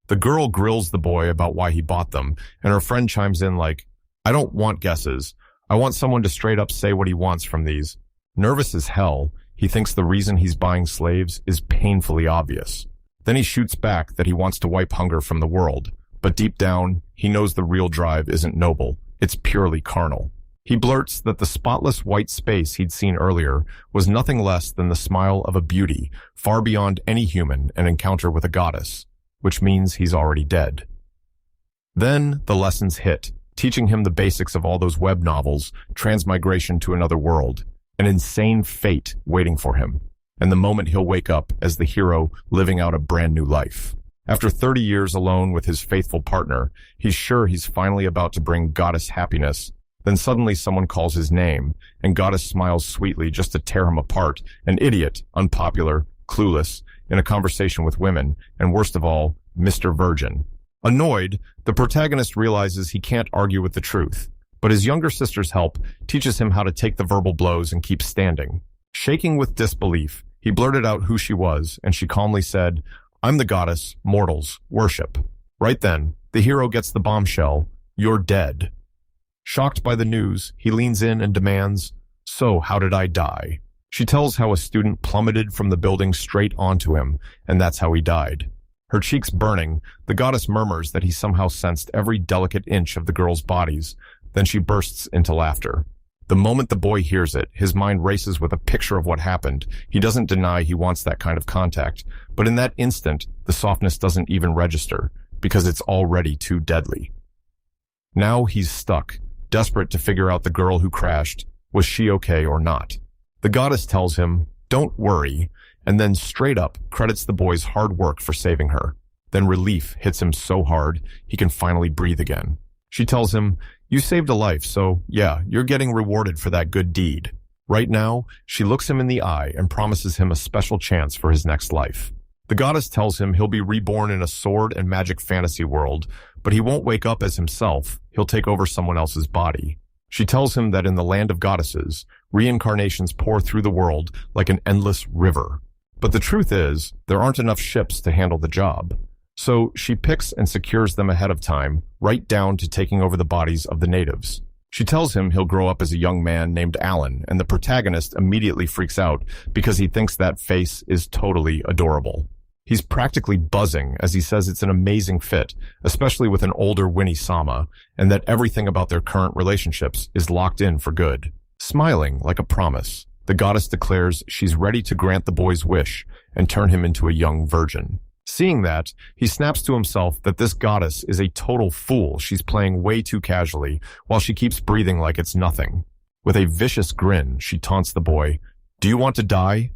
The girl grills the boy about why he bought them, and her friend chimes in like, I don't want guesses. I want someone to straight up say what he wants from these. Nervous as hell, he thinks the reason he's buying slaves is painfully obvious. Then he shoots back that he wants to wipe hunger from the world, but deep down, he knows the real drive isn't noble, it's purely carnal. He blurts that the spotless white space he'd seen earlier was nothing less than the smile of a beauty far beyond any human an encounter with a goddess, which means he's already dead. Then the lessons hit, teaching him the basics of all those web novels, transmigration to another world, an insane fate waiting for him, and the moment he'll wake up as the hero living out a brand new life. After 30 years alone with his faithful partner, he's sure he's finally about to bring goddess happiness. Then suddenly someone calls his name, and goddess smiles sweetly just to tear him apart, an idiot, unpopular, clueless, in a conversation with women, and worst of all, Mr. Virgin. Annoyed, the protagonist realizes he can't argue with the truth, but his younger sister's help teaches him how to take the verbal blows and keep standing. Shaking with disbelief, he blurted out who she was, and she calmly said, I'm the goddess mortals worship. Right then, the hero gets the bombshell, you're dead. Shocked by the news, he leans in and demands, so how did I die? She tells how a student plummeted from the building straight onto him, and that's how he died. Her cheeks burning, the goddess murmurs that he somehow sensed every delicate inch of the girl's bodies. Then she bursts into laughter. The moment the boy hears it, his mind races with a picture of what happened. He doesn't deny he wants that kind of contact, but in that instant, the softness doesn't even register, because it's already too deadly. Now he's stuck, desperate to figure out the girl who crashed. Was she okay or not? The goddess tells him, don't worry, and then straight up credits the boy's hard work for saving her. Then relief hits him so hard, he can finally breathe again. She tells him, you saved a life, so yeah, you're getting rewarded for that good deed. Right now, she looks him in the eye and promises him a special chance for his next life. The goddess tells him he'll be reborn in a sword and magic fantasy world, but he won't wake up as himself, he'll take over someone else's body. She tells him that in the land of goddesses, reincarnations pour through the world like an endless river. But the truth is, there aren't enough ships to handle the job. So she picks and secures them ahead of time, right down to taking over the bodies of the natives. She tells him he'll grow up as a young man named Alan, and the protagonist immediately freaks out because he thinks that face is totally adorable. He's practically buzzing as he says it's an amazing fit, especially with an older Winnie Sama, and that everything about their current relationships is locked in for good. Smiling like a promise, the goddess declares she's ready to grant the boy's wish and turn him into a young virgin. Seeing that, he snaps to himself that this goddess is a total fool she's playing way too casually while she keeps breathing like it's nothing. With a vicious grin, she taunts the boy, do you want to die?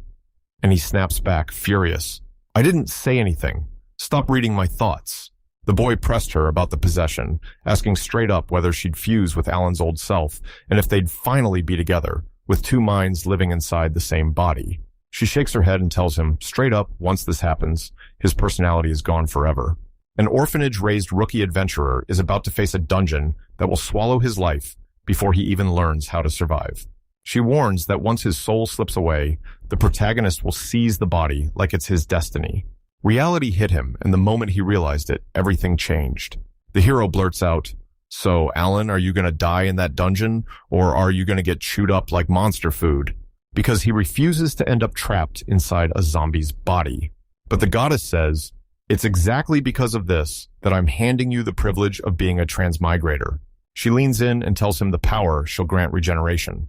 And he snaps back, furious. I didn't say anything. Stop reading my thoughts. The boy pressed her about the possession, asking straight up whether she'd fuse with Alan's old self and if they'd finally be together, with two minds living inside the same body. She shakes her head and tells him, straight up, once this happens, his personality is gone forever. An orphanage-raised rookie adventurer is about to face a dungeon that will swallow his life before he even learns how to survive. She warns that once his soul slips away, the protagonist will seize the body like it's his destiny. Reality hit him, and the moment he realized it, everything changed. The hero blurts out, so, Alan, are you going to die in that dungeon, or are you going to get chewed up like monster food? Because he refuses to end up trapped inside a zombie's body. But the goddess says, it's exactly because of this that I'm handing you the privilege of being a transmigrator. She leans in and tells him the power she'll grant regeneration.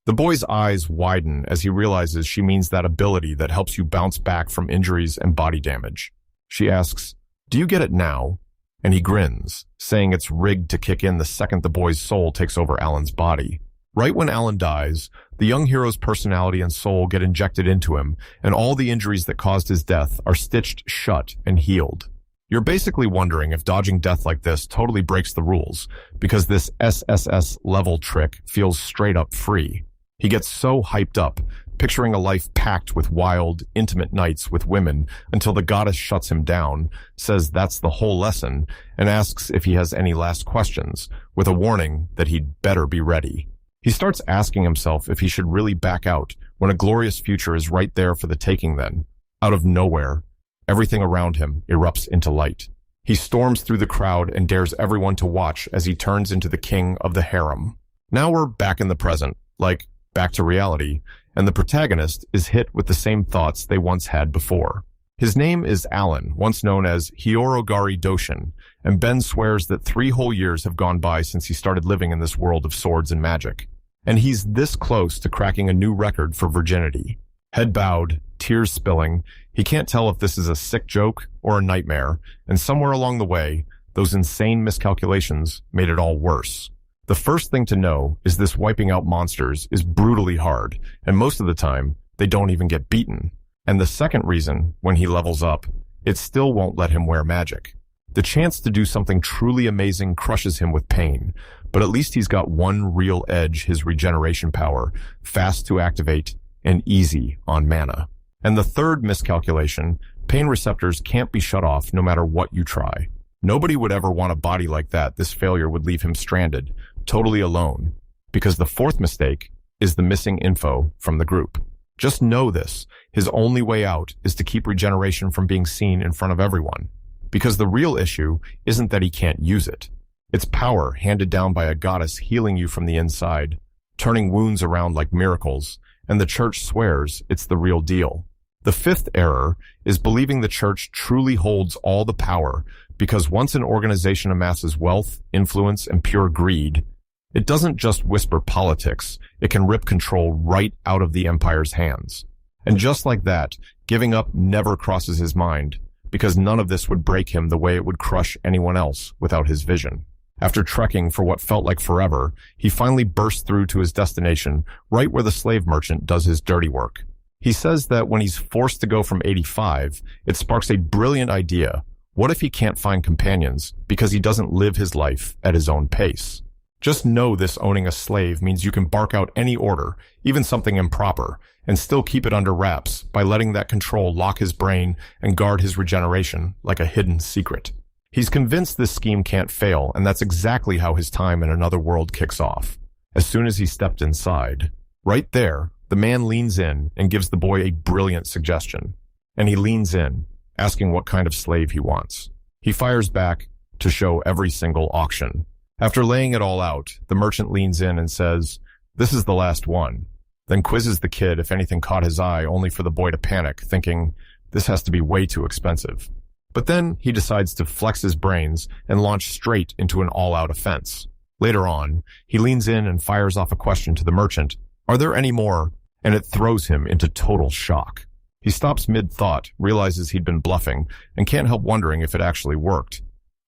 The boy's eyes widen as he realizes she means that ability that helps you bounce back from injuries and body damage. She asks, do you get it now? And he grins, saying it's rigged to kick in the second the boy's soul takes over Alan's body. Right when Alan dies, the young hero's personality and soul get injected into him, and all the injuries that caused his death are stitched shut and healed. You're basically wondering if dodging death like this totally breaks the rules, because this SSS level trick feels straight up free. He gets so hyped up, picturing a life packed with wild, intimate nights with women until the goddess shuts him down, says that's the whole lesson, and asks if he has any last questions, with a warning that he'd better be ready. He starts asking himself if he should really back out when a glorious future is right there for the taking then. Out of nowhere, Everything around him erupts into light. He storms through the crowd and dares everyone to watch as he turns into the king of the harem. Now we're back in the present, like back to reality, and the protagonist is hit with the same thoughts they once had before. His name is Alan, once known as Hyorogari Doshin, and Ben swears that 3 whole years have gone by since he started living in this world of swords and magic. And he's this close to cracking a new record for virginity. Head bowed, tears spilling, he can't tell if this is a sick joke or a nightmare, and somewhere along the way, those insane miscalculations made it all worse. The first thing to know is this wiping out monsters is brutally hard, and most of the time, they don't even get beaten. And the second reason, when he levels up, it still won't let him wear magic. The chance to do something truly amazing crushes him with pain, but at least he's got one real edge, his regeneration power, fast to activate and easy on mana. And the third miscalculation, pain receptors can't be shut off no matter what you try. Nobody would ever want a body like that. This failure would leave him stranded, totally alone. Because the fourth mistake is the missing info from the group. Just know this, his only way out is to keep regeneration from being seen in front of everyone. Because the real issue isn't that he can't use it. It's power handed down by a goddess healing you from the inside, turning wounds around like miracles, and the church swears it's the real deal. The fifth error is believing the church truly holds all the power, because once an organization amasses wealth, influence, and pure greed, it doesn't just whisper politics, it can rip control right out of the empire's hands. And just like that, giving up never crosses his mind, because none of this would break him the way it would crush anyone else without his vision. After trekking for what felt like forever, he finally burst through to his destination, right where the slave merchant does his dirty work. He says that when he's forced to go from 85, it sparks a brilliant idea. What if he can't find companions because he doesn't live his life at his own pace? Just know this owning a slave means you can bark out any order, even something improper, and still keep it under wraps by letting that control lock his brain and guard his regeneration like a hidden secret. He's convinced this scheme can't fail, and that's exactly how his time in another world kicks off. As soon as he stepped inside, right there, the man leans in and gives the boy a brilliant suggestion. And he leans in, asking what kind of slave he wants. He fires back to show every single auction. After laying it all out, the merchant leans in and says, "This is the last one," then quizzes the kid if anything caught his eye, only for the boy to panic, thinking, this has to be way too expensive. But then he decides to flex his brains and launch straight into an all-out offense. Later on, he leans in and fires off a question to the merchant, "Are there any more?" And it throws him into total shock. He stops mid-thought, realizes he'd been bluffing, and can't help wondering if it actually worked.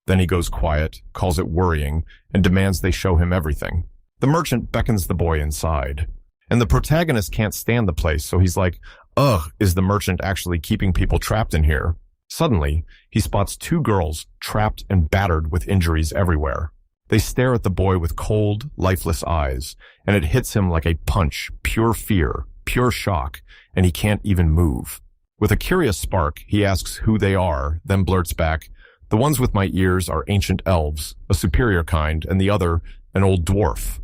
Then he goes quiet, calls it worrying, and demands they show him everything. The merchant beckons the boy inside. And the protagonist can't stand the place, so he's like, "Ugh, is the merchant actually keeping people trapped in here?" Suddenly, he spots 2 girls trapped and battered with injuries everywhere. They stare at the boy with cold, lifeless eyes, and it hits him like a punch, pure fear, pure shock, and he can't even move. With a curious spark, he asks who they are, then blurts back, "The ones with my ears are ancient elves, a superior kind, and the other, an old dwarf."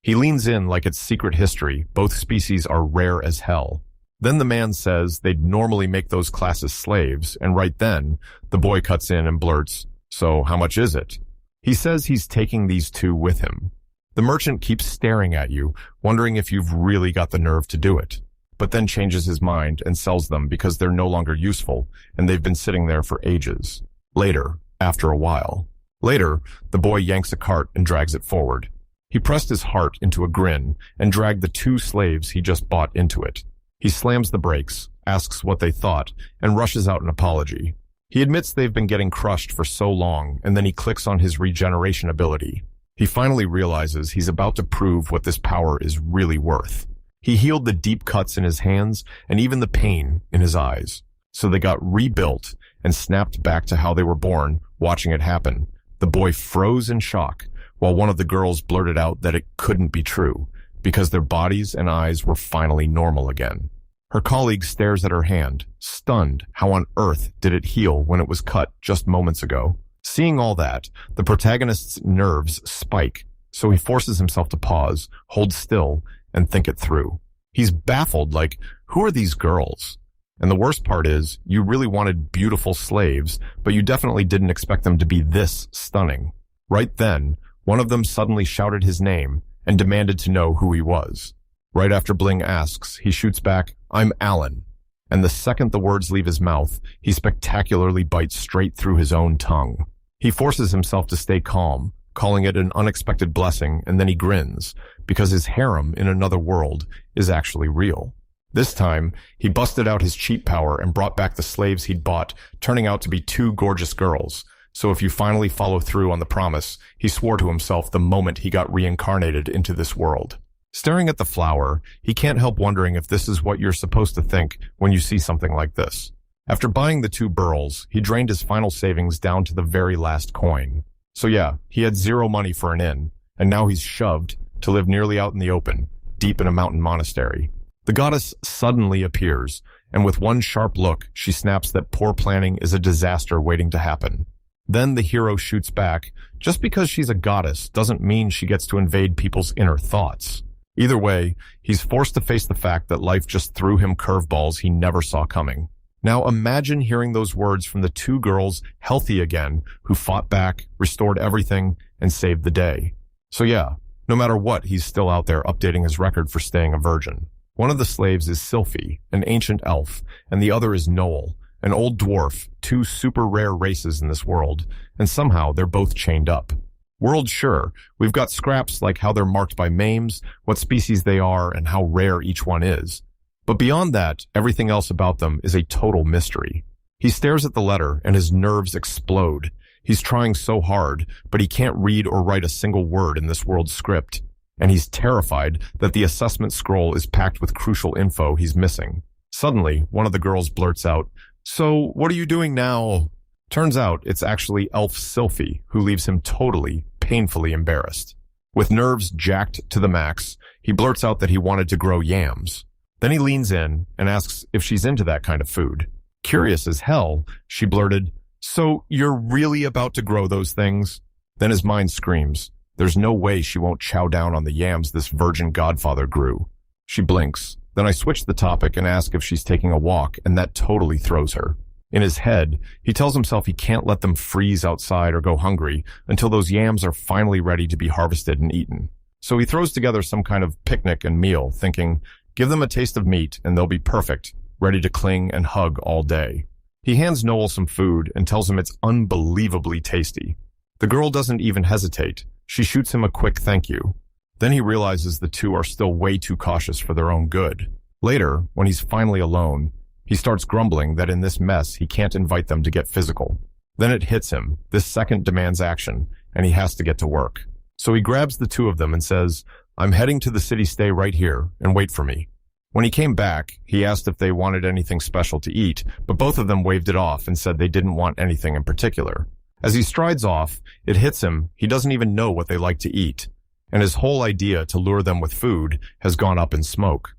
He leans in like it's secret history. Both species are rare as hell. Then the man says they'd normally make those classes slaves, and right then, the boy cuts in and blurts, "So how much is it?" He says he's taking these 2 with him. The merchant keeps staring at you, wondering if you've really got the nerve to do it, but then changes his mind and sells them because they're no longer useful, and they've been sitting there for ages. Later, after a while. Later, the boy yanks a cart and drags it forward. He pressed his heart into a grin and dragged the 2 slaves he just bought into it. He slams the brakes, asks what they thought, and rushes out an apology. He admits they've been getting crushed for so long, and then he clicks on his regeneration ability. He finally realizes he's about to prove what this power is really worth. He healed the deep cuts in his hands and even the pain in his eyes. So they got rebuilt and snapped back to how they were born, watching it happen. The boy froze in shock, while one of the girls blurted out that it couldn't be true, because their bodies and eyes were finally normal again. Her colleague stares at her hand, stunned. How on earth did it heal when it was cut just moments ago? Seeing all that, the protagonist's nerves spike, so he forces himself to pause, hold still, and think it through. He's baffled, like, who are these girls? And the worst part is, you really wanted beautiful slaves, but you definitely didn't expect them to be this stunning. Right then, one of them suddenly shouted his name and demanded to know who he was. Right after Bling asks, he shoots back, "I'm Alan." And the second the words leave his mouth, he spectacularly bites straight through his own tongue. He forces himself to stay calm, calling it an unexpected blessing, and then he grins, because his harem in another world is actually real. This time, he busted out his cheat power and brought back the slaves he'd bought, turning out to be 2 gorgeous girls. So if you finally follow through on the promise, he swore to himself the moment he got reincarnated into this world. Staring at the flower, he can't help wondering if this is what you're supposed to think when you see something like this. After buying the 2 burls, he drained his final savings down to the very last coin. So yeah, he had 0 money for an inn, and now he's shoved to live nearly out in the open, deep in a mountain monastery. The goddess suddenly appears, and with one sharp look, she snaps that poor planning is a disaster waiting to happen. Then the hero shoots back, just because she's a goddess doesn't mean she gets to invade people's inner thoughts. Either way, he's forced to face the fact that life just threw him curveballs he never saw coming. Now imagine hearing those words from the 2 girls, healthy again, who fought back, restored everything, and saved the day. So yeah, no matter what, he's still out there updating his record for staying a virgin. One of the slaves is Sylphie, an ancient elf, and the other is Noel, an old dwarf, 2 super rare races in this world, and somehow they're both chained up. World, sure, we've got scraps like how they're marked by names, what species they are, and how rare each one is. But beyond that, everything else about them is a total mystery. He stares at the letter and his nerves explode. He's trying so hard, but he can't read or write a single word in this world's script. And he's terrified that the assessment scroll is packed with crucial info he's missing. Suddenly, one of the girls blurts out, "So, what are you doing now?" Turns out it's actually Elf Sylphie, who leaves him totally, painfully embarrassed. With nerves jacked to the max, he blurts out that he wanted to grow yams. Then he leans in and asks if she's into that kind of food. Curious as hell, she blurted, "So you're really about to grow those things?" Then his mind screams, there's no way she won't chow down on the yams this virgin godfather grew. She blinks. Then I switch the topic and ask if she's taking a walk, and that totally throws her. In his head, he tells himself he can't let them freeze outside or go hungry until those yams are finally ready to be harvested and eaten. So he throws together some kind of picnic and meal, thinking, give them a taste of meat and they'll be perfect, ready to cling and hug all day. He hands Noel some food and tells him it's unbelievably tasty. The girl doesn't even hesitate. She shoots him a quick thank you. Then he realizes the 2 are still way too cautious for their own good. Later, when he's finally alone, he starts grumbling that in this mess he can't invite them to get physical. Then it hits him. This second demands action, and he has to get to work. So he grabs the 2 of them and says, I'm heading to the city, stay right here and wait for me. When he came back, he asked if they wanted anything special to eat, but both of them waved it off and said they didn't want anything in particular. As he strides off, it hits him he doesn't even know what they like to eat, and his whole idea to lure them with food has gone up in smoke.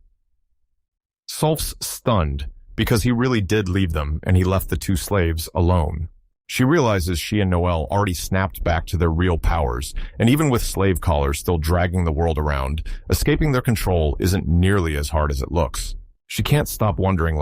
Sulph's stunned, because he really did leave them and he left the 2 slaves alone. She realizes she and Noel already snapped back to their real powers, and even with slave collars still dragging the world around, escaping their control isn't nearly as hard as it looks. She can't stop wondering,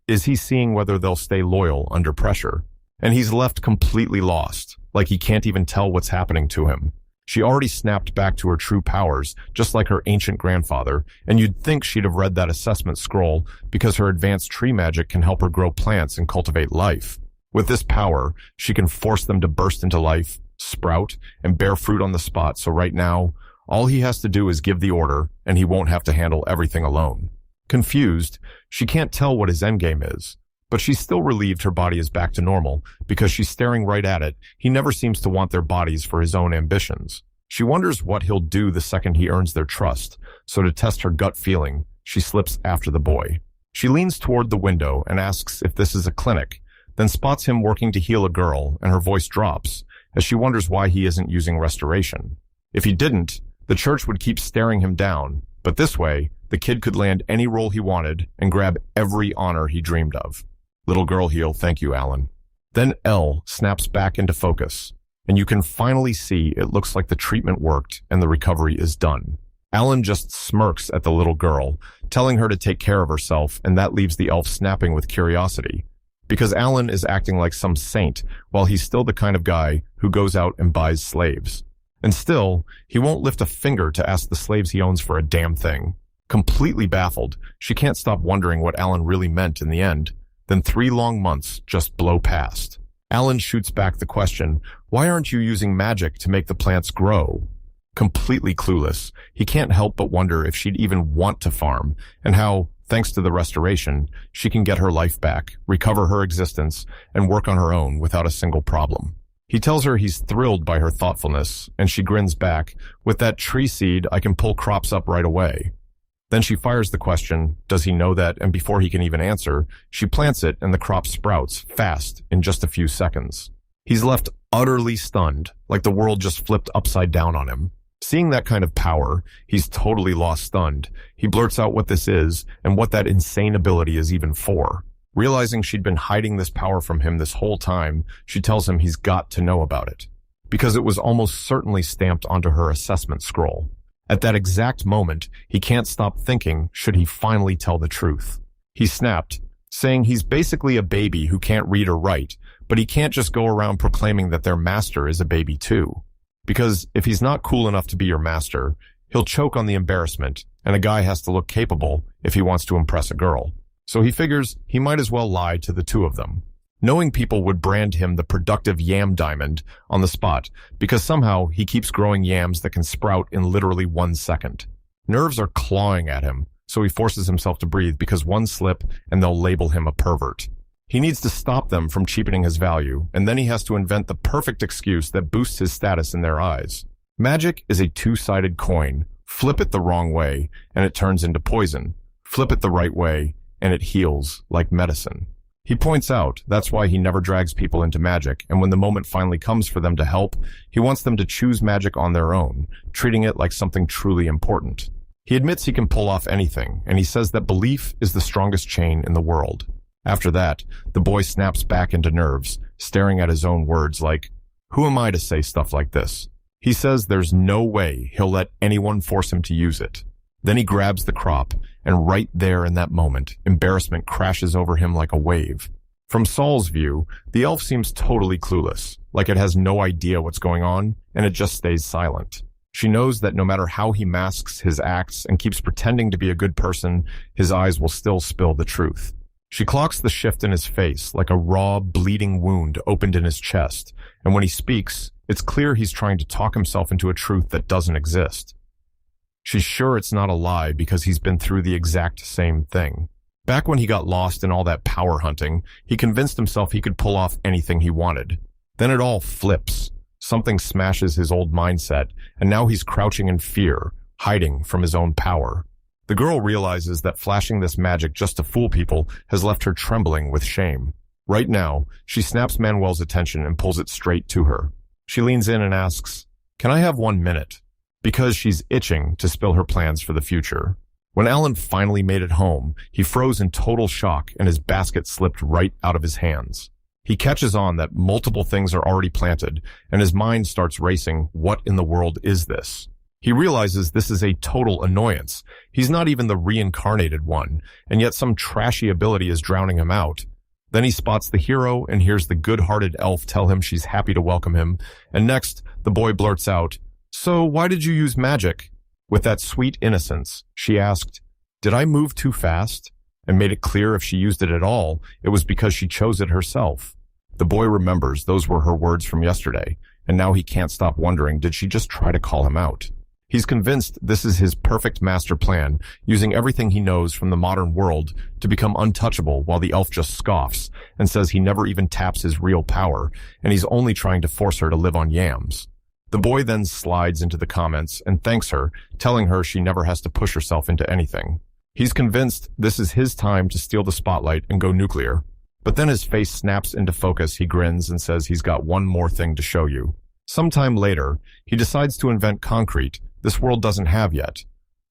is he seeing whether they'll stay loyal under pressure? And he's left completely lost, like he can't even tell what's happening to him. She already snapped back to her true powers, just like her ancient grandfather, and you'd think she'd have read that assessment scroll because her advanced tree magic can help her grow plants and cultivate life. With this power, she can force them to burst into life, sprout, and bear fruit on the spot, so right now, all he has to do is give the order, and he won't have to handle everything alone. Confused, she can't tell what his endgame is, but she's still relieved her body is back to normal because she's staring right at it. He never seems to want their bodies for his own ambitions. She wonders what he'll do the second he earns their trust, so to test her gut feeling, she slips after the boy. She leans toward the window and asks if this is a clinic, then spots him working to heal a girl, and her voice drops as she wonders why he isn't using restoration. If he didn't, the church would keep staring him down, but this way, the kid could land any role he wanted and grab every honor he dreamed of. Little girl heal, thank you, Alan. Then L snaps back into focus, and you can finally see it looks like the treatment worked and the recovery is done. Alan just smirks at the little girl, telling her to take care of herself, and that leaves the elf snapping with curiosity. Because Alan is acting like some saint, while he's still the kind of guy who goes out and buys slaves. And still, he won't lift a finger to ask the slaves he owns for a damn thing. Completely baffled, she can't stop wondering what Alan really meant in the end. Then 3 long months just blow past. Alan shoots back the question, why aren't you using magic to make the plants grow? Completely clueless, he can't help but wonder if she'd even want to farm, and how, thanks to the restoration, she can get her life back, recover her existence, and work on her own without a single problem. He tells her he's thrilled by her thoughtfulness, and she grins back, with that tree seed I can pull crops up right away. Then she fires the question, does he know that, and before he can even answer, she plants it and the crop sprouts, fast, in just a few seconds. He's left utterly stunned, like the world just flipped upside down on him. Seeing that kind of power, he's totally lost stunned. He blurts out what this is, and what that insane ability is even for. Realizing she'd been hiding this power from him this whole time, she tells him he's got to know about it. Because it was almost certainly stamped onto her assessment scroll. At that exact moment, he can't stop thinking, should he finally tell the truth? He snapped, saying he's basically a baby who can't read or write, but he can't just go around proclaiming that their master is a baby too. Because if he's not cool enough to be your master, he'll choke on the embarrassment, and a guy has to look capable if he wants to impress a girl. So he figures he might as well lie to the two of them. Knowing people would brand him the productive yam diamond on the spot, because somehow he keeps growing yams that can sprout in literally 1 second. Nerves are clawing at him, so he forces himself to breathe because one slip and they'll label him a pervert. He needs to stop them from cheapening his value, and then he has to invent the perfect excuse that boosts his status in their eyes. Magic is a 2-sided coin. Flip it the wrong way, and it turns into poison. Flip it the right way, and it heals like medicine. He points out that's why he never drags people into magic, and when the moment finally comes for them to help, he wants them to choose magic on their own, treating it like something truly important. He admits he can pull off anything, and he says that belief is the strongest chain in the world. After that, the boy snaps back into nerves, staring at his own words like, who am I to say stuff like this? He says there's no way he'll let anyone force him to use it. Then he grabs the crop, and right there in that moment, embarrassment crashes over him like a wave. From Saul's view, the elf seems totally clueless, like it has no idea what's going on, and it just stays silent. She knows that no matter how he masks his acts and keeps pretending to be a good person, his eyes will still spill the truth. She clocks the shift in his face like a raw, bleeding wound opened in his chest, and when he speaks, it's clear he's trying to talk himself into a truth that doesn't exist. She's sure it's not a lie because he's been through the exact same thing. Back when he got lost in all that power hunting, he convinced himself he could pull off anything he wanted. Then it all flips. Something smashes his old mindset, and now he's crouching in fear, hiding from his own power. The girl realizes that flashing this magic just to fool people has left her trembling with shame. Right now, she snaps Manuel's attention and pulls it straight to her. She leans in and asks, "Can I have 1 minute?" Because she's itching to spill her plans for the future. When Alan finally made it home, he froze in total shock and his basket slipped right out of his hands. He catches on that multiple things are already planted, and his mind starts racing, what in the world is this? He realizes this is a total annoyance. He's not even the reincarnated one, and yet some trashy ability is drowning him out. Then he spots the hero and hears the good-hearted elf tell him she's happy to welcome him, and next, the boy blurts out, "So why did you use magic?" With that sweet innocence, she asked, "Did I move too fast?" and made it clear if she used it at all, it was because she chose it herself. The boy remembers those were her words from yesterday, and now he can't stop wondering, did she just try to call him out? He's convinced this is his perfect master plan, using everything he knows from the modern world to become untouchable while the elf just scoffs and says he never even taps his real power, and he's only trying to force her to live on yams. The boy then slides into the comments and thanks her, telling her she never has to push herself into anything. He's convinced this is his time to steal the spotlight and go nuclear. But then his face snaps into focus, he grins and says he's got one more thing to show you. Sometime later, he decides to invent concrete this world doesn't have yet,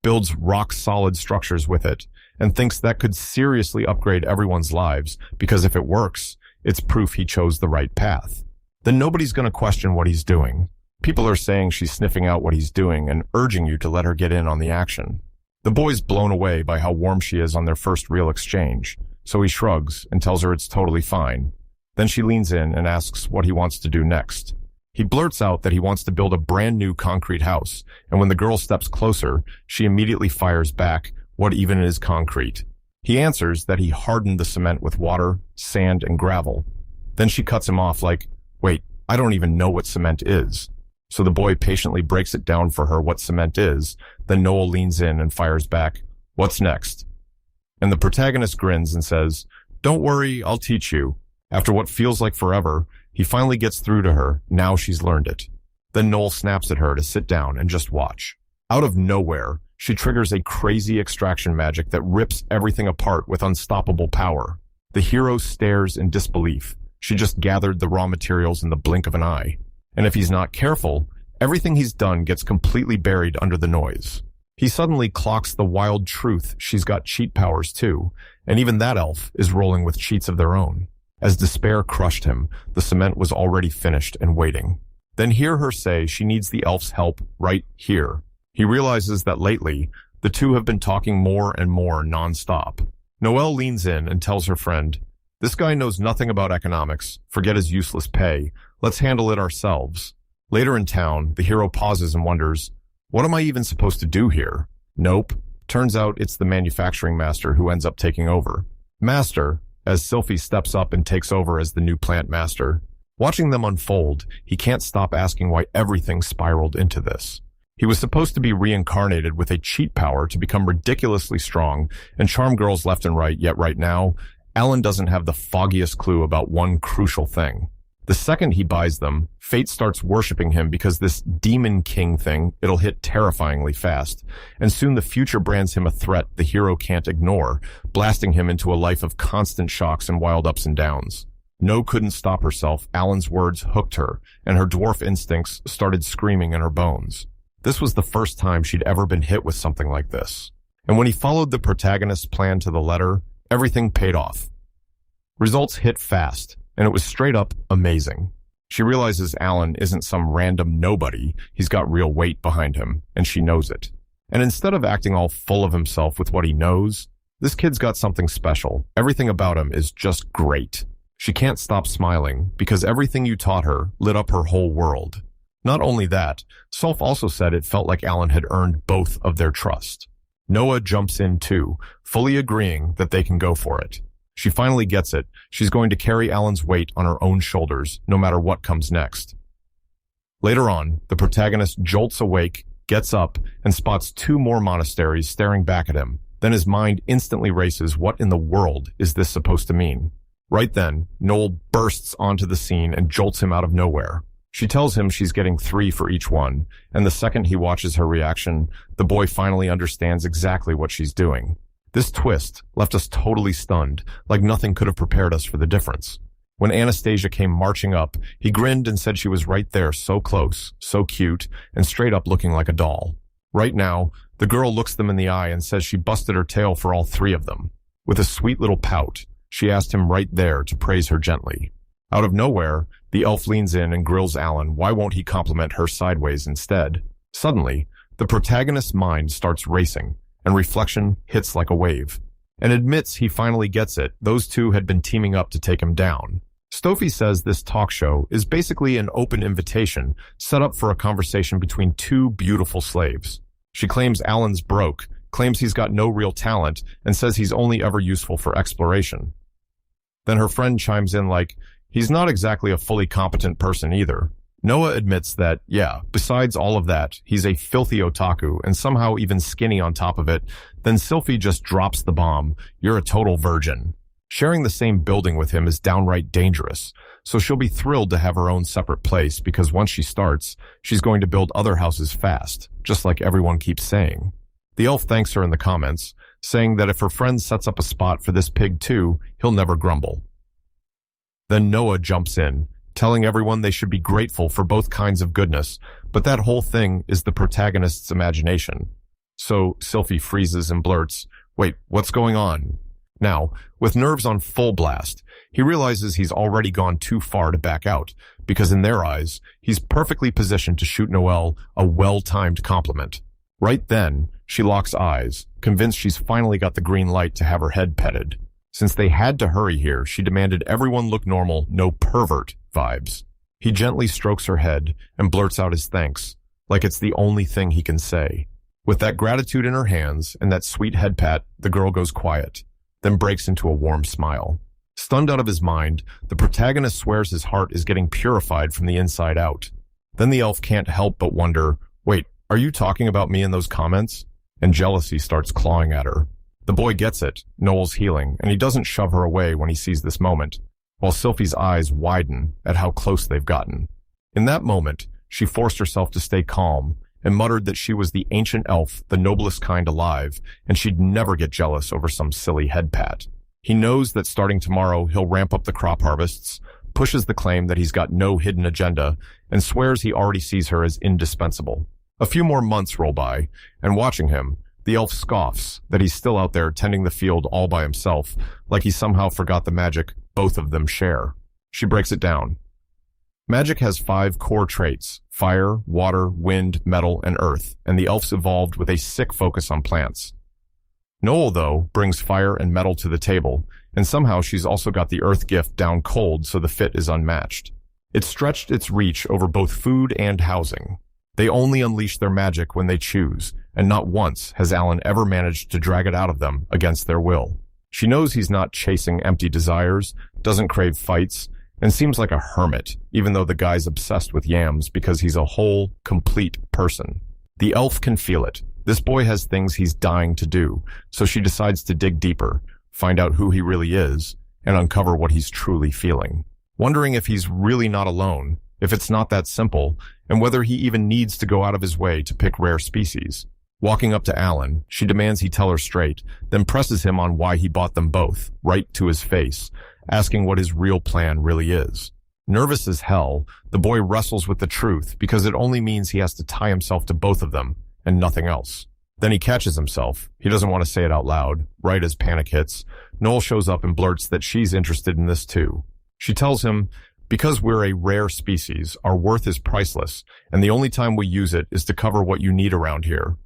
builds rock-solid structures with it, and thinks that could seriously upgrade everyone's lives, because if it works, it's proof he chose the right path. Then nobody's going to question what he's doing. People are saying she's sniffing out what he's doing and urging you to let her get in on the action. The boy's blown away by how warm she is on their first real exchange, so he shrugs and tells her it's totally fine. Then she leans in and asks what he wants to do next. He blurts out that he wants to build a brand new concrete house, and when the girl steps closer, she immediately fires back, "What even is concrete?" He answers that he hardened the cement with water, sand, and gravel. Then she cuts him off like, "Wait, I don't even know what cement is." So the boy patiently breaks it down for her what cement is, then Noel leans in and fires back, "What's next?" And the protagonist grins and says, "Don't worry, I'll teach you." After what feels like forever, he finally gets through to her, now she's learned it. Then Noel snaps at her to sit down and just watch. Out of nowhere, she triggers a crazy extraction magic that rips everything apart with unstoppable power. The hero stares in disbelief. She just gathered the raw materials in the blink of an eye. And if he's not careful, everything he's done gets completely buried under the noise. He suddenly clocks the wild truth she's got cheat powers too, and even that elf is rolling with cheats of their own. As despair crushed him, the cement was already finished and waiting. Then hear her say she needs the elf's help right here. He realizes that lately, the two have been talking more and more nonstop. Noelle leans in and tells her friend, "This guy knows nothing about economics. Forget his useless pay. Let's handle it ourselves." Later in town, the hero pauses and wonders, "What am I even supposed to do here?" Nope. Turns out it's the manufacturing master who ends up taking over. Master, as Sylphie steps up and takes over as the new plant master. Watching them unfold, he can't stop asking why everything spiraled into this. He was supposed to be reincarnated with a cheat power to become ridiculously strong and charm girls left and right, yet right now, Alan doesn't have the foggiest clue about one crucial thing. The second he buys them, fate starts worshipping him because this demon king thing, it'll hit terrifyingly fast, and soon the future brands him a threat the hero can't ignore, blasting him into a life of constant shocks and wild ups and downs. No couldn't stop herself. Alan's words hooked her, and her dwarf instincts started screaming in her bones. This was the first time she'd ever been hit with something like this. And when he followed the protagonist's plan to the letter, everything paid off. Results hit fast, and it was straight up amazing. She realizes Alan isn't some random nobody, he's got real weight behind him, and she knows it. And instead of acting all full of himself with what he knows, this kid's got something special. Everything about him is just great. She can't stop smiling, because everything you taught her lit up her whole world. Not only that, Solf also said it felt like Alan had earned both of their trust. Noah jumps in too, fully agreeing that they can go for it. She finally gets it. She's going to carry Alan's weight on her own shoulders, no matter what comes next. Later on, the protagonist jolts awake, gets up, and spots two more monasteries staring back at him. Then his mind instantly races, what in the world is this supposed to mean? Right then, Noel bursts onto the scene and jolts him out of nowhere. She tells him she's getting 3 for each one, and the second he watches her reaction, the boy finally understands exactly what she's doing. This twist left us totally stunned, like nothing could have prepared us for the difference. When Anastasia came marching up, he grinned and said she was right there, so close, so cute, and straight up looking like a doll. Right now, the girl looks them in the eye and says she busted her tail for all 3 of them. With a sweet little pout, she asked him right there to praise her gently. Out of nowhere, the elf leans in and grills Alan why won't he compliment her sideways instead. Suddenly, the protagonist's mind starts racing, and reflection hits like a wave, and admits he finally gets it. Those two had been teaming up to take him down. Stoffi says this talk show is basically an open invitation set up for a conversation between 2 beautiful slaves. She claims Alan's broke, claims he's got no real talent, and says he's only ever useful for exploration. Then her friend chimes in like, he's not exactly a fully competent person either. Noah admits that, yeah, besides all of that, he's a filthy otaku and somehow even skinny on top of it. Then Sylphie just drops the bomb, "You're a total virgin." Sharing the same building with him is downright dangerous, so she'll be thrilled to have her own separate place because once she starts, she's going to build other houses fast, just like everyone keeps saying. The elf thanks her in the comments, saying that if her friend sets up a spot for this pig too, he'll never grumble. Then Noah jumps in, telling everyone they should be grateful for both kinds of goodness, but that whole thing is the protagonist's imagination. So Sylphie freezes and blurts, "Wait, what's going on?" Now, with nerves on full blast, he realizes he's already gone too far to back out, because in their eyes, he's perfectly positioned to shoot Noelle a well-timed compliment. Right then, she locks eyes, convinced she's finally got the green light to have her head petted. Since they had to hurry here, she demanded everyone look normal, no pervert vibes. He gently strokes her head and blurts out his thanks, like it's the only thing he can say. With that gratitude in her hands and that sweet head pat, the girl goes quiet, then breaks into a warm smile. Stunned out of his mind, the protagonist swears his heart is getting purified from the inside out. Then the elf can't help but wonder, wait, are you talking about me in those comments? And jealousy starts clawing at her. The boy gets it, Noel's healing, and he doesn't shove her away when he sees this moment, while Sylphie's eyes widen at how close they've gotten. In that moment, she forced herself to stay calm and muttered that she was the ancient elf, the noblest kind alive, and she'd never get jealous over some silly head pat. He knows that starting tomorrow, he'll ramp up the crop harvests, pushes the claim that he's got no hidden agenda, and swears he already sees her as indispensable. A few more months roll by, and watching him, the elf scoffs that he's still out there tending the field all by himself, like he somehow forgot the magic both of them share. She breaks it down. Magic has 5 core traits: fire, water, wind, metal, and earth, and the elves evolved with a sick focus on plants. Noel, though, brings fire and metal to the table, and somehow she's also got the earth gift down cold so the fit is unmatched. It's stretched its reach over both food and housing. They only unleash their magic when they choose, and not once has Alan ever managed to drag it out of them against their will. She knows he's not chasing empty desires, doesn't crave fights, and seems like a hermit, even though the guy's obsessed with yams because he's a whole, complete person. The elf can feel it. This boy has things he's dying to do, so she decides to dig deeper, find out who he really is, and uncover what he's truly feeling. Wondering if he's really not alone, if it's not that simple, and whether he even needs to go out of his way to pick rare species. Walking up to Alan, she demands he tell her straight, then presses him on why he bought them both, right to his face, asking what his real plan really is. Nervous as hell, the boy wrestles with the truth because it only means he has to tie himself to both of them, and nothing else. Then he catches himself. He doesn't want to say it out loud. Right as panic hits, Noel shows up and blurts that she's interested in this too. She tells him, because we're a rare species, our worth is priceless, and the only time we use it is to cover what you need around here.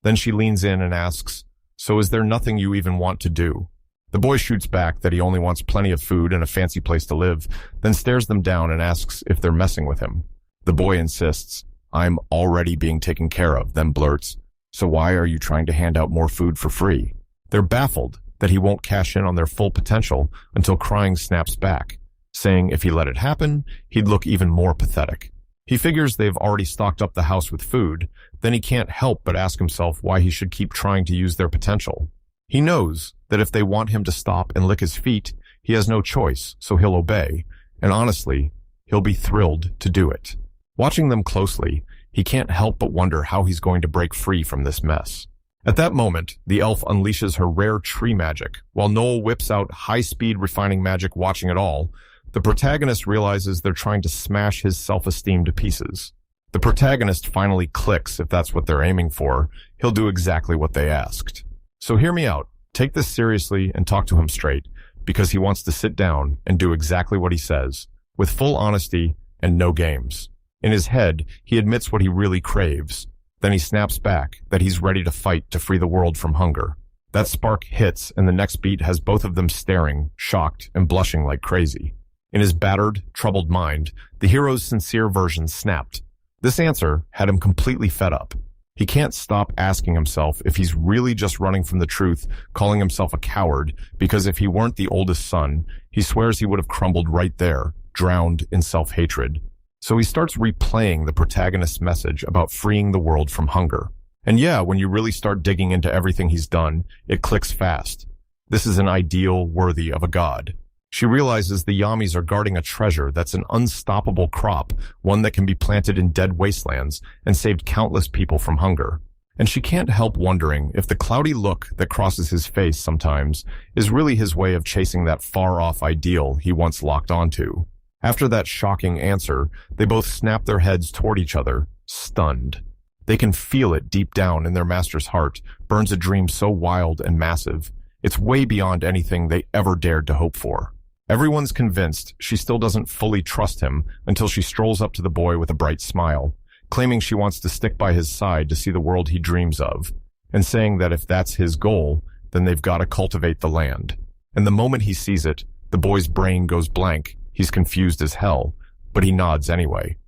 Then she leans in and asks, so is there nothing you even want to do? The boy shoots back that he only wants plenty of food and a fancy place to live, then stares them down and asks if they're messing with him. The boy insists, I'm already being taken care of, then blurts, so why are you trying to hand out more food for free? They're baffled that he won't cash in on their full potential until crying snaps back, saying if he let it happen, he'd look even more pathetic. He figures they've already stocked up the house with food, then he can't help but ask himself why he should keep trying to use their potential. He knows that if they want him to stop and lick his feet, he has no choice, so he'll obey, and honestly, he'll be thrilled to do it. Watching them closely, he can't help but wonder how he's going to break free from this mess. At that moment, the elf unleashes her rare tree magic. While Noel whips out high-speed refining magic watching it all, the protagonist realizes they're trying to smash his self-esteem to pieces. The protagonist finally clicks if that's what they're aiming for. He'll do exactly what they asked. So hear me out. Take this seriously and talk to him straight, because he wants to sit down and do exactly what he says, with full honesty and no games. In his head, he admits what he really craves. Then he snaps back that he's ready to fight to free the world from hunger. That spark hits, and the next beat has both of them staring, shocked, and blushing like crazy. In his battered, troubled mind, the hero's sincere version snapped. This answer had him completely fed up. He can't stop asking himself if he's really just running from the truth, calling himself a coward, because if he weren't the oldest son, he swears he would have crumbled right there, drowned in self-hatred. So he starts replaying the protagonist's message about freeing the world from hunger. And yeah, when you really start digging into everything he's done, it clicks fast. This is an ideal worthy of a god. She realizes the Yamis are guarding a treasure that's an unstoppable crop, one that can be planted in dead wastelands and saved countless people from hunger. And she can't help wondering if the cloudy look that crosses his face sometimes is really his way of chasing that far-off ideal he once locked onto. After that shocking answer, they both snap their heads toward each other, stunned. They can feel it deep down in their master's heart, burns a dream so wild and massive. It's way beyond anything they ever dared to hope for. Everyone's convinced she still doesn't fully trust him until she strolls up to the boy with a bright smile, claiming she wants to stick by his side to see the world he dreams of, and saying that if that's his goal, then they've got to cultivate the land. And the moment he sees it, the boy's brain goes blank. He's confused as hell, but he nods anyway.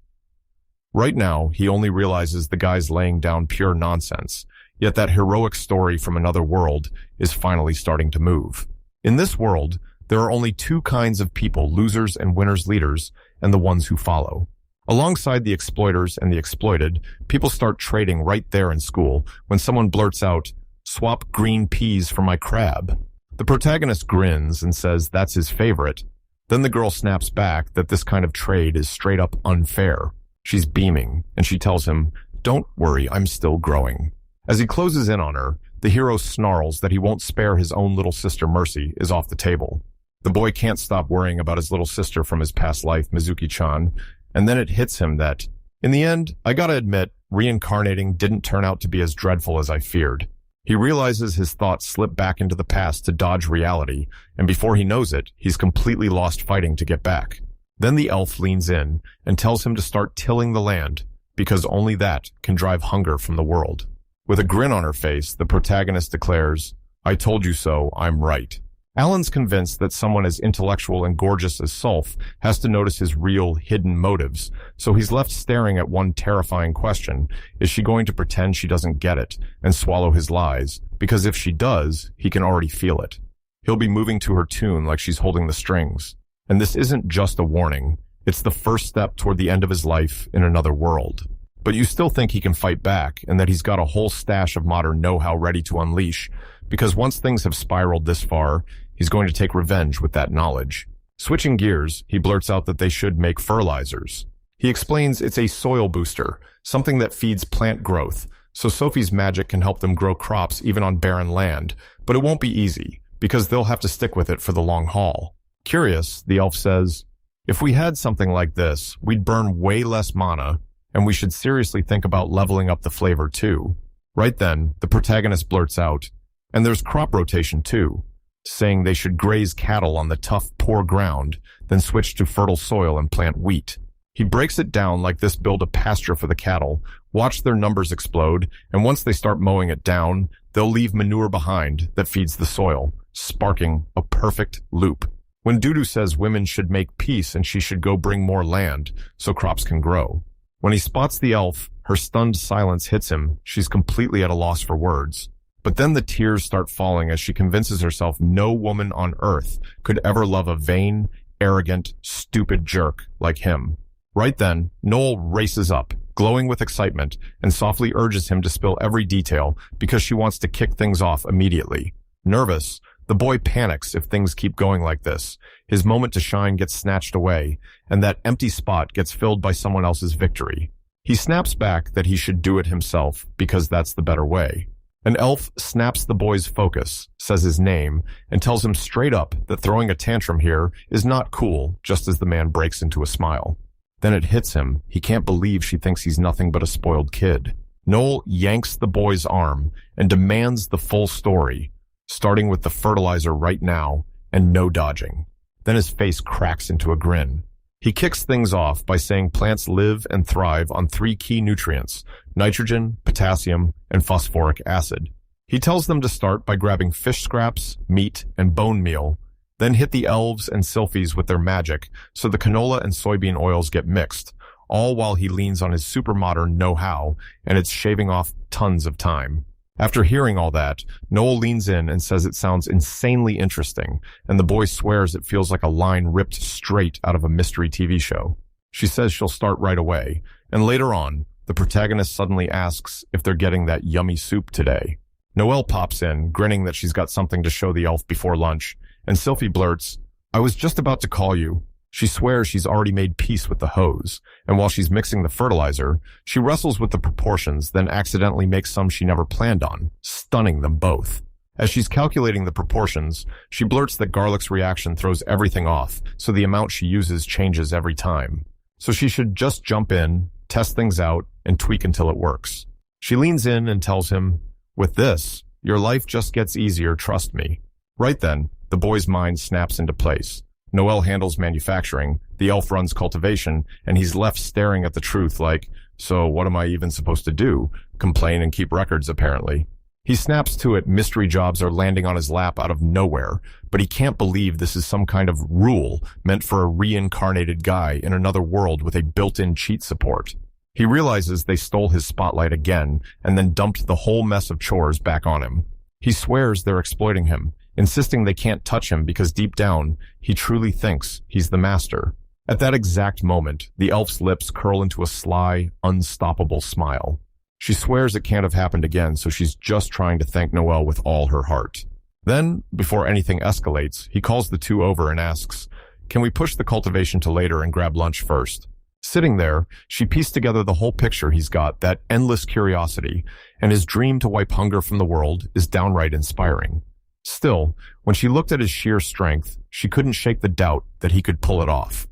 Right now, he only realizes the guy's laying down pure nonsense, yet that heroic story from another world is finally starting to move. In this world, there are only two kinds of people, losers and winners leaders, and the ones who follow. Alongside the exploiters and the exploited, people start trading right there in school when someone blurts out, "Swap green peas for my crab." The protagonist grins and says that's his favorite. Then the girl snaps back that this kind of trade is straight up unfair. She's beaming, and she tells him, "Don't worry, I'm still growing." As he closes in on her, the hero snarls that he won't spare his own little sister Mercy is off the table. The boy can't stop worrying about his little sister from his past life, Mizuki-chan, and then it hits him that, in the end, I gotta admit, reincarnating didn't turn out to be as dreadful as I feared. He realizes his thoughts slip back into the past to dodge reality, and before he knows it, he's completely lost fighting to get back. Then the elf leans in and tells him to start tilling the land, because only that can drive hunger from the world. With a grin on her face, the protagonist declares, "I told you so, I'm right." Alan's convinced that someone as intellectual and gorgeous as Sulf has to notice his real, hidden motives, so he's left staring at one terrifying question: is she going to pretend she doesn't get it and swallow his lies? Because if she does, he can already feel it. He'll be moving to her tune like she's holding the strings. And this isn't just a warning, it's the first step toward the end of his life in another world. But you still think he can fight back and that he's got a whole stash of modern know-how ready to unleash, because once things have spiraled this far, he's going to take revenge with that knowledge. Switching gears, he blurts out that they should make fertilizers. He explains it's a soil booster, something that feeds plant growth, so Sophie's magic can help them grow crops even on barren land, but it won't be easy, because they'll have to stick with it for the long haul. Curious, the elf says, "If we had something like this, we'd burn way less mana, and we should seriously think about leveling up the flavor too." Right then, the protagonist blurts out, "And there's crop rotation too," saying they should graze cattle on the tough, poor ground, then switch to fertile soil and plant wheat. He breaks it down like this: build a pasture for the cattle, watch their numbers explode, and once they start mowing it down, they'll leave manure behind that feeds the soil, sparking a perfect loop. When Dudu says women should make peace and she should go bring more land so crops can grow. When he spots the elf, her stunned silence hits him. She's completely at a loss for words. But then the tears start falling as she convinces herself no woman on earth could ever love a vain, arrogant, stupid jerk like him. Right then, Noel races up, glowing with excitement, and softly urges him to spill every detail because she wants to kick things off immediately. Nervous, the boy panics if things keep going like this. His moment to shine gets snatched away, and that empty spot gets filled by someone else's victory. He snaps back that he should do it himself because that's the better way. An elf snaps the boy's focus, says his name, and tells him straight up that throwing a tantrum here is not cool, just as the man breaks into a smile. Then it hits him. He can't believe she thinks he's nothing but a spoiled kid. Noel yanks the boy's arm and demands the full story, starting with the fertilizer right now and no dodging. Then his face cracks into a grin. He kicks things off by saying plants live and thrive on 3 key nutrients: nitrogen, potassium, and phosphoric acid. He tells them to start by grabbing fish scraps, meat, and bone meal, then hit the elves and sylphies with their magic so the canola and soybean oils get mixed, all while he leans on his super modern know-how, and it's shaving off tons of time. After hearing all that, Noel leans in and says it sounds insanely interesting, and the boy swears it feels like a line ripped straight out of a mystery TV show. She says she'll start right away, and later on, the protagonist suddenly asks if they're getting that yummy soup today. Noelle pops in, grinning that she's got something to show the elf before lunch, and Sylphie blurts, "I was just about to call you." She swears she's already made peace with the hose, and while she's mixing the fertilizer, she wrestles with the proportions, then accidentally makes some she never planned on, stunning them both. As she's calculating the proportions, she blurts that garlic's reaction throws everything off, so the amount she uses changes every time. So she should just jump in, test things out, and tweak until it works. She leans in and tells him, "With this, your life just gets easier, trust me." Right then, the boy's mind snaps into place. Noel handles manufacturing, the elf runs cultivation, and he's left staring at the truth like, so what am I even supposed to do? Complain and keep records, apparently. He snaps to it mystery jobs are landing on his lap out of nowhere, but he can't believe this is some kind of rule meant for a reincarnated guy in another world with a built-in cheat support. He realizes they stole his spotlight again and then dumped the whole mess of chores back on him. He swears they're exploiting him, insisting they can't touch him because deep down, he truly thinks he's the master. At that exact moment, the elf's lips curl into a sly, unstoppable smile. She swears it can't have happened again, so she's just trying to thank Noel with all her heart. Then, before anything escalates, he calls the two over and asks, "Can we push the cultivation to later and grab lunch first?" Sitting there, she pieced together the whole picture he's got, that endless curiosity, and his dream to wipe hunger from the world is downright inspiring. Still, when she looked at his sheer strength, she couldn't shake the doubt that he could pull it off.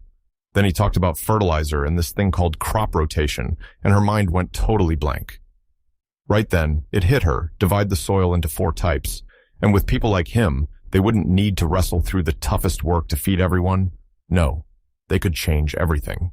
Then he talked about fertilizer and this thing called crop rotation, and her mind went totally blank. Right then, it hit her, divide the soil into 4 types, and with people like him, they wouldn't need to wrestle through the toughest work to feed everyone. No, they could change everything.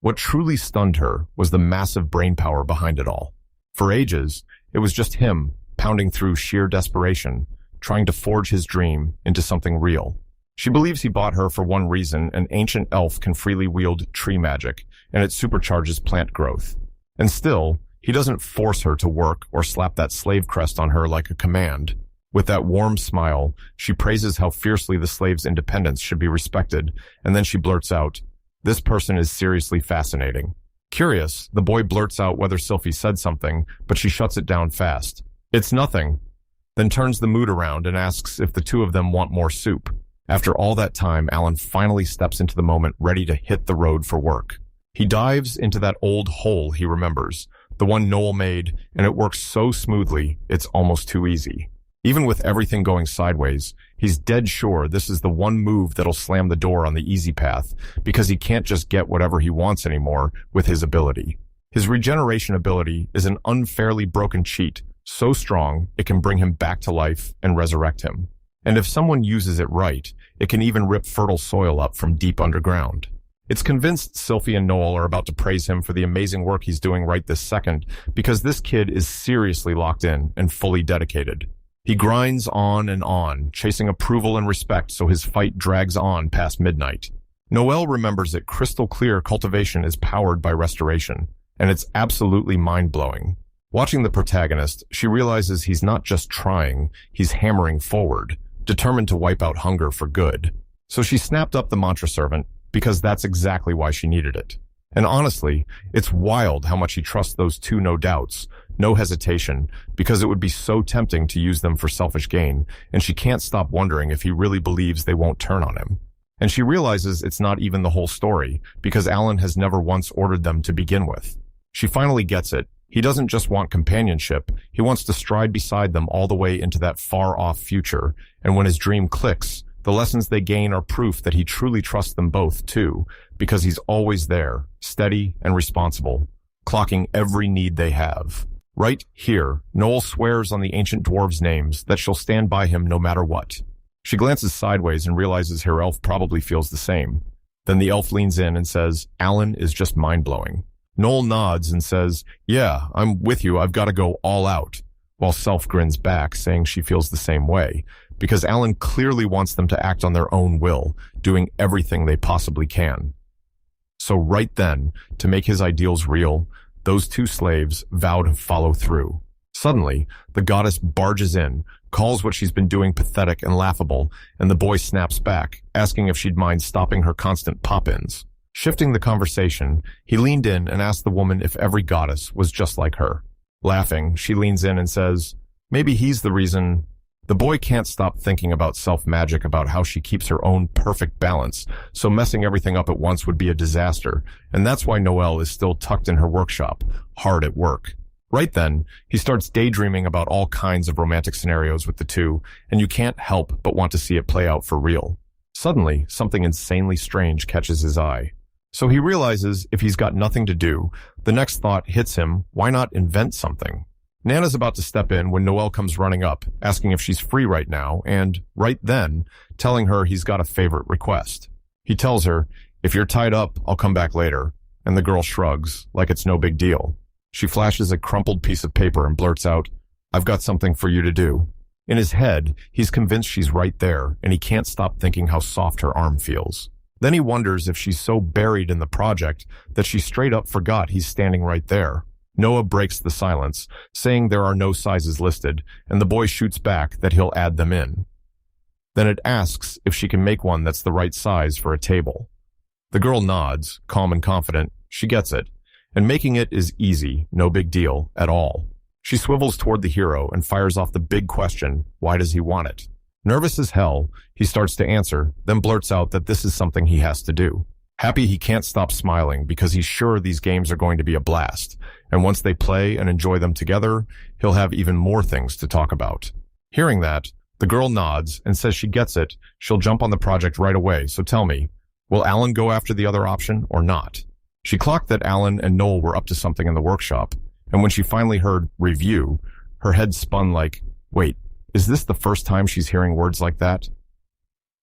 What truly stunned her was the massive brainpower behind it all. For ages, it was just him, pounding through sheer desperation, trying to forge his dream into something real. She believes he bought her for one reason: an ancient elf can freely wield tree magic, and it supercharges plant growth. And still, he doesn't force her to work or slap that slave crest on her like a command. With that warm smile, she praises how fiercely the slave's independence should be respected, and then she blurts out, "This person is seriously fascinating." Curious, the boy blurts out whether Sylphie said something, but she shuts it down fast. "It's nothing," then turns the mood around and asks if the two of them want more soup. After all that time, Alan finally steps into the moment, ready to hit the road for work. He dives into that old hole he remembers, the one Noel made, and it works so smoothly, it's almost too easy. Even with everything going sideways, he's dead sure this is the one move that'll slam the door on the easy path, because he can't just get whatever he wants anymore with his ability. His regeneration ability is an unfairly broken cheat, so strong it can bring him back to life and resurrect him. And if someone uses it right, it can even rip fertile soil up from deep underground. It's convinced Sylphie and Noel are about to praise him for the amazing work he's doing right this second, because this kid is seriously locked in and fully dedicated. He grinds on and on, chasing approval and respect so his fight drags on past midnight. Noel remembers that crystal clear cultivation is powered by restoration, and it's absolutely mind-blowing. Watching the protagonist, she realizes he's not just trying, he's hammering forward, determined to wipe out hunger for good. So she snapped up the mantra servant, because that's exactly why she needed it. And honestly, it's wild how much he trusts those two no doubts, no hesitation, because it would be so tempting to use them for selfish gain, and she can't stop wondering if he really believes they won't turn on him. And she realizes it's not even the whole story, because Alan has never once ordered them to begin with. She finally gets it. He doesn't just want companionship, he wants to stride beside them all the way into that far-off future, and when his dream clicks, the lessons they gain are proof that he truly trusts them both, too, because he's always there, steady and responsible, clocking every need they have. Right here, Noel swears on the ancient dwarves' names that she'll stand by him no matter what. She glances sideways and realizes her elf probably feels the same. Then the elf leans in and says, "Alan is just mind-blowing." Noel nods and says, "Yeah, I'm with you, I've got to go all out," while Self grins back, saying she feels the same way, because Alan clearly wants them to act on their own will, doing everything they possibly can. So right then, to make his ideals real, those two slaves vow to follow through. Suddenly, the goddess barges in, calls what she's been doing pathetic and laughable, and the boy snaps back, asking if she'd mind stopping her constant pop-ins. Shifting the conversation, he leaned in and asked the woman if every goddess was just like her. Laughing, she leans in and says, "Maybe he's the reason." The boy can't stop thinking about self-magic, about how she keeps her own perfect balance, so messing everything up at once would be a disaster, and that's why Noel is still tucked in her workshop, hard at work. Right then, he starts daydreaming about all kinds of romantic scenarios with the two, and you can't help but want to see it play out for real. Suddenly, something insanely strange catches his eye. So he realizes if he's got nothing to do, the next thought hits him, why not invent something? Nana's about to step in when Noelle comes running up, asking if she's free right now, and, right then, telling her he's got a favorite request. He tells her, "If you're tied up, I'll come back later," and the girl shrugs, like it's no big deal. She flashes a crumpled piece of paper and blurts out, "I've got something for you to do." In his head, he's convinced she's right there, and he can't stop thinking how soft her arm feels. Then he wonders if she's so buried in the project that she straight up forgot he's standing right there. Noah breaks the silence, saying there are no sizes listed, and the boy shoots back that he'll add them in. Then it asks if she can make one that's the right size for a table. The girl nods, calm and confident. She gets it, and making it is easy, no big deal at all. She swivels toward the hero and fires off the big question, why does he want it? Nervous as hell, he starts to answer, then blurts out that this is something he has to do. Happy he can't stop smiling because he's sure these games are going to be a blast, and once they play and enjoy them together, he'll have even more things to talk about. Hearing that, the girl nods and says she gets it, she'll jump on the project right away, so tell me, will Alan go after the other option or not? She clocked that Alan and Noel were up to something in the workshop, and when she finally heard review, her head spun like, wait, is this the first time she's hearing words like that?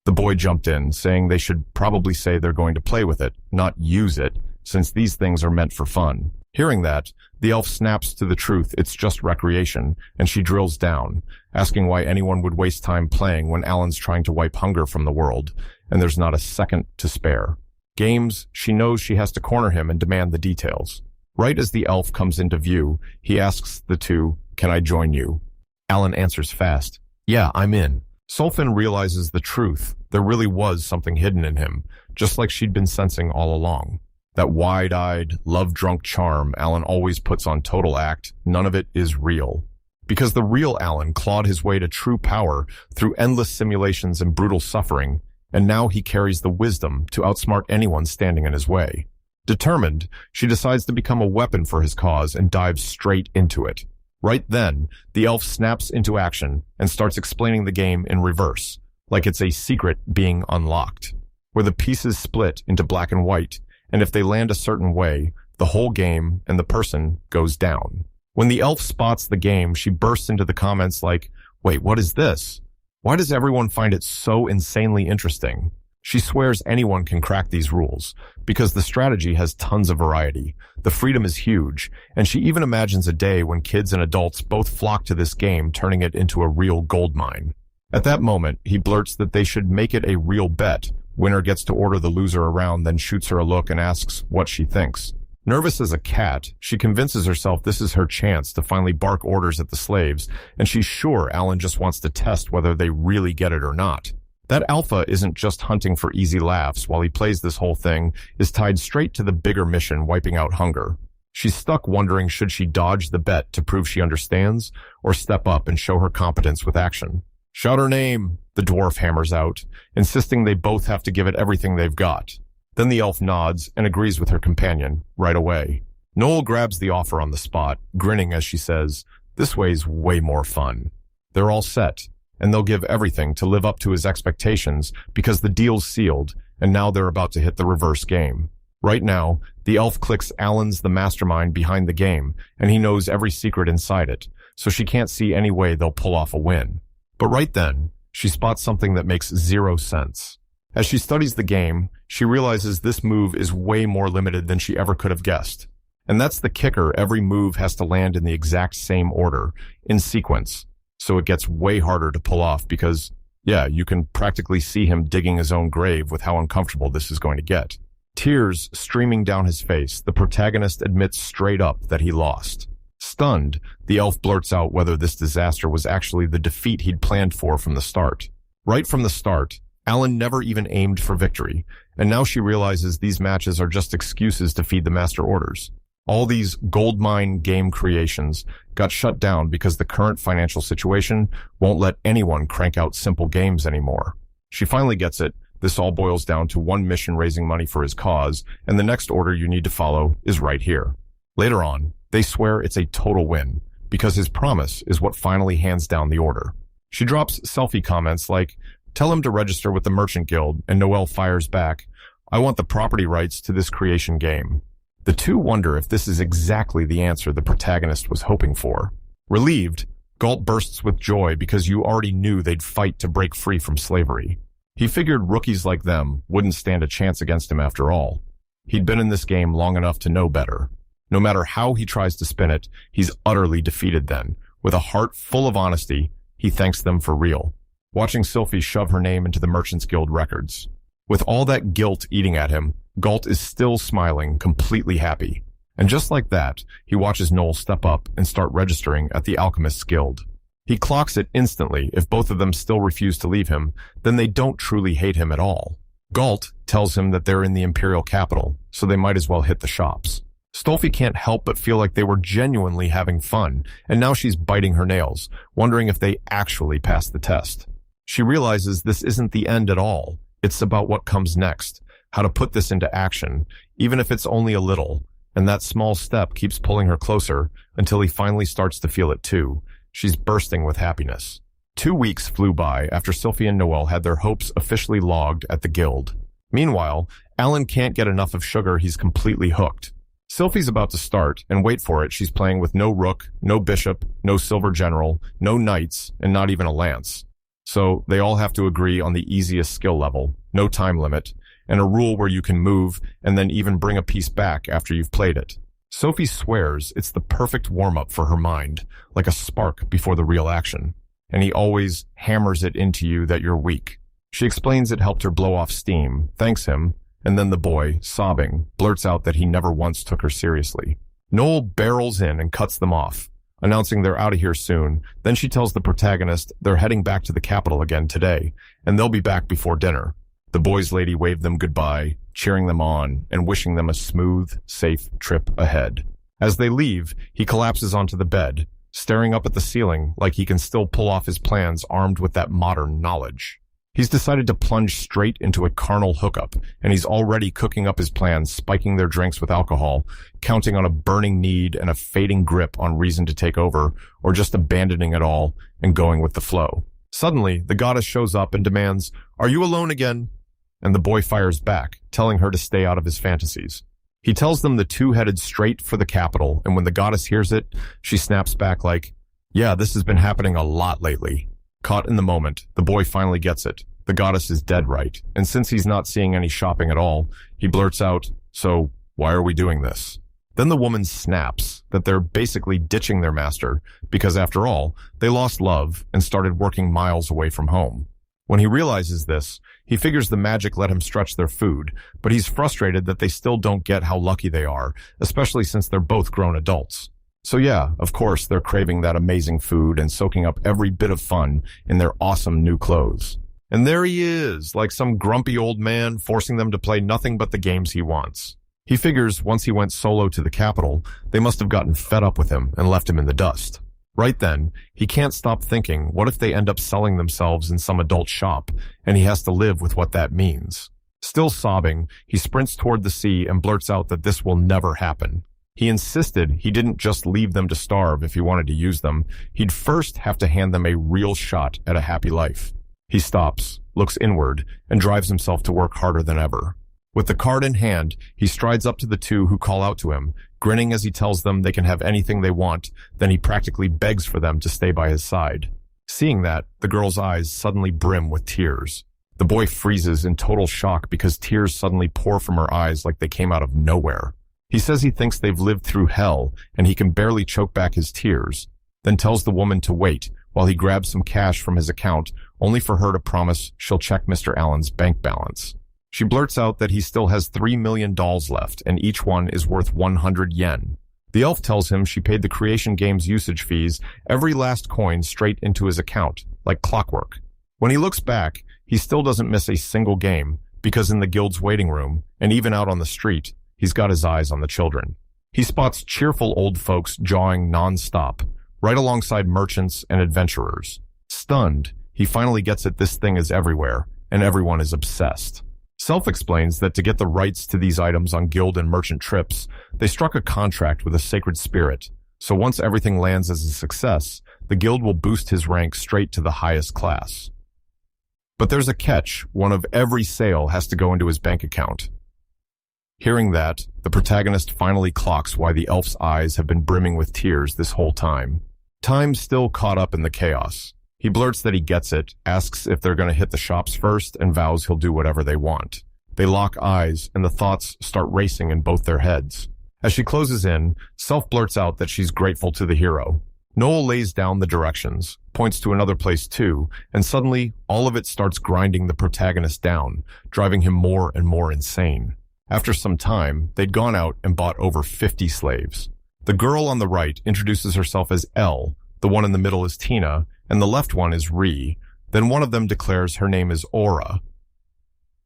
The boy jumped in, saying they should probably say they're going to play with it, not use it, since these things are meant for fun. Hearing that, the elf snaps to the truth it's just recreation, and she drills down, asking why anyone would waste time playing when Alan's trying to wipe hunger from the world, and there's not a second to spare. Games, she knows she has to corner him and demand the details. Right as the elf comes into view, he asks the two, "Can I join you?" Alan answers fast, "Yeah, I'm in." Solfin realizes the truth. There really was something hidden in him, just like she'd been sensing all along. That wide-eyed, love-drunk charm Alan always puts on total act, none of it is real. Because the real Alan clawed his way to true power through endless simulations and brutal suffering, and now he carries the wisdom to outsmart anyone standing in his way. Determined, she decides to become a weapon for his cause and dives straight into it. Right then, the elf snaps into action and starts explaining the game in reverse, like it's a secret being unlocked, where the pieces split into black and white, and if they land a certain way, the whole game and the person goes down. When the elf spots the game, she bursts into the comments like, "Wait, what is this? Why does everyone find it so insanely interesting?" She swears anyone can crack these rules, because the strategy has tons of variety, the freedom is huge, and she even imagines a day when kids and adults both flock to this game, turning it into a real goldmine. At that moment, he blurts that they should make it a real bet. Winner gets to order the loser around, then shoots her a look and asks what she thinks. Nervous as a cat, she convinces herself this is her chance to finally bark orders at the slaves, and she's sure Alan just wants to test whether they really get it or not. That alpha isn't just hunting for easy laughs while he plays this whole thing, is tied straight to the bigger mission, wiping out hunger. She's stuck wondering should she dodge the bet to prove she understands, or step up and show her competence with action. "Shout her name," the dwarf hammers out, insisting they both have to give it everything they've got. Then the elf nods and agrees with her companion right away. Noel grabs the offer on the spot, grinning as she says, "This way's way more fun." They're all set, and they'll give everything to live up to his expectations because the deal's sealed, and now they're about to hit the reverse game. Right now, the elf clicks Alan's the mastermind behind the game, and he knows every secret inside it, so she can't see any way they'll pull off a win. But right then, she spots something that makes zero sense. As she studies the game, she realizes this move is way more limited than she ever could have guessed. And that's the kicker, every move has to land in the exact same order, in sequence. So it gets way harder to pull off because, yeah, you can practically see him digging his own grave with how uncomfortable this is going to get. Tears streaming down his face, the protagonist admits straight up that he lost. Stunned, the elf blurts out whether this disaster was actually the defeat he'd planned for from the start. Right from the start, Alan never even aimed for victory, and now she realizes these matches are just excuses to feed the master orders. All these goldmine game creations got shut down because the current financial situation won't let anyone crank out simple games anymore. She finally gets it. This all boils down to one mission raising money for his cause, and the next order you need to follow is right here. Later on, they swear it's a total win, because his promise is what finally hands down the order. She drops selfie comments like, "Tell him to register with the Merchant Guild," and Noelle fires back, "I want the property rights to this creation game." The two wonder if this is exactly the answer the protagonist was hoping for. Relieved, Galt bursts with joy because you already knew they'd fight to break free from slavery. He figured rookies like them wouldn't stand a chance against him after all. He'd been in this game long enough to know better. No matter how he tries to spin it, he's utterly defeated then. With a heart full of honesty, he thanks them for real, watching Sylphie shove her name into the Merchants Guild records. With all that guilt eating at him, Galt is still smiling, completely happy. And just like that, he watches Noel step up and start registering at the Alchemist's Guild. He clocks it instantly. If both of them still refuse to leave him, then they don't truly hate him at all. Galt tells him that they're in the Imperial capital, so they might as well hit the shops. Stolfi can't help but feel like they were genuinely having fun, and now she's biting her nails, wondering if they actually passed the test. She realizes this isn't the end at all. It's about what comes next, how to put this into action, even if it's only a little, and that small step keeps pulling her closer until he finally starts to feel it too. She's bursting with happiness. 2 weeks flew by after Sylphie and Noel had their hopes officially logged at the guild. Meanwhile, Alan can't get enough of sugar. He's completely hooked. Sylphie's about to start, and wait for it, she's playing with no rook, no bishop, no silver general, no knights, and not even a lance. So they all have to agree on the easiest skill level, no time limit, and a rule where you can move and then even bring a piece back after you've played it. Sophie swears it's the perfect warm-up for her mind, like a spark before the real action. And he always hammers it into you that you're weak. She explains it helped her blow off steam, thanks him, and then the boy, sobbing, blurts out that he never once took her seriously. Noel barrels in and cuts them off, announcing they're out of here soon. Then she tells the protagonist they're heading back to the capital again today, and they'll be back before dinner. The boys' lady waved them goodbye, cheering them on, and wishing them a smooth, safe trip ahead. As they leave, he collapses onto the bed, staring up at the ceiling like he can still pull off his plans armed with that modern knowledge. He's decided to plunge straight into a carnal hookup, and he's already cooking up his plans, spiking their drinks with alcohol, counting on a burning need and a fading grip on reason to take over, or just abandoning it all and going with the flow. Suddenly, the goddess shows up and demands, "Are you alone again?" And the boy fires back, telling her to stay out of his fantasies. He tells them the two headed straight for the capital, and when the goddess hears it, she snaps back like, "Yeah, this has been happening a lot lately." Caught in the moment, the boy finally gets it. The goddess is dead right, and since he's not seeing any shopping at all, he blurts out, "So, why are we doing this?" Then the woman snaps that they're basically ditching their master, because after all, they lost love and started working miles away from home. When he realizes this, he figures the magic let him stretch their food, but he's frustrated that they still don't get how lucky they are, especially since they're both grown adults. So yeah, of course, they're craving that amazing food and soaking up every bit of fun in their awesome new clothes. And there he is, like some grumpy old man, forcing them to play nothing but the games he wants. He figures once he went solo to the capital, they must have gotten fed up with him and left him in the dust. Right then, he can't stop thinking, what if they end up selling themselves in some adult shop, and he has to live with what that means? Still sobbing, he sprints toward the sea and blurts out that this will never happen. He insisted he didn't just leave them to starve if he wanted to use them. He'd first have to hand them a real shot at a happy life. He stops, looks inward, and drives himself to work harder than ever. With the card in hand, he strides up to the two who call out to him, grinning as he tells them they can have anything they want, then he practically begs for them to stay by his side. Seeing that, the girl's eyes suddenly brim with tears. The boy freezes in total shock because tears suddenly pour from her eyes like they came out of nowhere. He says he thinks they've lived through hell, and he can barely choke back his tears, then tells the woman to wait while he grabs some cash from his account, only for her to promise she'll check Mr. Allen's bank balance. She blurts out that he still has $3 million left, and each one is worth 100 yen. The elf tells him she paid the Creation Games usage fees, every last coin straight into his account, like clockwork. When he looks back, he still doesn't miss a single game, because in the guild's waiting room, and even out on the street, he's got his eyes on the children. He spots cheerful old folks jawing non-stop, right alongside merchants and adventurers. Stunned, he finally gets it this thing is everywhere, and everyone is obsessed. Self explains that to get the rights to these items on guild and merchant trips, they struck a contract with a sacred spirit, so once everything lands as a success, the guild will boost his rank straight to the highest class. But there's a catch. One of every sale has to go into his bank account. Hearing that, the protagonist finally clocks why the elf's eyes have been brimming with tears this whole time. Time's still caught up in the chaos. He blurts that he gets it, asks if they're going to hit the shops first, and vows he'll do whatever they want. They lock eyes, and the thoughts start racing in both their heads. As she closes in, Self blurts out that she's grateful to the hero. Noel lays down the directions, points to another place too, and suddenly all of it starts grinding the protagonist down, driving him more and more insane. After some time, they'd gone out and bought over 50 slaves. The girl on the right introduces herself as Elle, the one in the middle is Tina, and the left one is Ree. Then one of them declares her name is Aura.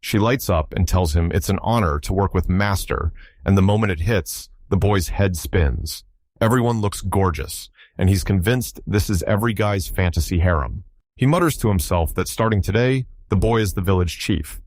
She lights up and tells him it's an honor to work with Master, and the moment it hits, the boy's head spins. Everyone looks gorgeous, and he's convinced this is every guy's fantasy harem. He mutters to himself that starting today, the boy is the village chief.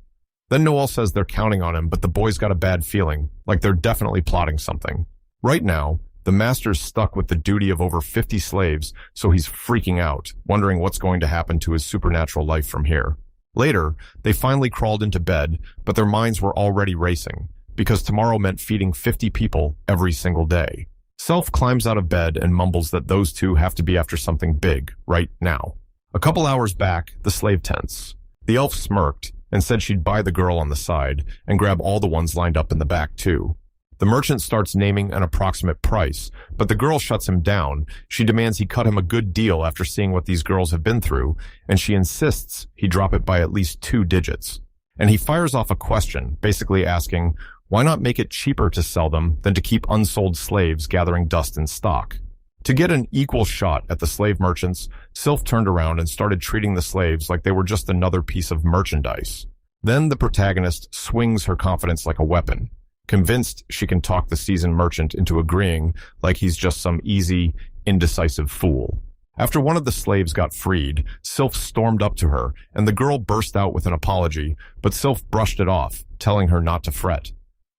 Then Noel says they're counting on him, but the boy's got a bad feeling, like they're definitely plotting something. Right now, the Master's stuck with the duty of over 50 slaves, so he's freaking out, wondering what's going to happen to his supernatural life from here. Later, they finally crawled into bed, but their minds were already racing, because tomorrow meant feeding 50 people every single day. Self climbs out of bed and mumbles that those two have to be after something big, right now. A couple hours back, the slave tents. The elf smirked and said she'd buy the girl on the side and grab all the ones lined up in the back too. The merchant starts naming an approximate price, but the girl shuts him down. She demands he cut him a good deal after seeing what these girls have been through, and she insists he drop it by at least 2 digits. And he fires off a question, basically asking, why not make it cheaper to sell them than to keep unsold slaves gathering dust in stock? To get an equal shot at the slave merchants, Sylph turned around and started treating the slaves like they were just another piece of merchandise. Then the protagonist swings her confidence like a weapon, convinced she can talk the seasoned merchant into agreeing like he's just some easy, indecisive fool. After one of the slaves got freed, Sylph stormed up to her, and the girl burst out with an apology, but Sylph brushed it off, telling her not to fret.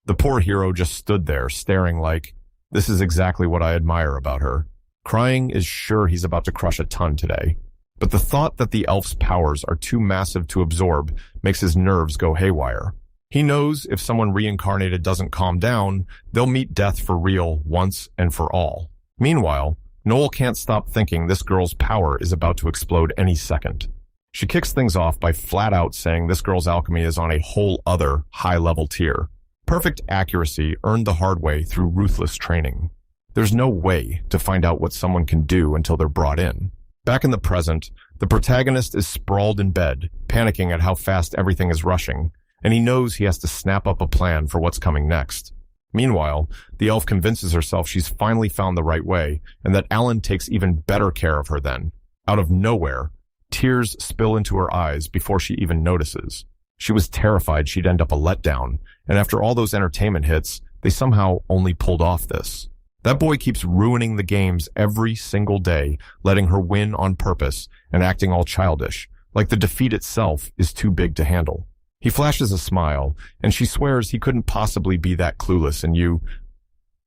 The poor hero just stood there, staring like, this is exactly what I admire about her. Crying is sure he's about to crush a ton today. But the thought that the elf's powers are too massive to absorb makes his nerves go haywire. He knows if someone reincarnated doesn't calm down, they'll meet death for real once and for all. Meanwhile, Noel can't stop thinking this girl's power is about to explode any second. She kicks things off by flat out saying this girl's alchemy is on a whole other high-level tier. Perfect accuracy earned the hard way through ruthless training. There's no way to find out what someone can do until they're brought in. Back in the present, the protagonist is sprawled in bed, panicking at how fast everything is rushing, and he knows he has to snap up a plan for what's coming next. Meanwhile, the elf convinces herself she's finally found the right way, and that Alan takes even better care of her then. Out of nowhere, tears spill into her eyes before she even notices. She was terrified she'd end up a letdown, and after all those entertainment hits, they somehow only pulled off this. That boy keeps ruining the games every single day, letting her win on purpose and acting all childish, like the defeat itself is too big to handle. He flashes a smile, and she swears he couldn't possibly be that clueless, and you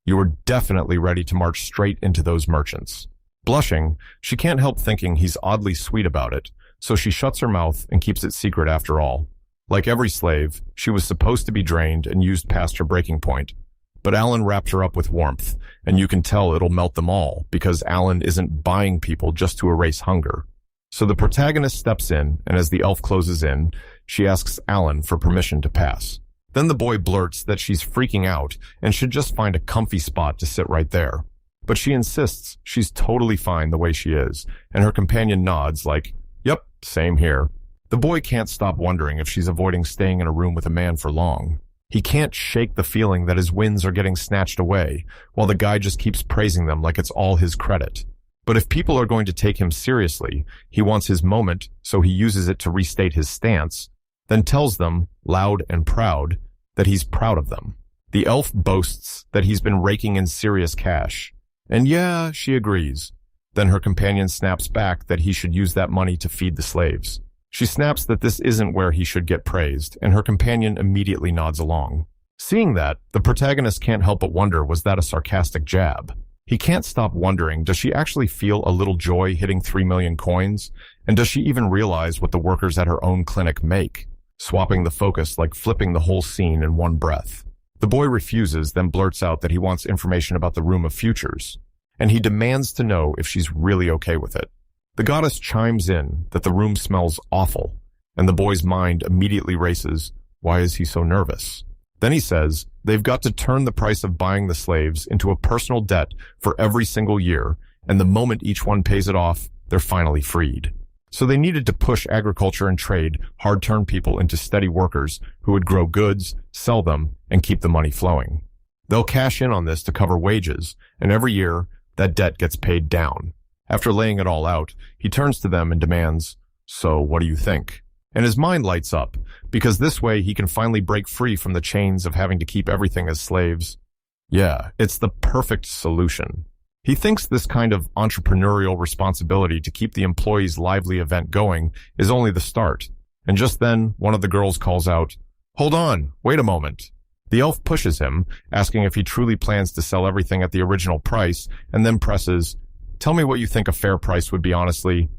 were definitely ready to march straight into those merchants. Blushing, she can't help thinking he's oddly sweet about it, so she shuts her mouth and keeps it secret after all. Like every slave, she was supposed to be drained and used past her breaking point. But Alan wrapped her up with warmth, and you can tell it'll melt them all because Alan isn't buying people just to erase hunger. So the protagonist steps in, and as the elf closes in, she asks Alan for permission to pass. Then the boy blurts that she's freaking out and should just find a comfy spot to sit right there. But she insists she's totally fine the way she is, and her companion nods like, yep, same here. The boy can't stop wondering if she's avoiding staying in a room with a man for long. He can't shake the feeling that his wins are getting snatched away, while the guy just keeps praising them like it's all his credit. But if people are going to take him seriously, he wants his moment, so he uses it to restate his stance, then tells them, loud and proud, that he's proud of them. The elf boasts that he's been raking in serious cash. And yeah, she agrees. Then her companion snaps back that he should use that money to feed the slaves. She snaps that this isn't where he should get praised, and her companion immediately nods along. Seeing that, the protagonist can't help but wonder, was that a sarcastic jab? He can't stop wondering, does she actually feel a little joy hitting 3 million coins? And does she even realize what the workers at her own clinic make? Swapping the focus like flipping the whole scene in one breath. The boy refuses, then blurts out that he wants information about the Room of Futures. and he demands to know if she's really okay with it. The goddess chimes in that the room smells awful, and the boy's mind immediately races. Why is he so nervous? Then he says they've got to turn the price of buying the slaves into a personal debt for every single year, and the moment each one pays it off, they're finally freed. So they needed to push agriculture and trade, hard-turned people into steady workers who would grow goods, sell them, and keep the money flowing. They'll cash in on this to cover wages, and every year, that debt gets paid down. After laying it all out, he turns to them and demands, "So what do you think?" And his mind lights up, because this way he can finally break free from the chains of having to keep everything as slaves. Yeah, it's the perfect solution. He thinks this kind of entrepreneurial responsibility to keep the employee's lively event going is only the start. And just then, one of the girls calls out, "Hold on, wait a moment." The elf pushes him, asking if he truly plans to sell everything at the original price, and then presses, "Tell me what you think a fair price would be, honestly."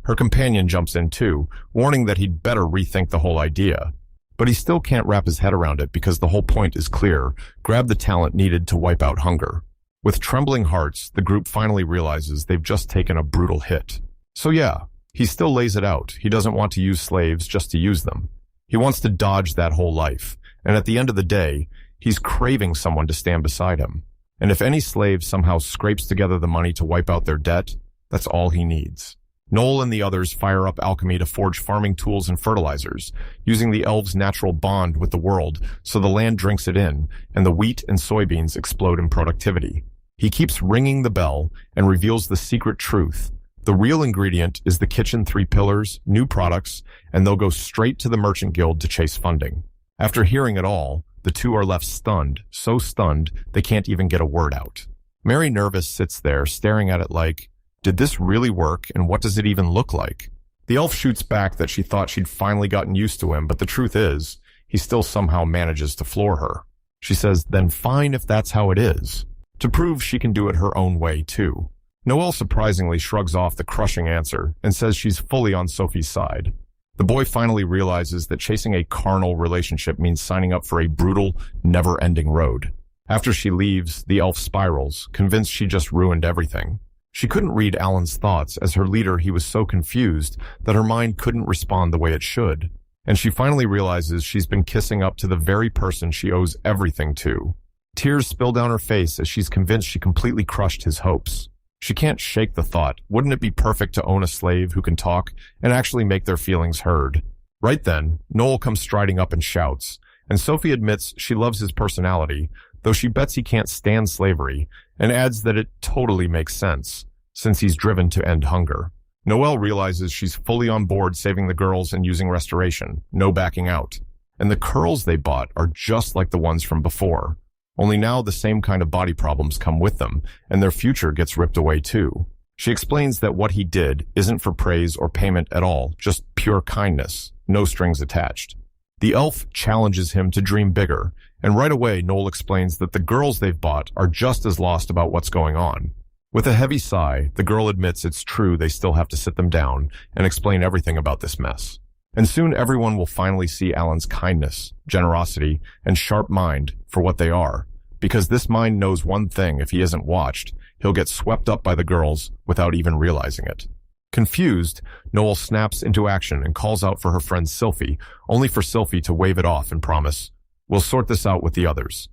Her companion jumps in too, warning that he'd better rethink the whole idea. But he still can't wrap his head around it because the whole point is clear: grab the talent needed to wipe out hunger. With trembling hearts, the group finally realizes they've just taken a brutal hit. So yeah, he still lays it out. He doesn't want to use slaves just to use them. He wants to dodge that whole life. And at the end of the day, he's craving someone to stand beside him. And if any slave somehow scrapes together the money to wipe out their debt, that's all he needs. Noel and the others fire up alchemy to forge farming tools and fertilizers, using the elves' natural bond with the world so the land drinks it in, and the wheat and soybeans explode in productivity. He keeps ringing the bell and reveals the secret truth. The real ingredient is the kitchen 3 pillars, new products, and they'll go straight to the Merchant Guild to chase funding. After hearing it all, the two are left stunned, so stunned they can't even get a word out. Mary Nervous sits there staring at it like, did this really work, and what does it even look like? The elf shoots back that she thought she'd finally gotten used to him, but the truth is, he still somehow manages to floor her. She says, then fine if that's how it is, to prove she can do it her own way too. Noelle surprisingly shrugs off the crushing answer and says she's fully on Sophie's side. The boy finally realizes that chasing a carnal relationship means signing up for a brutal, never-ending road. After she leaves, the elf spirals, convinced she just ruined everything. She couldn't read Alan's thoughts. As her leader, he was so confused that her mind couldn't respond the way it should. And she finally realizes she's been kissing up to the very person she owes everything to. Tears spill down her face as she's convinced she completely crushed his hopes. She can't shake the thought, wouldn't it be perfect to own a slave who can talk and actually make their feelings heard? Right then, Noel comes striding up and shouts, and Sophie admits she loves his personality, though she bets he can't stand slavery, and adds that it totally makes sense, since he's driven to end hunger. Noelle realizes she's fully on board saving the girls and using restoration, no backing out. And the curls they bought are just like the ones from before. Only now the same kind of body problems come with them, and their future gets ripped away too. She explains that what he did isn't for praise or payment at all, just pure kindness, no strings attached. The elf challenges him to dream bigger, and right away Noel explains that the girls they've bought are just as lost about what's going on. With a heavy sigh, the girl admits it's true they still have to sit them down and explain everything about this mess. And soon everyone will finally see Alan's kindness, generosity, and sharp mind for what they are, because this mind knows one thing: if he isn't watched, he'll get swept up by the girls without even realizing it. Confused, Noel snaps into action and calls out for her friend Sylphie, only for Sylphie to wave it off and promise, "We'll sort this out with the others."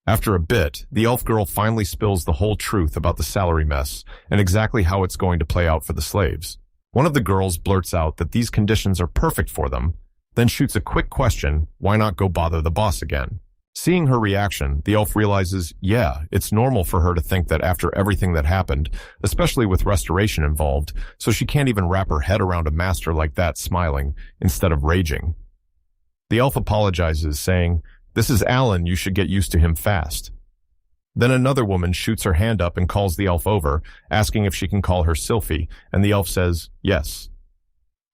After a bit, the elf girl finally spills the whole truth about the salary mess and exactly how it's going to play out for the slaves. One of the girls blurts out that these conditions are perfect for them, then shoots a quick question: why not go bother the boss again? Seeing her reaction, the elf realizes, yeah, it's normal for her to think that after everything that happened, especially with restoration involved, so she can't even wrap her head around a master like that smiling instead of raging. The elf apologizes, saying, "This is Alan, you should get used to him fast." Then another woman shoots her hand up and calls the elf over, asking if she can call her Sylphie, and the elf says, yes.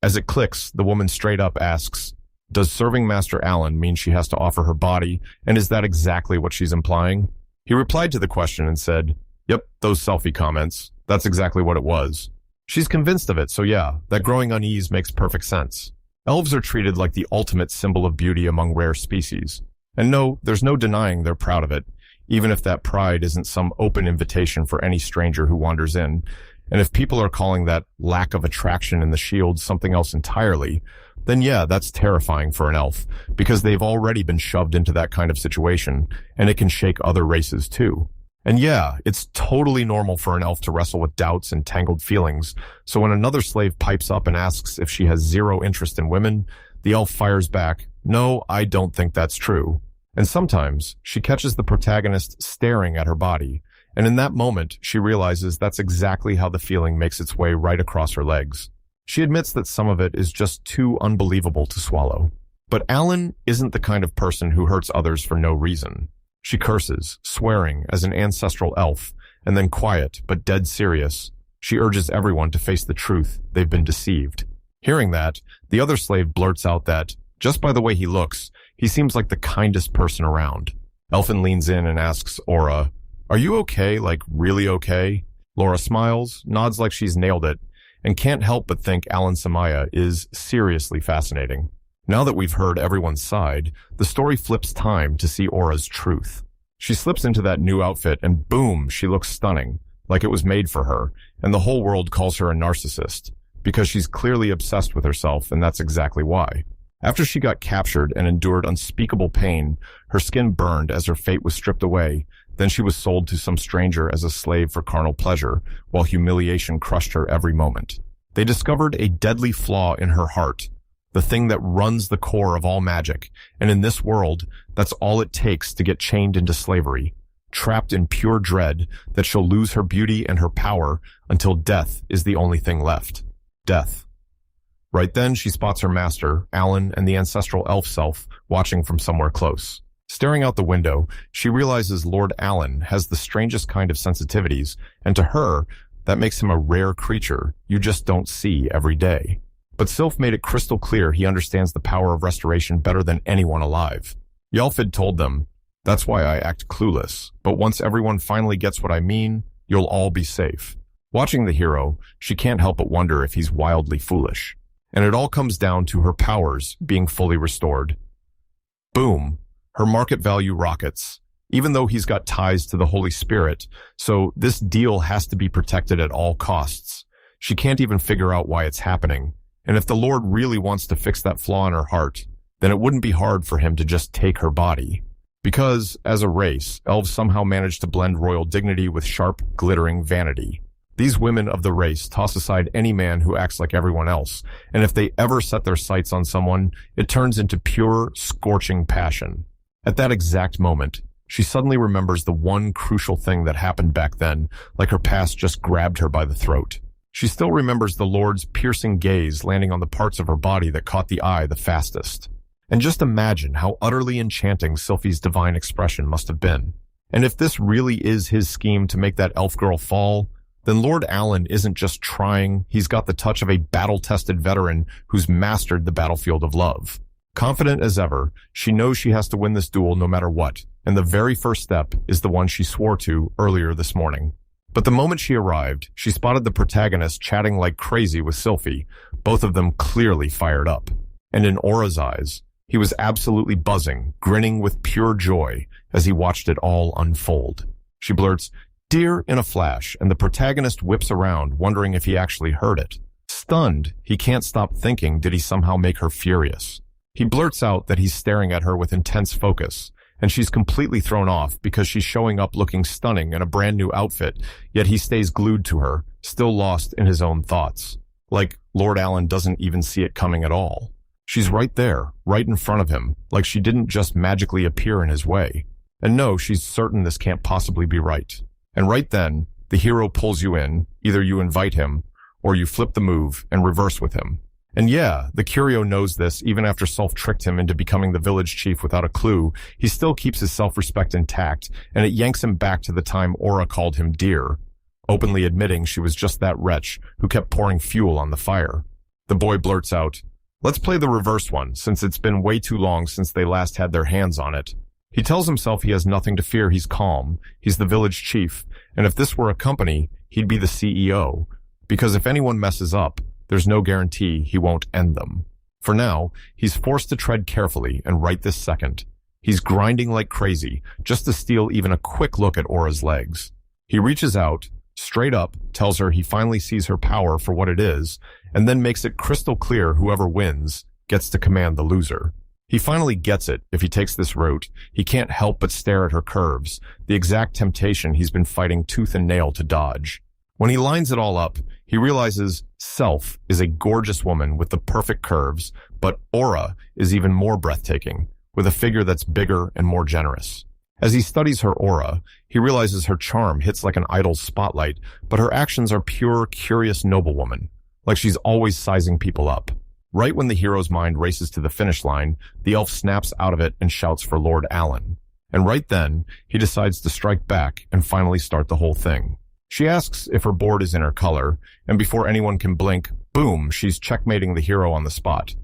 As it clicks, the woman straight up asks, does serving Master Alan mean she has to offer her body, and is that exactly what she's implying? He replied to the question and said, yep, those selfie comments, that's exactly what it was. She's convinced of it, so yeah, that growing unease makes perfect sense. Elves are treated like the ultimate symbol of beauty among rare species. And no, there's no denying they're proud of it. even if that pride isn't some open invitation for any stranger who wanders in. And if people are calling that lack of attraction in the shield something else entirely, then yeah, that's terrifying for an elf, because they've already been shoved into that kind of situation, and it can shake other races too. And yeah, it's totally normal for an elf to wrestle with doubts and tangled feelings, so when another slave pipes up and asks if she has zero interest in women, the elf fires back, "No, I don't think that's true." And sometimes she catches the protagonist staring at her body, and in that moment she realizes that's exactly how the feeling makes its way right across her legs. She admits that some of it is just too unbelievable to swallow. But Alan isn't the kind of person who hurts others for no reason. She curses, swearing as an ancestral elf, and then quiet but dead serious, she urges everyone to face the truth: they've been deceived. Hearing that, the other slave blurts out that, just by the way he looks, he seems like the kindest person around. Elfin leans in and asks Aura, "Are you okay, like really okay?" Laura smiles, nods like she's nailed it, and can't help but think Alan Samaya is seriously fascinating. Now that we've heard everyone's side, the story flips time to see Aura's truth. She slips into that new outfit and boom, she looks stunning, like it was made for her, and the whole world calls her a narcissist, because she's clearly obsessed with herself, and that's exactly why. After she got captured and endured unspeakable pain, her skin burned as her fate was stripped away. Then she was sold to some stranger as a slave for carnal pleasure, while humiliation crushed her every moment. They discovered a deadly flaw in her heart, the thing that runs the core of all magic, and in this world, that's all it takes to get chained into slavery, trapped in pure dread that she'll lose her beauty and her power until death is the only thing left. Death. Right then, she spots her master, Alan, and the ancestral elf self watching from somewhere close. Staring out the window, she realizes Lord Alan has the strangest kind of sensitivities, and to her, that makes him a rare creature you just don't see every day. But Sylph made it crystal clear he understands the power of restoration better than anyone alive. Ylfid told them, "That's why I act clueless, but once everyone finally gets what I mean, you'll all be safe." Watching the hero, she can't help but wonder if he's wildly foolish. And it all comes down to her powers being fully restored. Boom. Her market value rockets, even though he's got ties to the Holy Spirit, so this deal has to be protected at all costs. She can't even figure out why it's happening, and if the Lord really wants to fix that flaw in her heart, then it wouldn't be hard for him to just take her body. Because, as a race, elves somehow manage to blend royal dignity with sharp, glittering vanity. These women of the race toss aside any man who acts like everyone else, and if they ever set their sights on someone, it turns into pure, scorching passion. At that exact moment, she suddenly remembers the one crucial thing that happened back then, like her past just grabbed her by the throat. She still remembers the Lord's piercing gaze landing on the parts of her body that caught the eye the fastest. And just imagine how utterly enchanting Sylphie's divine expression must have been. And if this really is his scheme to make that elf girl fall, then Lord Alan isn't just trying, he's got the touch of a battle-tested veteran who's mastered the battlefield of love. Confident as ever, she knows she has to win this duel no matter what, and the very first step is the one she swore to earlier this morning. But the moment she arrived, she spotted the protagonist chatting like crazy with Sylphie, both of them clearly fired up. And in Aura's eyes, he was absolutely buzzing, grinning with pure joy as he watched it all unfold. She blurts, "Dear," in a flash, and the protagonist whips around, wondering if he actually heard it. Stunned, he can't stop thinking, did he somehow make her furious? He blurts out that he's staring at her with intense focus, and she's completely thrown off because she's showing up looking stunning in a brand new outfit, yet he stays glued to her, still lost in his own thoughts. Like Lord Alan doesn't even see it coming at all. She's right there, right in front of him, like she didn't just magically appear in his way. And no, she's certain this can't possibly be right. And right then, the hero pulls you in, either you invite him, or you flip the move and reverse with him. And yeah, the Curio knows this even after Sylph tricked him into becoming the village chief without a clue. He still keeps his self-respect intact, and it yanks him back to the time Aura called him dear, openly admitting she was just that wretch who kept pouring fuel on the fire. The boy blurts out, "Let's play the reverse one, since it's been way too long since they last had their hands on it." He tells himself he has nothing to fear, he's calm, he's the village chief, and if this were a company, he'd be the CEO, because if anyone messes up, there's no guarantee he won't end them. For now, he's forced to tread carefully, and right this second, He's grinding like crazy, just to steal even a quick look at Aura's legs. He reaches out, straight up, tells her he finally sees her power for what it is, and then makes it crystal clear whoever wins gets to command the loser. He finally gets it. If he takes this route, he can't help but stare at her curves, the exact temptation he's been fighting tooth and nail to dodge. When he lines it all up, he realizes Self is a gorgeous woman with the perfect curves, but Aura is even more breathtaking, with a figure that's bigger and more generous. As he studies her aura, he realizes her charm hits like an idol's spotlight, but her actions are pure, curious noblewoman, like she's always sizing people up. Right when the hero's mind races to the finish line, the elf snaps out of it and shouts for Lord Allen. And right then, he decides to strike back and finally start the whole thing. She asks if her board is in her color, and before anyone can blink, boom, she's checkmating the hero on the spot.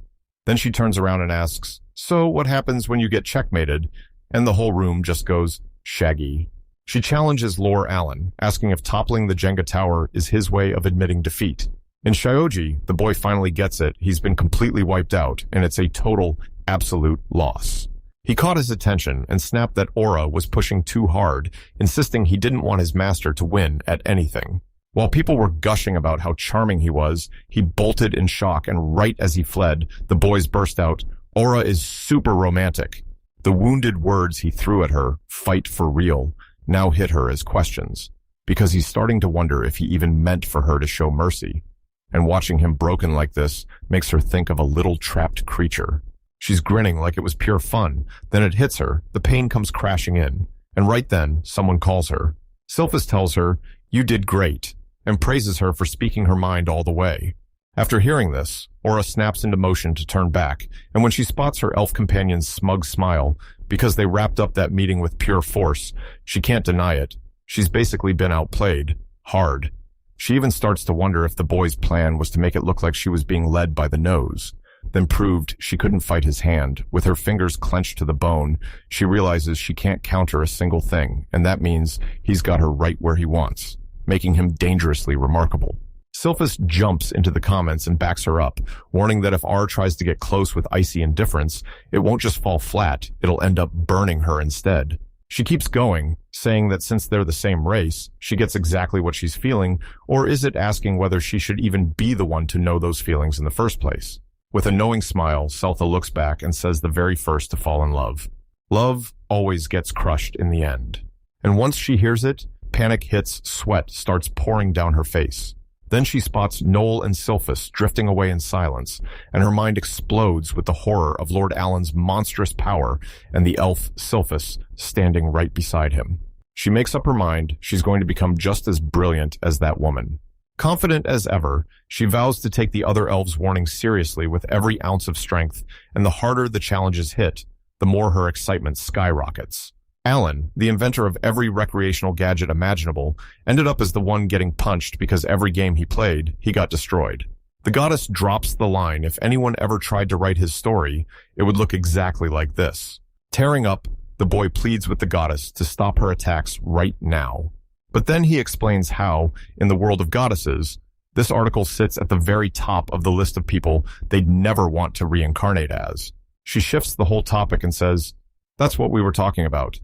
Then she turns around and asks, "So what happens when you get checkmated?" And the whole room just goes shaggy. She challenges Lord Allen, asking if toppling the Jenga tower is his way of admitting defeat. In Shioji, the boy finally gets it. He's been completely wiped out, and it's a total, absolute loss. He caught his attention and snapped that Aura was pushing too hard, insisting he didn't want his master to win at anything. While people were gushing about how charming he was, he bolted in shock, and right as he fled, the boys burst out, "Aura is super romantic." The wounded words he threw at her, "fight for real," now hit her as questions, because he's starting to wonder if he even meant for her to show mercy. And watching him broken like this makes her think of a little trapped creature. She's grinning like it was pure fun. Then it hits her, the pain comes crashing in, and right then, someone calls her. Sylphus tells her, "You did great," and praises her for speaking her mind all the way. After hearing this, Aura snaps into motion to turn back, and when she spots her elf companion's smug smile, because they wrapped up that meeting with pure force, she can't deny it. She's basically been outplayed. Hard. She even starts to wonder if the boy's plan was to make it look like she was being led by the nose. Then proved she couldn't fight his hand. With her fingers clenched to the bone, she realizes she can't counter a single thing, and that means he's got her right where he wants, making him dangerously remarkable. Sylphus jumps into the comments and backs her up, warning that if R tries to get close with icy indifference, it won't just fall flat, it'll end up burning her instead. She keeps going, saying that since they're the same race, she gets exactly what she's feeling, or is it asking whether she should even be the one to know those feelings in the first place? With a knowing smile, Seltha looks back and says the very first to fall in love. Love always gets crushed in the end. And once she hears it, panic hits, sweat starts pouring down her face. Then she spots Noel and Sylphus drifting away in silence, and her mind explodes with the horror of Lord Allen's monstrous power and the elf Sylphus standing right beside him. She makes up her mind she's going to become just as brilliant as that woman. Confident as ever, she vows to take the other elves' warning seriously with every ounce of strength, and the harder the challenges hit, the more her excitement skyrockets. Allen, the inventor of every recreational gadget imaginable, ended up as the one getting punched because every game he played, he got destroyed. The goddess drops the line, if anyone ever tried to write his story, it would look exactly like this. Tearing up, the boy pleads with the goddess to stop her attacks right now. But then he explains how, in the world of goddesses, this article sits at the very top of the list of people they'd never want to reincarnate as. She shifts the whole topic and says, "That's what we were talking about."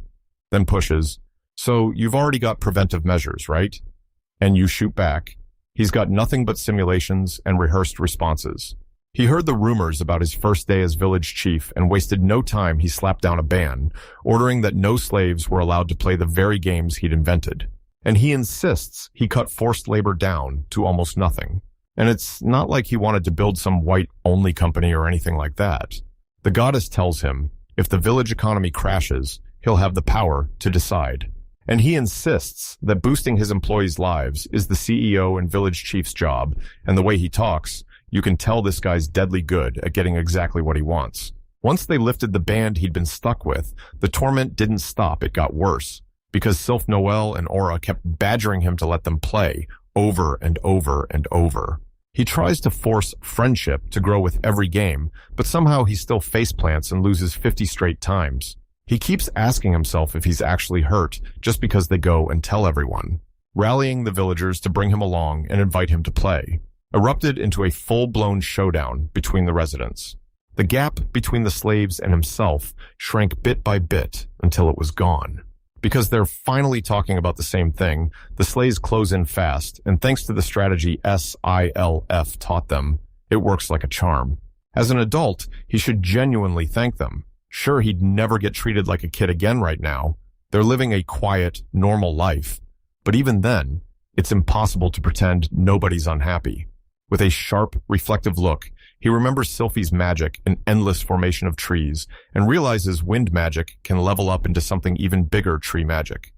Then pushes, "So you've already got preventive measures, right?" And you shoot back, "He's got nothing but simulations and rehearsed responses." He heard the rumors about his first day as village chief and wasted no time. He slapped down a ban, ordering that no slaves were allowed to play the very games he'd invented. And he insists he cut forced labor down to almost nothing. And it's not like he wanted to build some white-only company or anything like that. The goddess tells him, if the village economy crashes, he'll have the power to decide. And he insists that boosting his employees' lives is the CEO and village chief's job, and the way he talks, you can tell this guy's deadly good at getting exactly what he wants. Once they lifted the ban he'd been stuck with, the torment didn't stop, it got worse, because Sylph Noel and Aura kept badgering him to let them play, over and over and over. He tries to force friendship to grow with every game, but somehow he still faceplants and loses 50 straight times. He keeps asking himself if he's actually hurt, just because they go and tell everyone, rallying the villagers to bring him along and invite him to play. Erupted into a full-blown showdown between the residents. The gap between the slaves and himself shrank bit by bit until it was gone. Because they're finally talking about the same thing, the slaves close in fast, and thanks to the strategy SILF taught them, it works like a charm. As an adult, he should genuinely thank them. Sure, he'd never get treated like a kid again right now. They're living a quiet, normal life. But even then, it's impossible to pretend nobody's unhappy. With a sharp, reflective look, he remembers Sylphie's magic, an endless formation of trees, and realizes wind magic can level up into something even bigger tree magic.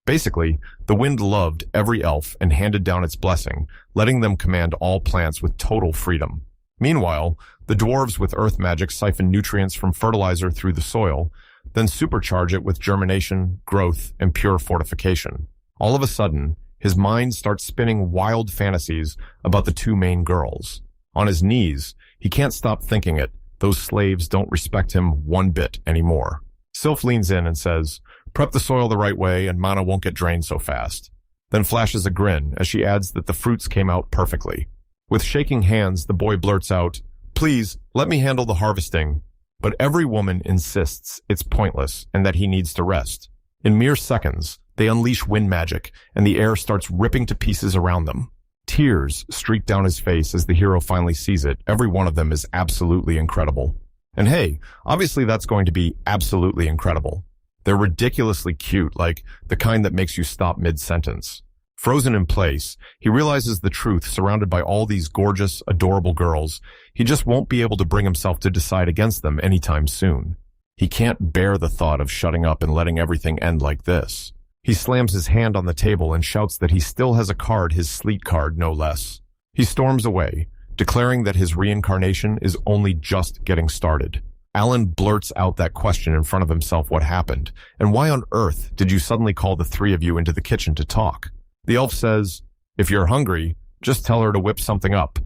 Basically, the wind loved every elf and handed down its blessing, letting them command all plants with total freedom. Meanwhile, the dwarves with earth magic siphon nutrients from fertilizer through the soil, then supercharge it with germination, growth, and pure fortification. All of a sudden, his mind starts spinning wild fantasies about the two main girls. On his knees, he can't stop thinking it. Those slaves don't respect him one bit anymore. Sylph leans in and says, "Prep the soil the right way and mana won't get drained so fast." Then flashes a grin as she adds that the fruits came out perfectly. With shaking hands, the boy blurts out, "Please, let me handle the harvesting." But every woman insists it's pointless and that he needs to rest. In mere seconds, they unleash wind magic, and the air starts ripping to pieces around them. Tears streak down his face as the hero finally sees it. Every one of them is absolutely incredible. And hey, obviously that's going to be absolutely incredible. They're ridiculously cute, like the kind that makes you stop mid-sentence. Frozen in place, he realizes the truth surrounded by all these gorgeous, adorable girls. He just won't be able to bring himself to decide against them anytime soon. He can't bear the thought of shutting up and letting everything end like this. He slams his hand on the table and shouts that he still has a card, his sleet card, no less. He storms away, declaring that his reincarnation is only just getting started. Alan blurts out that question in front of himself, what happened, and why on earth did you suddenly call the three of you into the kitchen to talk? The elf says, "If you're hungry, just tell her to whip something up."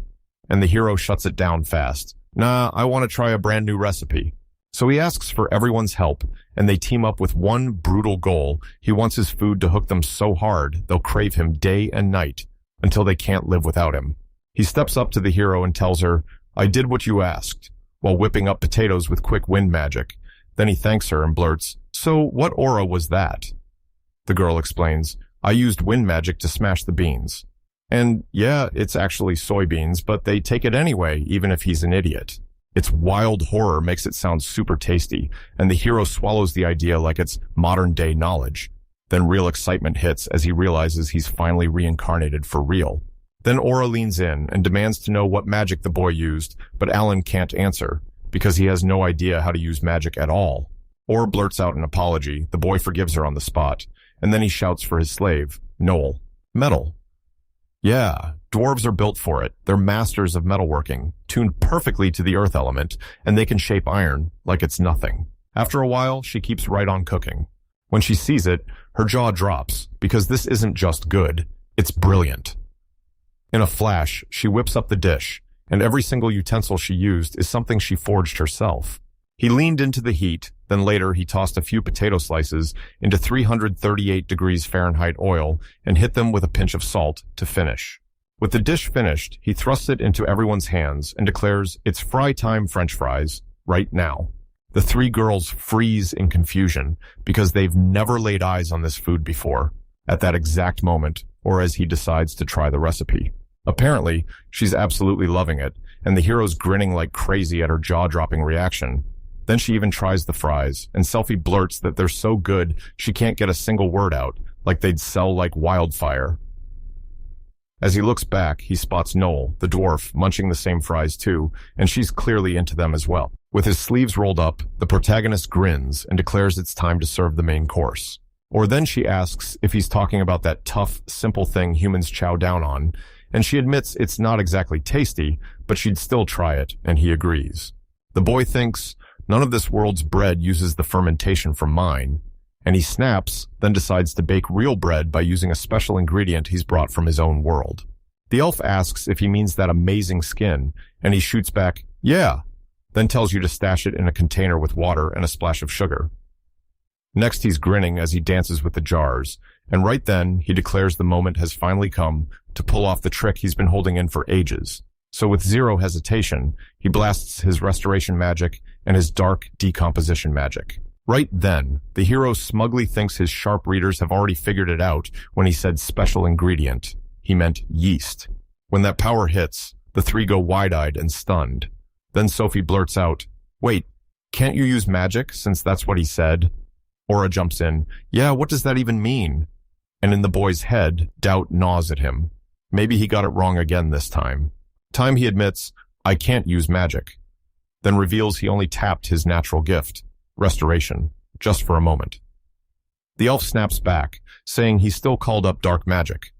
And the hero shuts it down fast. "Nah, I want to try a brand new recipe." So he asks for everyone's help, and they team up with one brutal goal. He wants his food to hook them so hard they'll crave him day and night until they can't live without him. He steps up to the hero and tells her, "I did what you asked," while whipping up potatoes with quick wind magic. Then he thanks her and blurts, "So what aura was that?" The girl explains, "I used wind magic to smash the beans." And yeah, it's actually soybeans, but they take it anyway, even if he's an idiot. Its wild horror makes it sound super tasty, and the hero swallows the idea like it's modern-day knowledge. Then real excitement hits as he realizes he's finally reincarnated for real. Then Aura leans in and demands to know what magic the boy used, but Alan can't answer, because he has no idea how to use magic at all. Aura blurts out an apology, the boy forgives her on the spot, and then he shouts for his slave, Noel. Metal. Yeah, dwarves are built for it. They're masters of metalworking, tuned perfectly to the earth element, and they can shape iron like it's nothing. After a while, she keeps right on cooking. When she sees it, her jaw drops, because this isn't just good, it's brilliant. In a flash, she whips up the dish, and every single utensil she used is something she forged herself. He leaned into the heat, then later he tossed a few potato slices into 338 degrees Fahrenheit oil and hit them with a pinch of salt to finish. With the dish finished, he thrusts it into everyone's hands and declares, "It's fry time French fries, right now." The three girls freeze in confusion because they've never laid eyes on this food before, at that exact moment, or as he decides to try the recipe. Apparently, she's absolutely loving it, and the hero's grinning like crazy at her jaw-dropping reaction. Then she even tries the fries, and Selphie blurts that they're so good she can't get a single word out, like they'd sell like wildfire. As he looks back, he spots Noel, the dwarf, munching the same fries too, and she's clearly into them as well. With his sleeves rolled up, the protagonist grins and declares it's time to serve the main course. Or then she asks if he's talking about that tough, simple thing humans chow down on, and she admits it's not exactly tasty, but she'd still try it, and he agrees. The boy thinks, none of this world's bread uses the fermentation from mine, and he snaps, then decides to bake real bread by using a special ingredient he's brought from his own world. The elf asks if he means that amazing skin, and he shoots back, "Yeah," then tells you to stash it in a container with water and a splash of sugar. Next, he's grinning as he dances with the jars, and right then, he declares the moment has finally come to pull off the trick he's been holding in for ages. So with zero hesitation, he blasts his restoration magic and his dark decomposition magic. Right then, the hero smugly thinks his sharp readers have already figured it out when he said special ingredient. He meant yeast. When that power hits, the three go wide-eyed and stunned. Then Sophie blurts out, "Wait, can't you use magic since that's what he said?" Aura jumps in, "Yeah, what does that even mean?" And in the boy's head, doubt gnaws at him. Maybe he got it wrong again this time. He admits, "I can't use magic." Then reveals he only tapped his natural gift, restoration, just for a moment. The elf snaps back, saying he's still called up dark magic.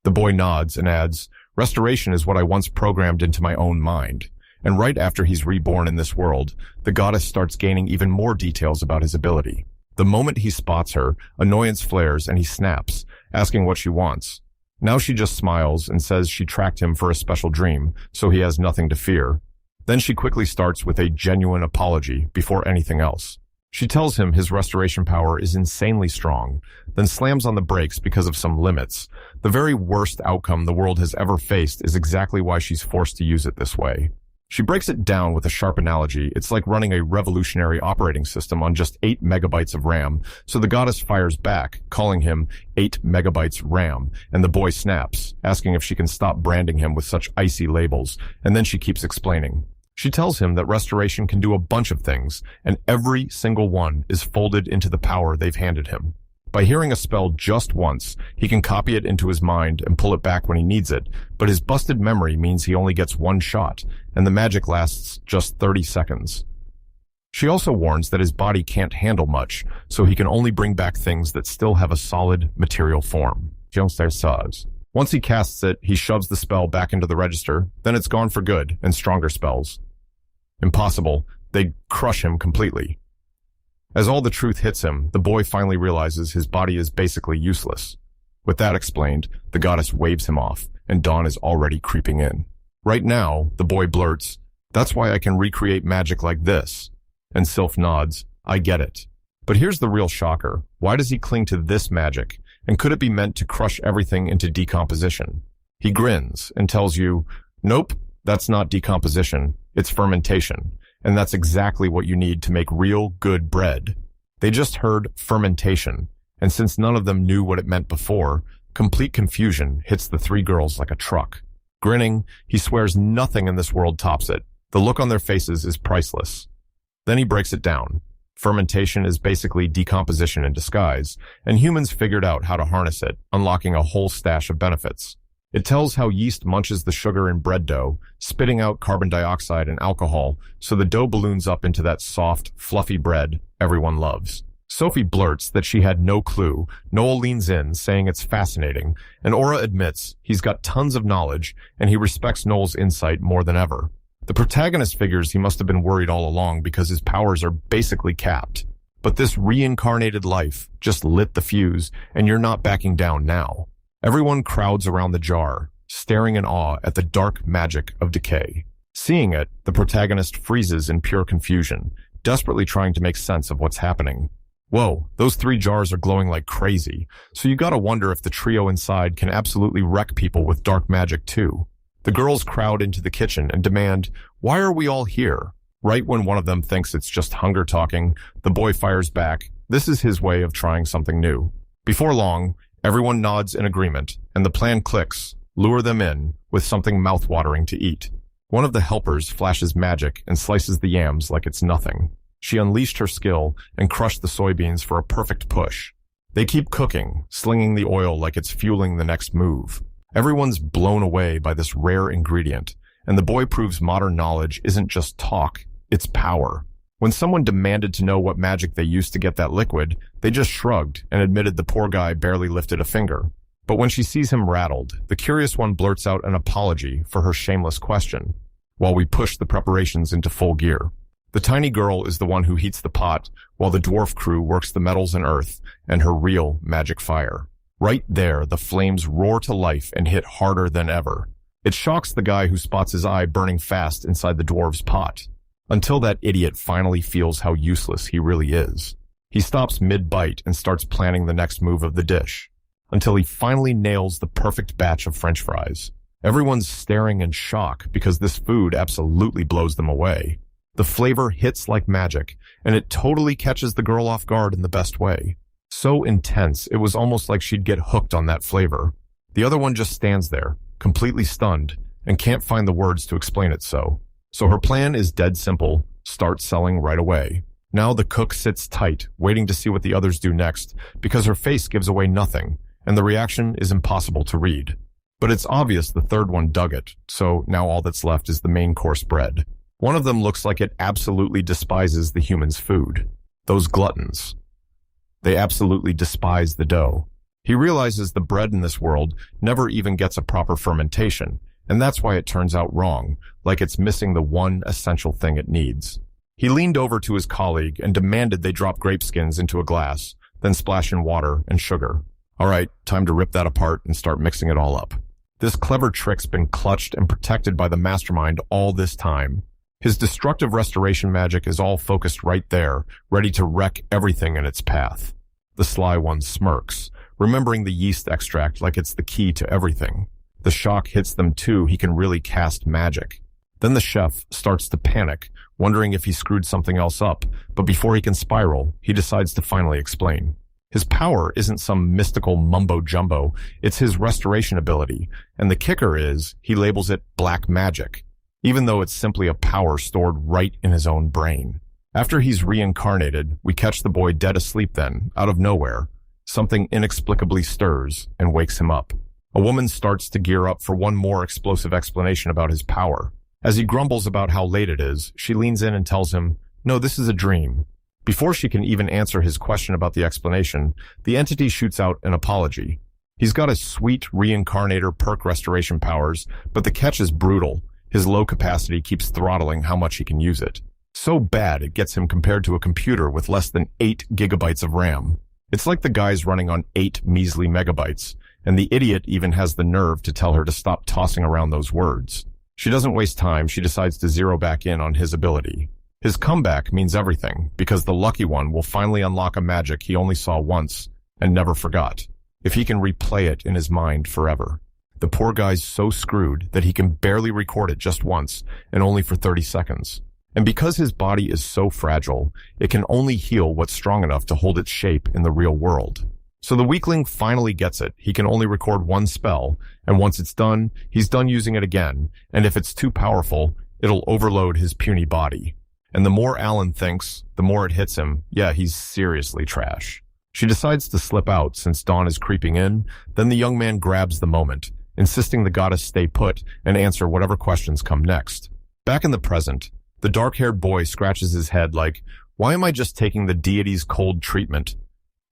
The boy nods and adds, "Restoration is what I once programmed into my own mind." And right after he's reborn in this world, the goddess starts gaining even more details about his ability. The moment he spots her, annoyance flares and he snaps, asking what she wants. Now she just smiles and says she tracked him for a special dream, so he has nothing to fear. Then she quickly starts with a genuine apology before anything else. She tells him his restoration power is insanely strong, then slams on the brakes because of some limits. The very worst outcome the world has ever faced is exactly why she's forced to use it this way. She breaks it down with a sharp analogy. It's like running a revolutionary operating system on just 8 megabytes of RAM, so the goddess fires back, calling him 8 megabytes RAM, and the boy snaps, asking if she can stop branding him with such icy labels, and then she keeps explaining. She tells him that restoration can do a bunch of things, and every single one is folded into the power they've handed him. By hearing a spell just once, he can copy it into his mind and pull it back when he needs it, but his busted memory means he only gets one shot, and the magic lasts just 30 seconds. She also warns that his body can't handle much, so he can only bring back things that still have a solid material form. Once he casts it, he shoves the spell back into the register, then it's gone for good, and stronger spells. Impossible. They'd crush him completely. As all the truth hits him, the boy finally realizes his body is basically useless. With that explained, the goddess waves him off, and dawn is already creeping in. Right now, the boy blurts, "That's why I can recreate magic like this." And Sylph nods, "I get it." But here's the real shocker. Why does he cling to this magic? And could it be meant to crush everything into decomposition? He grins and tells you, "Nope, that's not decomposition. It's fermentation. And that's exactly what you need to make real, good bread." They just heard fermentation, and since none of them knew what it meant before, complete confusion hits the three girls like a truck. Grinning, he swears nothing in this world tops it. The look on their faces is priceless. Then he breaks it down. Fermentation is basically decomposition in disguise, and humans figured out how to harness it, unlocking a whole stash of benefits. It tells how yeast munches the sugar in bread dough, spitting out carbon dioxide and alcohol, so the dough balloons up into that soft, fluffy bread everyone loves. Sophie blurts that she had no clue. Noel leans in, saying it's fascinating, and Aura admits he's got tons of knowledge, and he respects Noel's insight more than ever. The protagonist figures he must have been worried all along because his powers are basically capped. But this reincarnated life just lit the fuse, and you're not backing down now. Everyone crowds around the jar, staring in awe at the dark magic of decay. Seeing it, the protagonist freezes in pure confusion, desperately trying to make sense of what's happening. Whoa, those 3 jars are glowing like crazy, so you gotta wonder if the trio inside can absolutely wreck people with dark magic too. The girls crowd into the kitchen and demand, "Why are we all here?" Right when one of them thinks it's just hunger talking, the boy fires back. This is his way of trying something new. Before long, everyone nods in agreement, and the plan clicks. Lure them in with something mouth-watering to eat. One of the helpers flashes magic and slices the yams like it's nothing. She unleashed her skill and crushed the soybeans for a perfect push. They keep cooking, slinging the oil like it's fueling the next move. Everyone's blown away by this rare ingredient, and the boy proves modern knowledge isn't just talk, it's power. When someone demanded to know what magic they used to get that liquid, they just shrugged and admitted the poor guy barely lifted a finger. But when she sees him rattled, the curious one blurts out an apology for her shameless question, while we push the preparations into full gear. The tiny girl is the one who heats the pot, while the dwarf crew works the metals and earth and her real magic fire. Right there, the flames roar to life and hit harder than ever. It shocks the guy who spots his eye burning fast inside the dwarf's pot. Until that idiot finally feels how useless he really is. He stops mid-bite and starts planning the next move of the dish, until he finally nails the perfect batch of French fries. Everyone's staring in shock because this food absolutely blows them away. The flavor hits like magic, and it totally catches the girl off guard in the best way. So intense, it was almost like she'd get hooked on that flavor. The other one just stands there, completely stunned, and can't find the words to explain it so. So her plan is dead simple: start selling right away. Now the cook sits tight, waiting to see what the others do next, because her face gives away nothing, and the reaction is impossible to read. But it's obvious the third one dug it, so now all that's left is the main course bread. One of them looks like it absolutely despises the human's food. Those gluttons. They absolutely despise the dough. He realizes the bread in this world never even gets a proper fermentation, and that's why it turns out wrong, like it's missing the one essential thing it needs. He leaned over to his colleague and demanded they drop grape skins into a glass, then splash in water and sugar. All right, time to rip that apart and start mixing it all up. This clever trick's been clutched and protected by the mastermind all this time. His destructive restoration magic is all focused right there, ready to wreck everything in its path. The sly one smirks, remembering the yeast extract like it's the key to everything. The shock hits them too. He can really cast magic. Then the chef starts to panic, wondering if he screwed something else up, but before he can spiral, he decides to finally explain. His power isn't some mystical mumbo-jumbo, it's his restoration ability, and the kicker is he labels it black magic, even though it's simply a power stored right in his own brain. After he's reincarnated, we catch the boy dead asleep then, out of nowhere. Something inexplicably stirs and wakes him up. A woman starts to gear up for one more explosive explanation about his power. As he grumbles about how late it is, she leans in and tells him, "No, this is a dream." Before she can even answer his question about the explanation, the entity shoots out an apology. He's got his sweet reincarnator perk restoration powers, but the catch is brutal. His low capacity keeps throttling how much he can use it. So bad it gets him compared to a computer with less than 8 gigabytes of RAM. It's like the guy's running on 8 measly megabytes, and the idiot even has the nerve to tell her to stop tossing around those words. She doesn't waste time, she decides to zero back in on his ability. His comeback means everything, because the lucky one will finally unlock a magic he only saw once and never forgot, if he can replay it in his mind forever. The poor guy's so screwed that he can barely record it just once, and only for 30 seconds. And because his body is so fragile, it can only heal what's strong enough to hold its shape in the real world. So the weakling finally gets it. He can only record one spell, and once it's done, he's done using it again, and if it's too powerful, it'll overload his puny body. And the more Alan thinks, the more it hits him, yeah, he's seriously trash. She decides to slip out since dawn is creeping in, then the young man grabs the moment, insisting the goddess stay put and answer whatever questions come next. Back in the present, the dark-haired boy scratches his head like, why am I just taking the deity's cold treatment?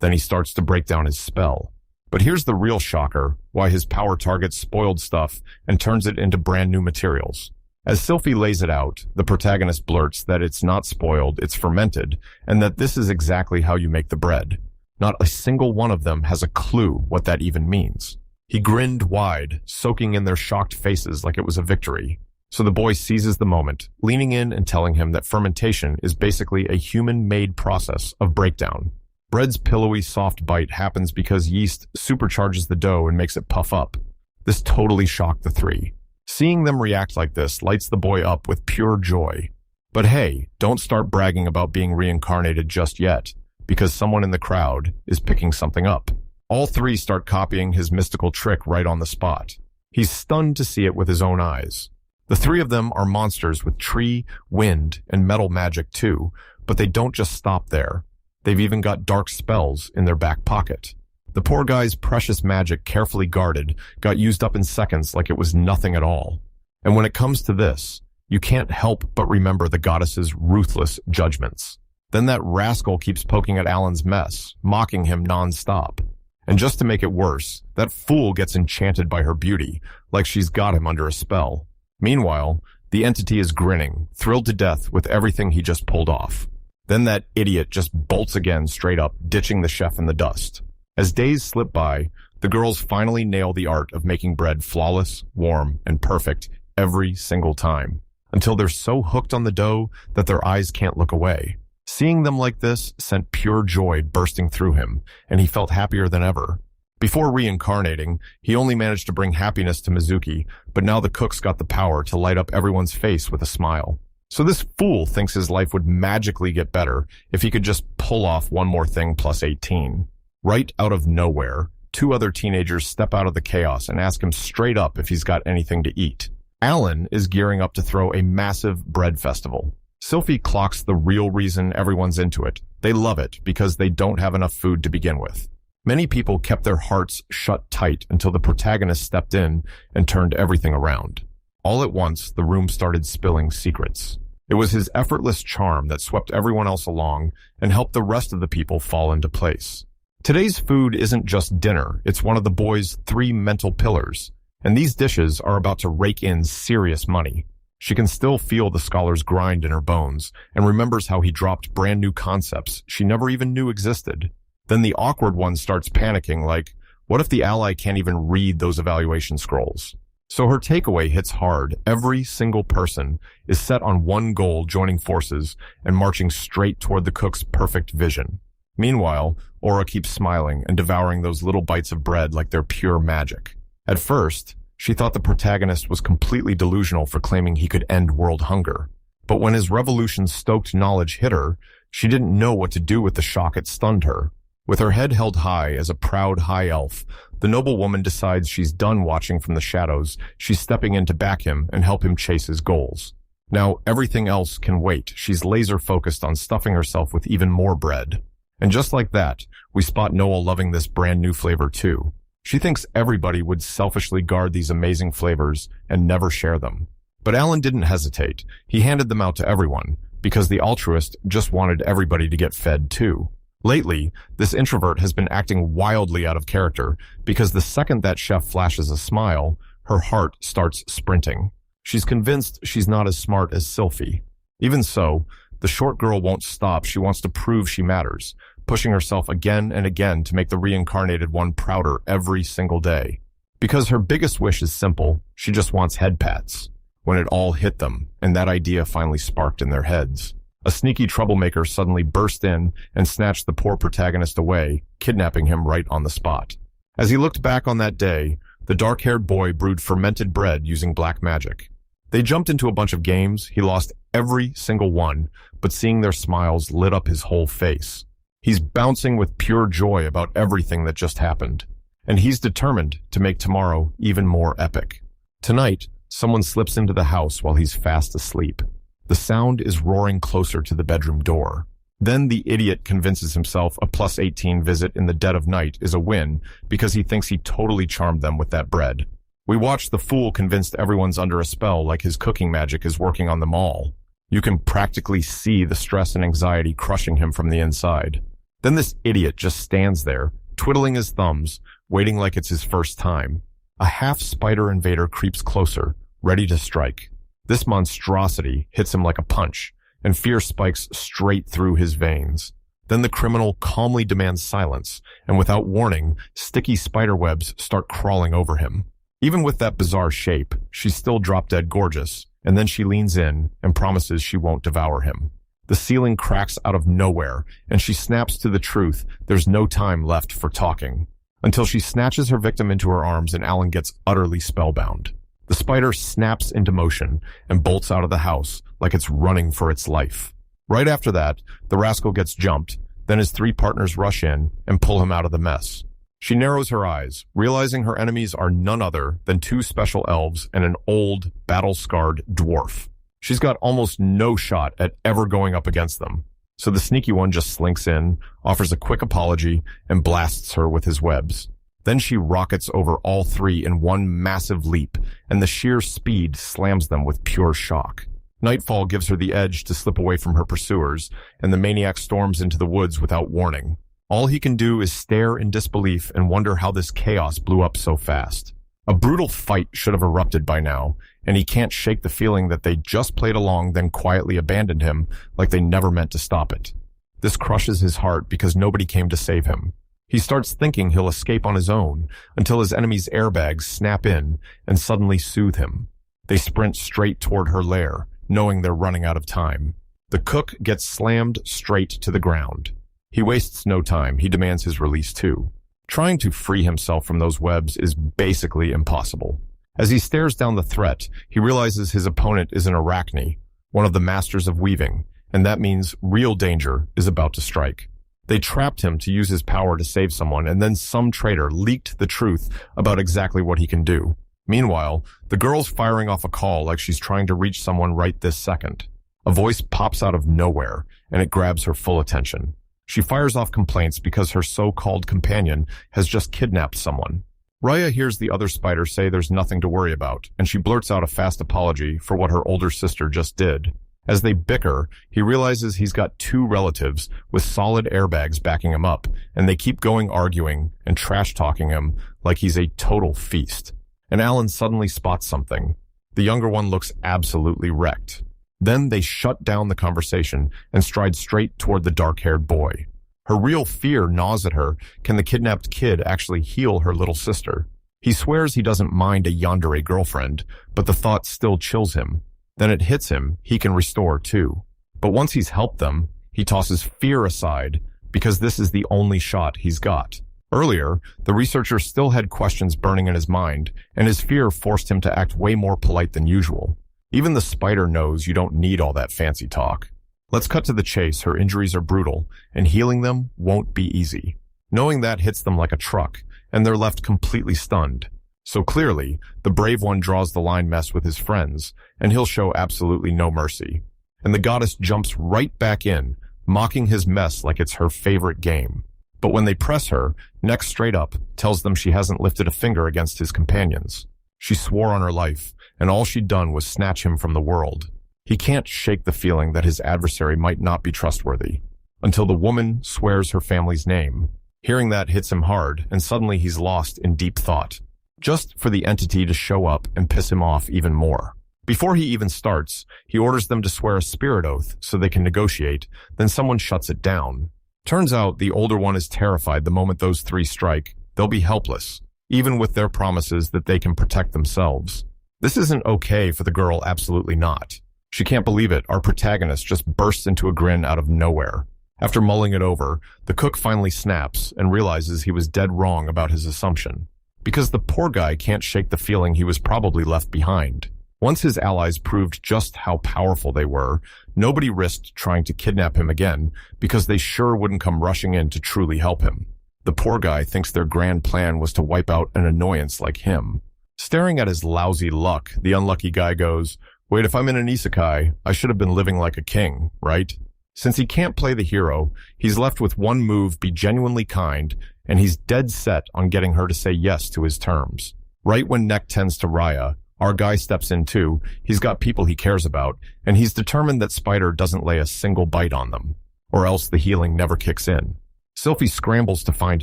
Then he starts to break down his spell. But here's the real shocker, why his power targets spoiled stuff and turns it into brand new materials. As Sylphie lays it out, the protagonist blurts that it's not spoiled, it's fermented, and that this is exactly how you make the bread. Not a single one of them has a clue what that even means. He grinned wide, soaking in their shocked faces like it was a victory. So the boy seizes the moment, leaning in and telling him that fermentation is basically a human-made process of breakdown. Bread's pillowy, soft bite happens because yeast supercharges the dough and makes it puff up. This totally shocked the three. Seeing them react like this lights the boy up with pure joy. But hey, don't start bragging about being reincarnated just yet, because someone in the crowd is picking something up. All three start copying his mystical trick right on the spot. He's stunned to see it with his own eyes. The three of them are monsters with tree, wind, and metal magic too, but they don't just stop there. They've even got dark spells in their back pocket. The poor guy's precious magic, carefully guarded, got used up in seconds like it was nothing at all. And when it comes to this, you can't help but remember the goddess's ruthless judgments. Then that rascal keeps poking at Alan's mess, mocking him non-stop. And just to make it worse, that fool gets enchanted by her beauty, like she's got him under a spell. Meanwhile, the entity is grinning, thrilled to death with everything he just pulled off. Then that idiot just bolts again straight up, ditching the chef in the dust. As days slip by, the girls finally nail the art of making bread flawless, warm, and perfect every single time, until they're so hooked on the dough that their eyes can't look away. Seeing them like this sent pure joy bursting through him, and he felt happier than ever. Before reincarnating, he only managed to bring happiness to Mizuki, but now the cook's got the power to light up everyone's face with a smile. So this fool thinks his life would magically get better if he could just pull off one more thing plus 18. Right out of nowhere, two other teenagers step out of the chaos and ask him straight up if he's got anything to eat. Alan is gearing up to throw a massive bread festival. Sylphie clocks the real reason everyone's into it. They love it because they don't have enough food to begin with. Many people kept their hearts shut tight until the protagonist stepped in and turned everything around. All at once, the room started spilling secrets. It was his effortless charm that swept everyone else along and helped the rest of the people fall into place. Today's food isn't just dinner, it's one of the boys' 3 mental pillars, and these dishes are about to rake in serious money. She can still feel the scholar's grind in her bones and remembers how he dropped brand new concepts she never even knew existed. Then the awkward one starts panicking like, what if the ally can't even read those evaluation scrolls? So her takeaway hits hard. Every single person is set on one goal, joining forces and marching straight toward the cook's perfect vision. Meanwhile, Aura keeps smiling and devouring those little bites of bread like they're pure magic. At first, she thought the protagonist was completely delusional for claiming he could end world hunger. But when his revolution-stoked knowledge hit her, she didn't know what to do with the shock it stunned her. With her head held high as a proud high elf, the noble woman decides she's done watching from the shadows. She's stepping in to back him and help him chase his goals. Now, everything else can wait. She's laser-focused on stuffing herself with even more bread. And just like that, we spot Noel loving this brand new flavor too. She thinks everybody would selfishly guard these amazing flavors and never share them. But Alan didn't hesitate. He handed them out to everyone, because the altruist just wanted everybody to get fed too. Lately, this introvert has been acting wildly out of character because the second that chef flashes a smile, her heart starts sprinting. She's convinced she's not as smart as Sylphie. Even so, the short girl won't stop. She wants to prove she matters, pushing herself again and again to make the reincarnated one prouder every single day. Because her biggest wish is simple, she just wants head pats. When it all hit them, and that idea finally sparked in their heads, a sneaky troublemaker suddenly burst in and snatched the poor protagonist away, kidnapping him right on the spot. As he looked back on that day, the dark-haired boy brewed fermented bread using black magic. They jumped into a bunch of games. He lost every single one, but seeing their smiles lit up his whole face. He's bouncing with pure joy about everything that just happened, and he's determined to make tomorrow even more epic. Tonight, someone slips into the house while he's fast asleep. The sound is roaring closer to the bedroom door. Then the idiot convinces himself a plus 18 visit in the dead of night is a win because he thinks he totally charmed them with that bread. We watch the fool convinced everyone's under a spell like his cooking magic is working on them all. You can practically see the stress and anxiety crushing him from the inside. Then this idiot just stands there, twiddling his thumbs, waiting like it's his first time. A half-spider invader creeps closer, ready to strike. This monstrosity hits him like a punch, and fear spikes straight through his veins. Then the criminal calmly demands silence, and without warning, sticky spider webs start crawling over him. Even with that bizarre shape, she's still drop-dead gorgeous, and then she leans in and promises she won't devour him. The ceiling cracks out of nowhere, and she snaps to the truth. There's no time left for talking. Until she snatches her victim into her arms and Alan gets utterly spellbound. The spider snaps into motion and bolts out of the house like it's running for its life. Right after that, the rascal gets jumped, then his 3 partners rush in and pull him out of the mess. She narrows her eyes, realizing her enemies are none other than 2 special elves and an old, battle-scarred dwarf. She's got almost no shot at ever going up against them, so the sneaky one just slinks in, offers a quick apology, and blasts her with his webs. Then she rockets over all 3 in one massive leap, and the sheer speed slams them with pure shock. Nightfall gives her the edge to slip away from her pursuers, and the maniac storms into the woods without warning. All he can do is stare in disbelief and wonder how this chaos blew up so fast. A brutal fight should have erupted by now, and he can't shake the feeling that they just played along then quietly abandoned him like they never meant to stop it. This crushes his heart because nobody came to save him. He starts thinking he'll escape on his own until his enemy's airbags snap in and suddenly soothe him. They sprint straight toward her lair, knowing they're running out of time. The cook gets slammed straight to the ground. He wastes no time. He demands his release too. Trying to free himself from those webs is basically impossible. As he stares down the threat, he realizes his opponent is an arachne, one of the masters of weaving, and that means real danger is about to strike. They trapped him to use his power to save someone, and then some traitor leaked the truth about exactly what he can do. Meanwhile, the girl's firing off a call like she's trying to reach someone right this second. A voice pops out of nowhere, and it grabs her full attention. She fires off complaints because her so-called companion has just kidnapped someone. Raya hears the other spider say there's nothing to worry about, and she blurts out a fast apology for what her older sister just did. As they bicker, he realizes he's got two relatives with solid airbags backing him up, and they keep going arguing and trash-talking him like he's a total feast. And Alan suddenly spots something. The younger one looks absolutely wrecked. Then they shut down the conversation and stride straight toward the dark-haired boy. Her real fear gnaws at her. Can the kidnapped kid actually heal her little sister? He swears he doesn't mind a yandere girlfriend, but the thought still chills him. Then it hits him, he can restore too. But once he's helped them, he tosses fear aside because this is the only shot he's got. Earlier, the researcher still had questions burning in his mind, and his fear forced him to act way more polite than usual. Even the spider knows you don't need all that fancy talk. Let's cut to the chase. Her injuries are brutal, and healing them won't be easy. Knowing that hits them like a truck, and they're left completely stunned. So clearly, the brave one draws the line mess with his friends, and he'll show absolutely no mercy. And the goddess jumps right back in, mocking his mess like it's her favorite game. But when they press her, neck straight up, tells them she hasn't lifted a finger against his companions. She swore on her life, and all she'd done was snatch him from the world. He can't shake the feeling that his adversary might not be trustworthy, until the woman swears her family's name. Hearing that hits him hard, and suddenly he's lost in deep thought, just for the entity to show up and piss him off even more. Before he even starts, he orders them to swear a spirit oath so they can negotiate, then someone shuts it down. Turns out the older one is terrified the moment those three strike. They'll be helpless, even with their promises that they can protect themselves. This isn't okay for the girl, absolutely not. She can't believe it. Our protagonist just bursts into a grin out of nowhere. After mulling it over, the cook finally snaps and realizes he was dead wrong about his assumption. Because the poor guy can't shake the feeling he was probably left behind. Once his allies proved just how powerful they were, nobody risked trying to kidnap him again because they sure wouldn't come rushing in to truly help him. The poor guy thinks their grand plan was to wipe out an annoyance like him. Staring at his lousy luck, the unlucky guy goes, "Wait, if I'm in an isekai, I should have been living like a king, right?" Since he can't play the hero, he's left with one move: be genuinely kind, and he's dead set on getting her to say yes to his terms. Right when neck tends to Raya, our guy steps in too. He's got people he cares about, and he's determined that Spider doesn't lay a single bite on them, or else the healing never kicks in. Sylphie scrambles to find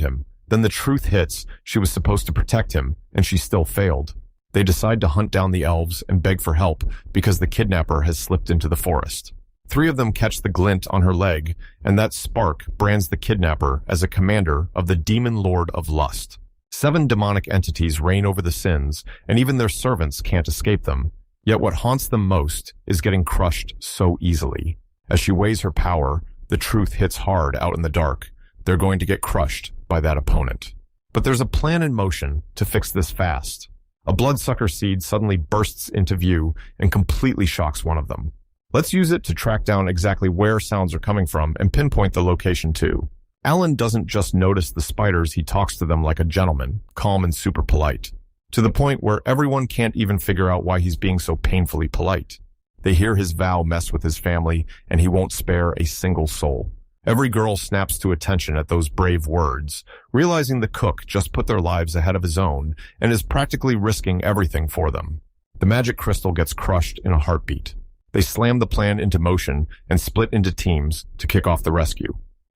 him. Then the truth hits. She was supposed to protect him, and she still failed. They decide to hunt down the elves and beg for help because the kidnapper has slipped into the forest. 3 of them catch the glint on her leg, and that spark brands the kidnapper as a commander of the Demon Lord of Lust. 7 demonic entities reign over the sins, and even their servants can't escape them. Yet what haunts them most is getting crushed so easily. As she weighs her power, the truth hits hard out in the dark. They're going to get crushed by that opponent. But there's a plan in motion to fix this fast. A bloodsucker seed suddenly bursts into view and completely shocks one of them. Let's use it to track down exactly where sounds are coming from and pinpoint the location too. Alan doesn't just notice the spiders, he talks to them like a gentleman, calm and super polite, to the point where everyone can't even figure out why he's being so painfully polite. They hear his vow mess with his family, and he won't spare a single soul. Every girl snaps to attention at those brave words, realizing the cook just put their lives ahead of his own and is practically risking everything for them. The magic crystal gets crushed in a heartbeat. They slam the plan into motion and split into teams to kick off the rescue.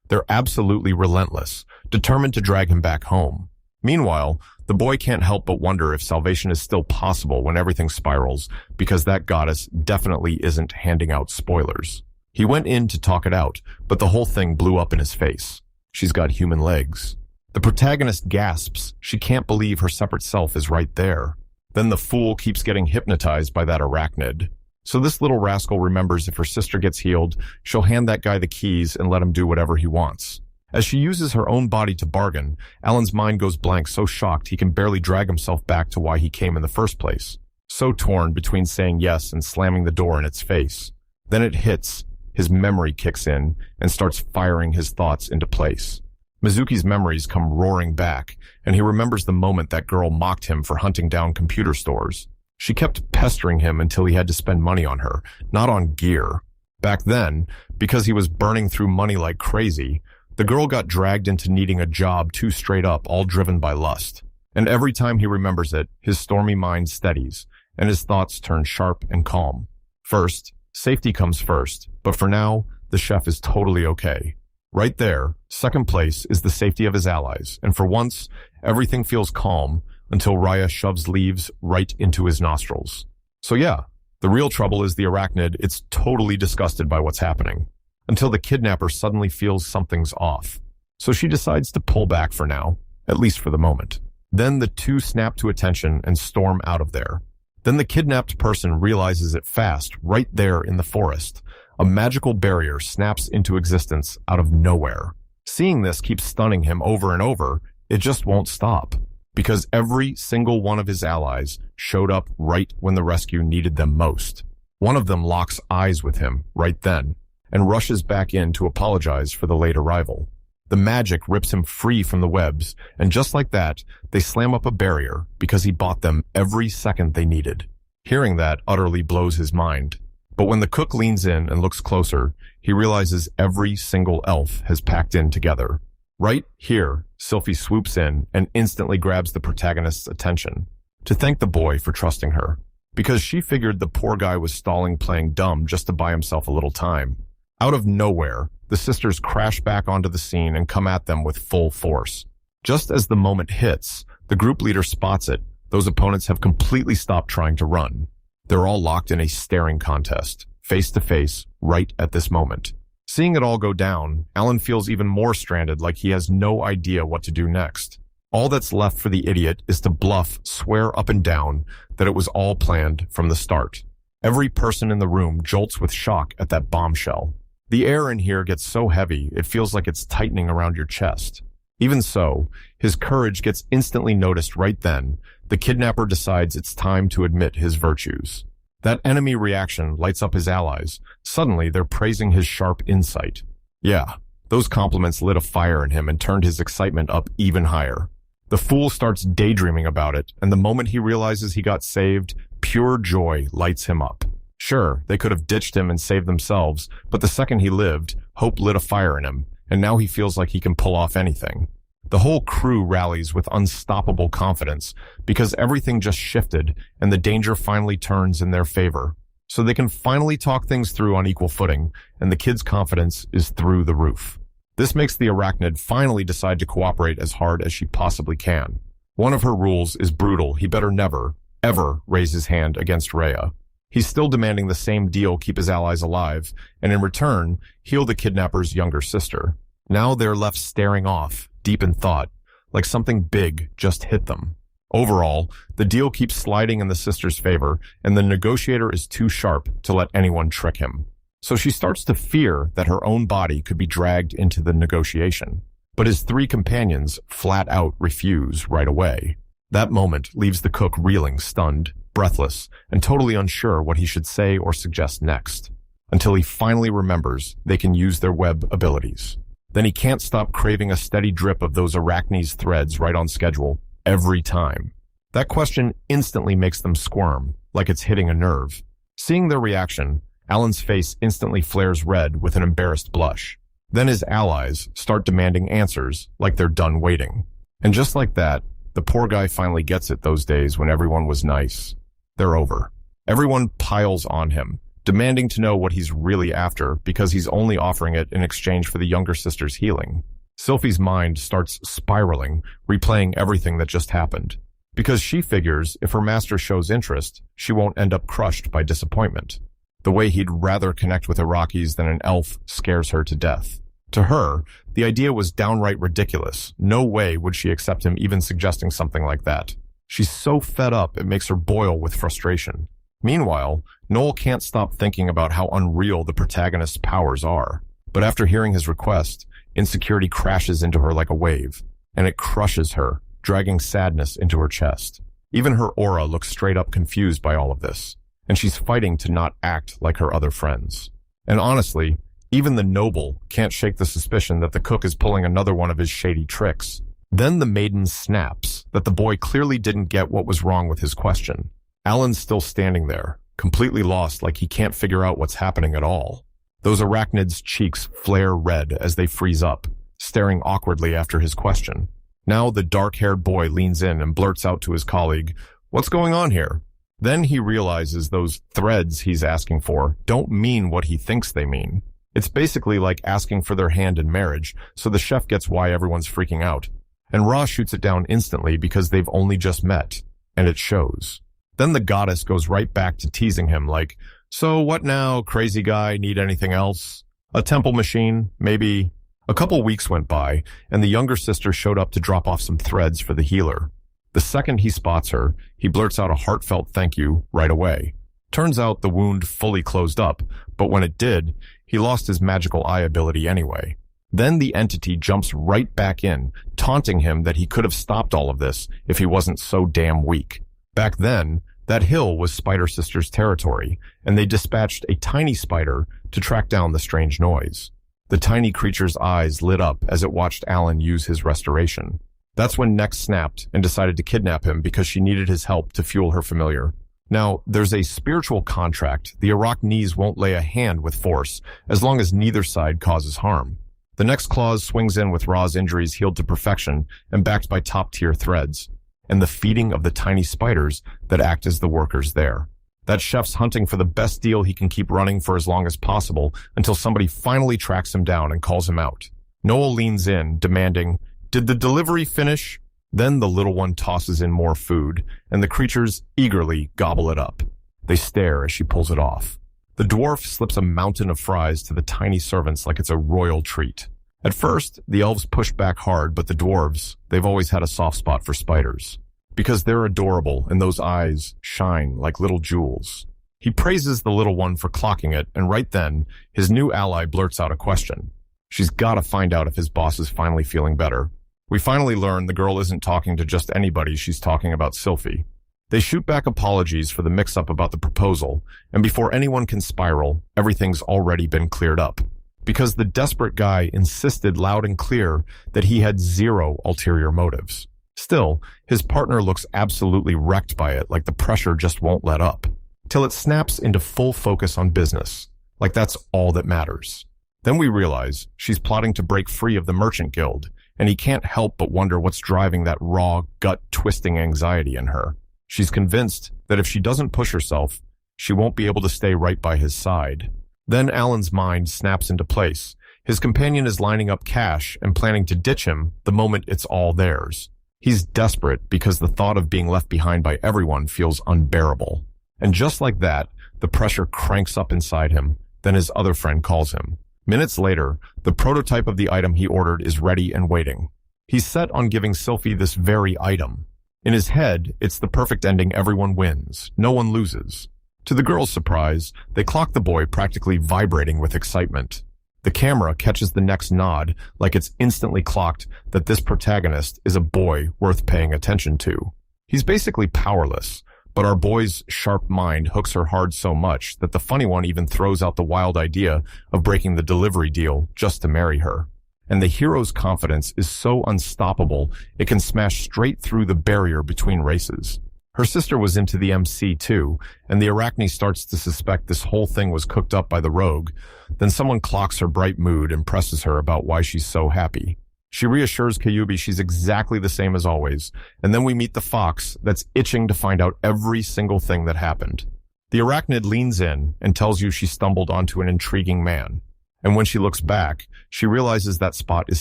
They're absolutely relentless, determined to drag him back home. Meanwhile, the boy can't help but wonder if salvation is still possible when everything spirals, because that goddess definitely isn't handing out spoilers. He went in to talk it out, but the whole thing blew up in his face. She's got human legs. The protagonist gasps. She can't believe her separate self is right there. Then the fool keeps getting hypnotized by that arachnid. So this little rascal remembers if her sister gets healed, she'll hand that guy the keys and let him do whatever he wants. As she uses her own body to bargain, Alan's mind goes blank, so shocked he can barely drag himself back to why he came in the first place. So torn between saying yes and slamming the door in its face. Then it hits, his memory kicks in and starts firing his thoughts into place. Mizuki's memories come roaring back, and he remembers the moment that girl mocked him for hunting down computer stores. She kept pestering him until he had to spend money on her, not on gear. Back then, because he was burning through money like crazy, the girl got dragged into needing a job too straight up, all driven by lust. And every time he remembers it, his stormy mind steadies, and his thoughts turn sharp and calm. First, safety comes first, but for now, the chef is totally okay. Right there, second place is the safety of his allies, and for once, everything feels calm until Raya shoves leaves right into his nostrils. So yeah, the real trouble is the arachnid. It's totally disgusted by what's happening, until the kidnapper suddenly feels something's off. So she decides to pull back for now, at least for the moment. Then the two snap to attention and storm out of there. Then the kidnapped person realizes it fast, right there in the forest. A magical barrier snaps into existence out of nowhere. Seeing this keeps stunning him over and over. It just won't stop, because every single one of his allies showed up right when the rescue needed them most. One of them locks eyes with him right then, and rushes back in to apologize for the late arrival. The magic rips him free from the webs, and just like that, they slam up a barrier because he bought them every second they needed. Hearing that utterly blows his mind. But when the cook leans in and looks closer, he realizes every single elf has packed in together. Right here, Sylphie swoops in and instantly grabs the protagonist's attention to thank the boy for trusting her, because she figured the poor guy was stalling playing dumb just to buy himself a little time. Out of nowhere, the sisters crash back onto the scene and come at them with full force. Just as the moment hits, the group leader spots it. Those opponents have completely stopped trying to run. They're all locked in a staring contest, face to face, right at this moment. Seeing it all go down, Alan feels even more stranded, like he has no idea what to do next. All that's left for the idiot is to bluff, swear up and down that it was all planned from the start. Every person in the room jolts with shock at that bombshell. The air in here gets so heavy, it feels like it's tightening around your chest. Even so, his courage gets instantly noticed right then. The kidnapper decides it's time to admit his virtues. That enemy reaction lights up his allies. Suddenly, they're praising his sharp insight. Yeah, those compliments lit a fire in him and turned his excitement up even higher. The fool starts daydreaming about it, and the moment he realizes he got saved, pure joy lights him up. Sure, they could have ditched him and saved themselves, but the second he lived, hope lit a fire in him, and now he feels like he can pull off anything. The whole crew rallies with unstoppable confidence because everything just shifted and the danger finally turns in their favor. So they can finally talk things through on equal footing, and the kid's confidence is through the roof. This makes the arachnid finally decide to cooperate as hard as she possibly can. One of her rules is brutal. He better never, ever raise his hand against Rhea. He's still demanding the same deal, keep his allies alive, and in return, heal the kidnapper's younger sister. Now they're left staring off, deep in thought, like something big just hit them. Overall, the deal keeps sliding in the sister's favor, and the negotiator is too sharp to let anyone trick him. So she starts to fear that her own body could be dragged into the negotiation. But his three companions flat out refuse right away. That moment leaves the cook reeling, stunned, breathless, and totally unsure what he should say or suggest next, until he finally remembers they can use their web abilities. Then he can't stop craving a steady drip of those arachnes threads right on schedule, every time. That question instantly makes them squirm, like it's hitting a nerve. Seeing their reaction, Alan's face instantly flares red with an embarrassed blush. Then his allies start demanding answers, like they're done waiting. And just like that, the poor guy finally gets it those days when everyone was nice. They're over. Everyone piles on him, demanding to know what he's really after because he's only offering it in exchange for the younger sister's healing. Sylphie's mind starts spiraling, replaying everything that just happened. Because she figures if her master shows interest, she won't end up crushed by disappointment. The way he'd rather connect with Iraqis than an elf scares her to death. To her, the idea was downright ridiculous. No way would she accept him even suggesting something like that. She's so fed up it makes her boil with frustration. Meanwhile, Noel can't stop thinking about how unreal the protagonist's powers are. But after hearing his request, insecurity crashes into her like a wave, and it crushes her, dragging sadness into her chest. Even her aura looks straight up confused by all of this, and she's fighting to not act like her other friends. And honestly, even the noble can't shake the suspicion that the cook is pulling another one of his shady tricks. Then the maiden snaps that the boy clearly didn't get what was wrong with his question. Alan's still standing there, completely lost, like he can't figure out what's happening at all. Those arachnids' cheeks flare red as they freeze up, staring awkwardly after his question. Now the dark-haired boy leans in and blurts out to his colleague, "What's going on here?" Then he realizes those threads he's asking for don't mean what he thinks they mean. It's basically like asking for their hand in marriage, so the chef gets why everyone's freaking out. And Ra shoots it down instantly because they've only just met, and it shows. Then the goddess goes right back to teasing him like, "So what now, crazy guy, need anything else? A temple machine, maybe?" A couple weeks went by, and the younger sister showed up to drop off some threads for the healer. The second he spots her, he blurts out a heartfelt thank you right away. Turns out the wound fully closed up, but when it did, he lost his magical eye ability anyway. Then the entity jumps right back in, taunting him that he could have stopped all of this if he wasn't so damn weak. Back then, that hill was Spider Sister's territory, and they dispatched a tiny spider to track down the strange noise. The tiny creature's eyes lit up as it watched Alan use his restoration. That's when Nex snapped and decided to kidnap him because she needed his help to fuel her familiar. Now, there's a spiritual contract. The Arachnes won't lay a hand with force as long as neither side causes harm. The next clause swings in with Ra's injuries healed to perfection and backed by top-tier threads, and the feeding of the tiny spiders that act as the workers there. That chef's hunting for the best deal he can keep running for as long as possible until somebody finally tracks him down and calls him out. Noel leans in, demanding, "Did the delivery finish?" Then the little one tosses in more food, and the creatures eagerly gobble it up. They stare as she pulls it off. The dwarf slips a mountain of fries to the tiny servants like it's a royal treat. At first, the elves push back hard, but the dwarves, they've always had a soft spot for spiders. Because they're adorable, and those eyes shine like little jewels. He praises the little one for clocking it, and right then, his new ally blurts out a question. She's gotta find out if his boss is finally feeling better. We finally learn the girl isn't talking to just anybody, she's talking about Sylphie. They shoot back apologies for the mix-up about the proposal, and before anyone can spiral, everything's already been cleared up. Because the desperate guy insisted loud and clear that he had zero ulterior motives. Still, his partner looks absolutely wrecked by it, like the pressure just won't let up. Till it snaps into full focus on business, like that's all that matters. Then we realize she's plotting to break free of the Merchant Guild, and he can't help but wonder what's driving that raw, gut-twisting anxiety in her. She's convinced that if she doesn't push herself, she won't be able to stay right by his side. Then Alan's mind snaps into place. His companion is lining up cash and planning to ditch him the moment it's all theirs. He's desperate because the thought of being left behind by everyone feels unbearable. And just like that, the pressure cranks up inside him. Then his other friend calls him. Minutes later, the prototype of the item he ordered is ready and waiting. He's set on giving Sylphie this very item. In his head, it's the perfect ending. Everyone wins. No one loses. To the girl's surprise, they clock the boy practically vibrating with excitement. The camera catches the next nod like it's instantly clocked that this protagonist is a boy worth paying attention to. He's basically powerless, but our boy's sharp mind hooks her hard so much that the funny one even throws out the wild idea of breaking the delivery deal just to marry her. And the hero's confidence is so unstoppable it can smash straight through the barrier between races. Her sister was into the MC too, and the Arachne starts to suspect this whole thing was cooked up by the rogue. Then someone clocks her bright mood and presses her about why she's so happy. She reassures Kyubi she's exactly the same as always, and then we meet the fox that's itching to find out every single thing that happened. The Arachnid leans in and tells you she stumbled onto an intriguing man. And when she looks back, she realizes that spot is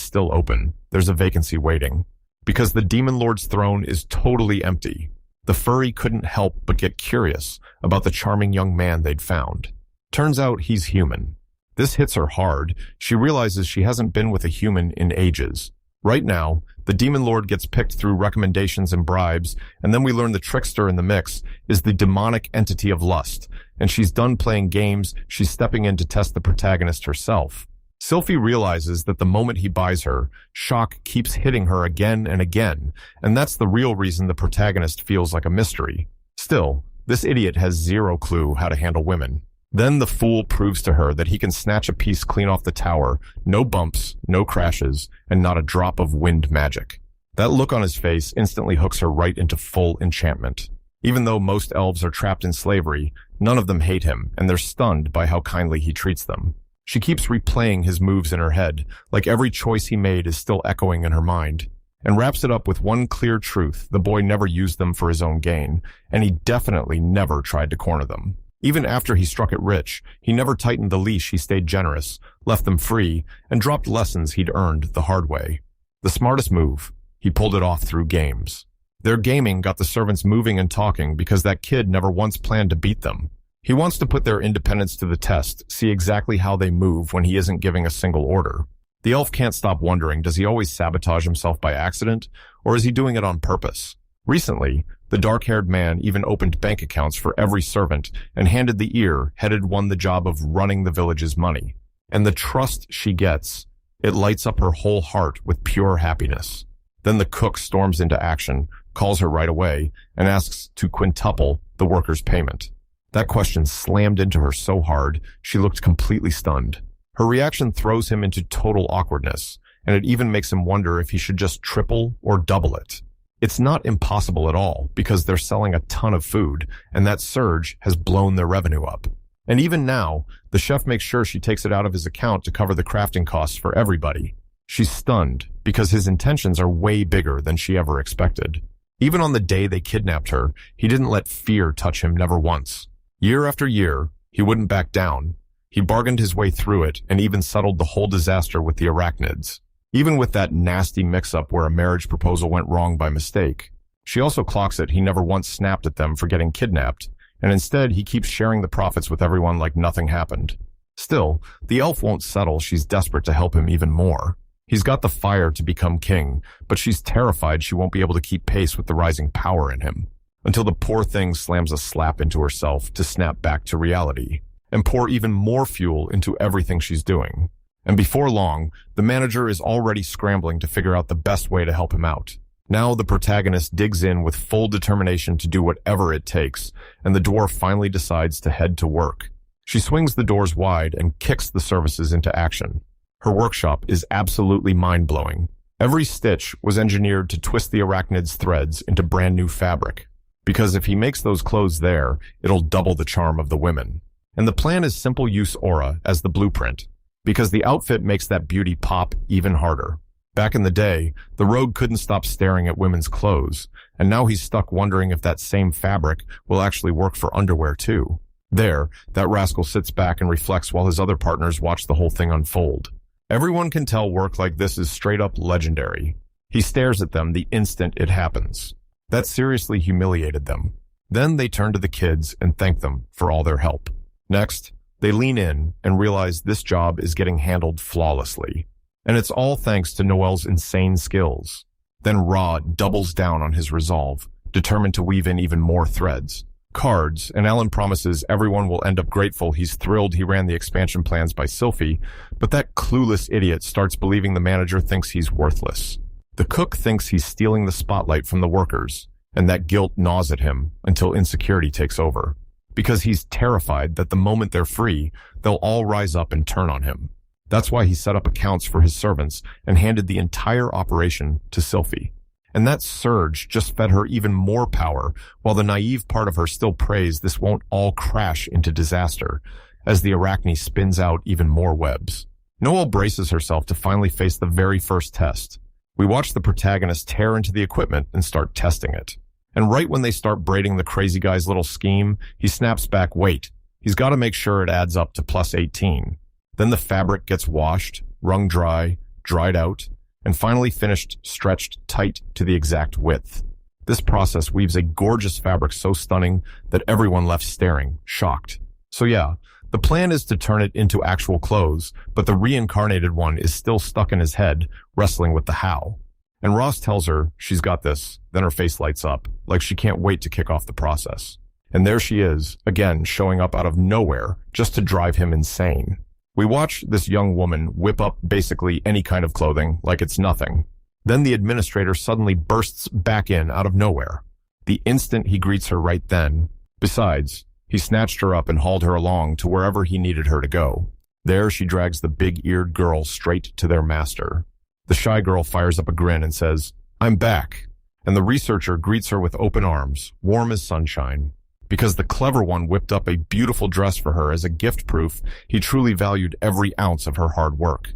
still open. There's a vacancy waiting. Because the Demon Lord's throne is totally empty. The furry couldn't help but get curious about the charming young man they'd found. Turns out he's human. This hits her hard. She realizes she hasn't been with a human in ages. Right now, the Demon Lord gets picked through recommendations and bribes, and then we learn the trickster in the mix is the demonic entity of lust, and she's done playing games, she's stepping in to test the protagonist herself. Sylphie realizes that the moment he buys her, shock keeps hitting her again and again, and that's the real reason the protagonist feels like a mystery. Still, this idiot has zero clue how to handle women. Then the fool proves to her that he can snatch a piece clean off the tower, no bumps, no crashes, and not a drop of wind magic. That look on his face instantly hooks her right into full enchantment. Even though most elves are trapped in slavery, none of them hate him, and they're stunned by how kindly he treats them. She keeps replaying his moves in her head, like every choice he made is still echoing in her mind, and wraps it up with one clear truth: the boy never used them for his own gain, and he definitely never tried to corner them. Even after he struck it rich, he never tightened the leash. He stayed generous, left them free, and dropped lessons he'd earned the hard way. The smartest move, he pulled it off through games. Their gaming got the servants moving and talking because that kid never once planned to beat them. He wants to put their independence to the test, see exactly how they move when he isn't giving a single order. The elf can't stop wondering, does he always sabotage himself by accident, or is he doing it on purpose? Recently, the dark-haired man even opened bank accounts for every servant and handed the ear-headed one the job of running the village's money. And the trust she gets, it lights up her whole heart with pure happiness. Then the cook storms into action, calls her right away, and asks to quintuple the worker's payment. That question slammed into her so hard, she looked completely stunned. Her reaction throws him into total awkwardness, and it even makes him wonder if he should just triple or double it. It's not impossible at all, because they're selling a ton of food, and that surge has blown their revenue up. And even now, the chef makes sure she takes it out of his account to cover the crafting costs for everybody. She's stunned, because his intentions are way bigger than she ever expected. Even on the day they kidnapped her, he didn't let fear touch him, never once. Year after year, he wouldn't back down. He bargained his way through it and even settled the whole disaster with the arachnids. Even with that nasty mix-up where a marriage proposal went wrong by mistake. She also clocks it he never once snapped at them for getting kidnapped, and instead he keeps sharing the profits with everyone like nothing happened. Still, the elf won't settle. She's desperate to help him even more. He's got the fire to become king, but she's terrified she won't be able to keep pace with the rising power in him. Until the poor thing slams a slap into herself to snap back to reality, and pour even more fuel into everything she's doing. And before long, the manager is already scrambling to figure out the best way to help him out. Now the protagonist digs in with full determination to do whatever it takes, and the dwarf finally decides to head to work. She swings the doors wide and kicks the services into action. Her workshop is absolutely mind-blowing. Every stitch was engineered to twist the arachnid's threads into brand new fabric. Because if he makes those clothes there, it'll double the charm of the women. And the plan is simple: use aura as the blueprint, because the outfit makes that beauty pop even harder. Back in the day, the rogue couldn't stop staring at women's clothes, and now he's stuck wondering if that same fabric will actually work for underwear too. There, that rascal sits back and reflects while his other partners watch the whole thing unfold. Everyone can tell work like this is straight up legendary. He stares at them the instant it happens. That seriously humiliated them. Then they turn to the kids and thank them for all their help. Next, they lean in and realize this job is getting handled flawlessly. And it's all thanks to Noel's insane skills. Then Ra doubles down on his resolve, determined to weave in even more threads. Cards, and Alan promises everyone will end up grateful. He's thrilled he ran the expansion plans by Sylphie, but that clueless idiot starts believing the manager thinks he's worthless. The cook thinks he's stealing the spotlight from the workers, and that guilt gnaws at him until insecurity takes over. Because he's terrified that the moment they're free, they'll all rise up and turn on him. That's why he set up accounts for his servants and handed the entire operation to Sylphie. And that surge just fed her even more power, while the naive part of her still prays this won't all crash into disaster, as the arachne spins out even more webs. Noel braces herself to finally face the very first test. We watch the protagonist tear into the equipment and start testing it. And right when they start braiding the crazy guy's little scheme, he snaps back, wait, he's got to make sure it adds up to plus 18. Then the fabric gets washed, wrung dry, dried out, and finally finished stretched tight to the exact width. This process weaves a gorgeous fabric so stunning that everyone left staring, shocked. So yeah, the plan is to turn it into actual clothes, but the reincarnated one is still stuck in his head, wrestling with the how. And Ross tells her she's got this, then her face lights up, like she can't wait to kick off the process. And there she is, again showing up out of nowhere, just to drive him insane. We watch this young woman whip up basically any kind of clothing like it's nothing. Then the administrator suddenly bursts back in out of nowhere. The instant he greets her right then. Besides, he snatched her up and hauled her along to wherever he needed her to go. There she drags the big-eared girl straight to their master. The shy girl fires up a grin and says, "I'm back." And the researcher greets her with open arms, warm as sunshine. Because the clever one whipped up a beautiful dress for her as a gift proof, he truly valued every ounce of her hard work.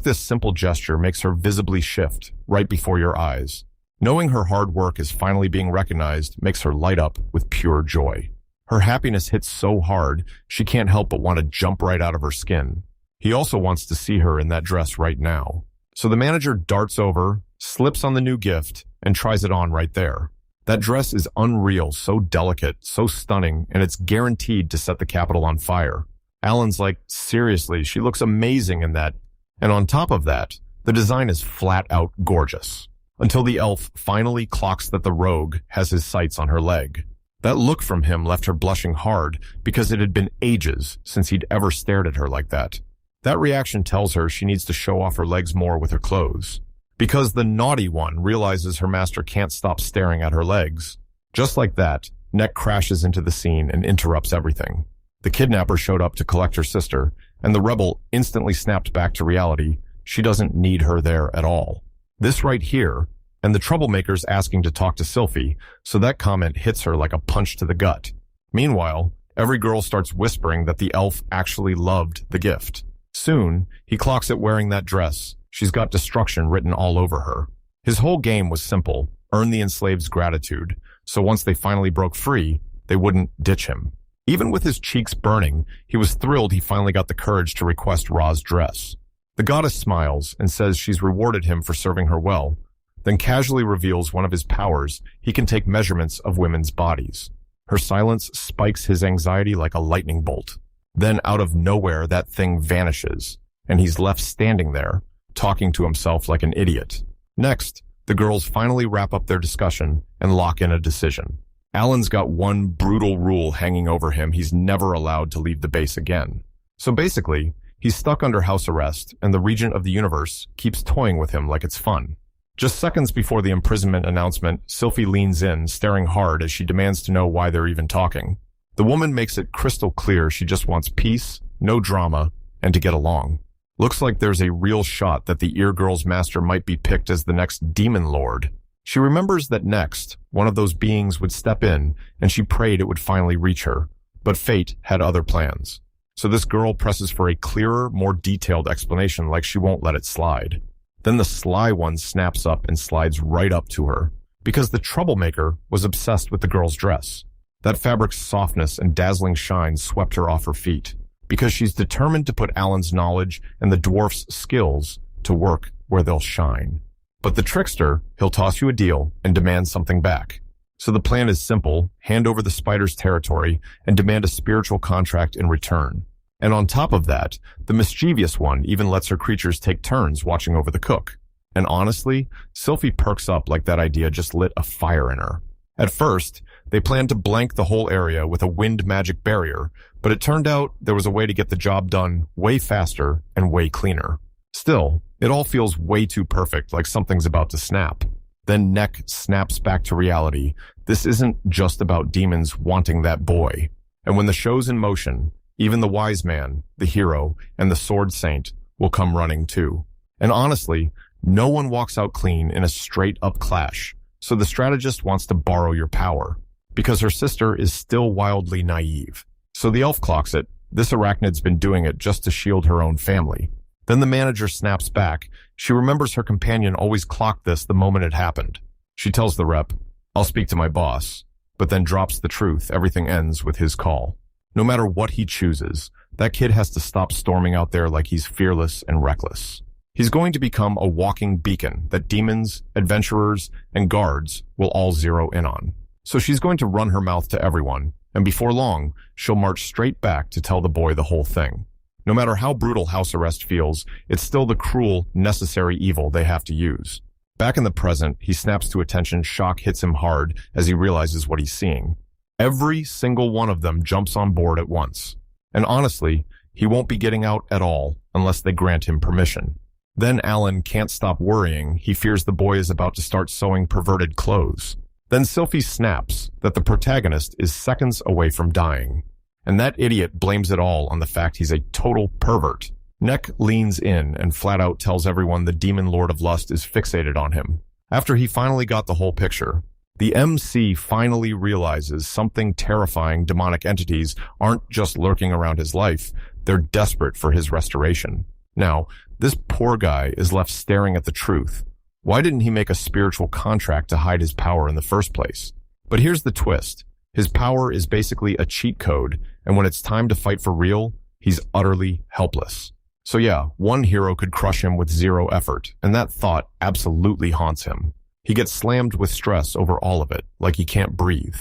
This simple gesture makes her visibly shift right before your eyes. Knowing her hard work is finally being recognized makes her light up with pure joy. Her happiness hits so hard, she can't help but want to jump right out of her skin. He also wants to see her in that dress right now. So the manager darts over, slips on the new gift, and tries it on right there. That dress is unreal, so delicate, so stunning, and it's guaranteed to set the Capitol on fire. Alan's like, seriously, she looks amazing in that. And on top of that, the design is flat out gorgeous. Until the elf finally clocks that the rogue has his sights on her leg. That look from him left her blushing hard because it had been ages since he'd ever stared at her like that. That reaction tells her she needs to show off her legs more with her clothes. Because the naughty one realizes her master can't stop staring at her legs. Just like that, Neck crashes into the scene and interrupts everything. The kidnapper showed up to collect her sister, and the rebel instantly snapped back to reality. She doesn't need her there at all. This right here, and the troublemaker's asking to talk to Sylphie, so that comment hits her like a punch to the gut. Meanwhile, every girl starts whispering that the elf actually loved the gift. Soon, he clocks it wearing that dress. She's got destruction written all over her. His whole game was simple, earn the enslaved's gratitude, so once they finally broke free, they wouldn't ditch him. Even with his cheeks burning, he was thrilled he finally got the courage to request Ra's dress. The goddess smiles and says she's rewarded him for serving her well, then casually reveals one of his powers. He can take measurements of women's bodies. Her silence spikes his anxiety like a lightning bolt. Then out of nowhere, that thing vanishes, and he's left standing there, talking to himself like an idiot. Next, the girls finally wrap up their discussion and lock in a decision. Alan's got one brutal rule hanging over him: he's never allowed to leave the base again. So basically, he's stuck under house arrest, and the regent of the universe keeps toying with him like it's fun. Just seconds before the imprisonment announcement, Sylphie leans in, staring hard as she demands to know why they're even talking. The woman makes it crystal clear she just wants peace, no drama, and to get along. Looks like there's a real shot that the Ear Girl's master might be picked as the next demon lord. She remembers that next, one of those beings would step in, and she prayed it would finally reach her. But fate had other plans. So this girl presses for a clearer, more detailed explanation like she won't let it slide. Then the sly one snaps up and slides right up to her, because the troublemaker was obsessed with the girl's dress. That fabric's softness and dazzling shine swept her off her feet, because she's determined to put Alan's knowledge and the dwarf's skills to work where they'll shine. But the trickster, he'll toss you a deal and demand something back. So the plan is simple: hand over the spider's territory and demand a spiritual contract in return. And on top of that, the mischievous one even lets her creatures take turns watching over the cook. And honestly, Sylphie perks up like that idea just lit a fire in her. At first, they planned to blank the whole area with a wind magic barrier, but it turned out there was a way to get the job done way faster and way cleaner. Still, it all feels way too perfect, like something's about to snap. Then Neck snaps back to reality. This isn't just about demons wanting that boy. And when the show's in motion, even the wise man, the hero, and the sword saint will come running too. And honestly, no one walks out clean in a straight-up clash, so the strategist wants to borrow your power, because her sister is still wildly naive. So the elf clocks it. This arachnid's been doing it just to shield her own family. Then the manager snaps back. She remembers her companion always clocked this the moment it happened. She tells the rep, "I'll speak to my boss," but then drops the truth. Everything ends with his call. No matter what he chooses, that kid has to stop storming out there like he's fearless and reckless. He's going to become a walking beacon that demons, adventurers, and guards will all zero in on. So she's going to run her mouth to everyone, and before long, she'll march straight back to tell the boy the whole thing. No matter how brutal house arrest feels, it's still the cruel, necessary evil they have to use. Back in the present, he snaps to attention. Shock hits him hard as he realizes what he's seeing. Every single one of them jumps on board at once. And honestly, he won't be getting out at all unless they grant him permission. Then Alan can't stop worrying. He fears the boy is about to start sewing perverted clothes. Then Sylphie snaps that the protagonist is seconds away from dying. And that idiot blames it all on the fact he's a total pervert. Neck leans in and flat out tells everyone the demon lord of lust is fixated on him. After he finally got the whole picture, the MC finally realizes something terrifying. Demonic entities aren't just lurking around his life, they're desperate for his restoration. Now, this poor guy is left staring at the truth. Why didn't he make a spiritual contract to hide his power in the first place? But here's the twist. His power is basically a cheat code, and when it's time to fight for real, he's utterly helpless. So yeah, one hero could crush him with zero effort, and that thought absolutely haunts him. He gets slammed with stress over all of it, like he can't breathe.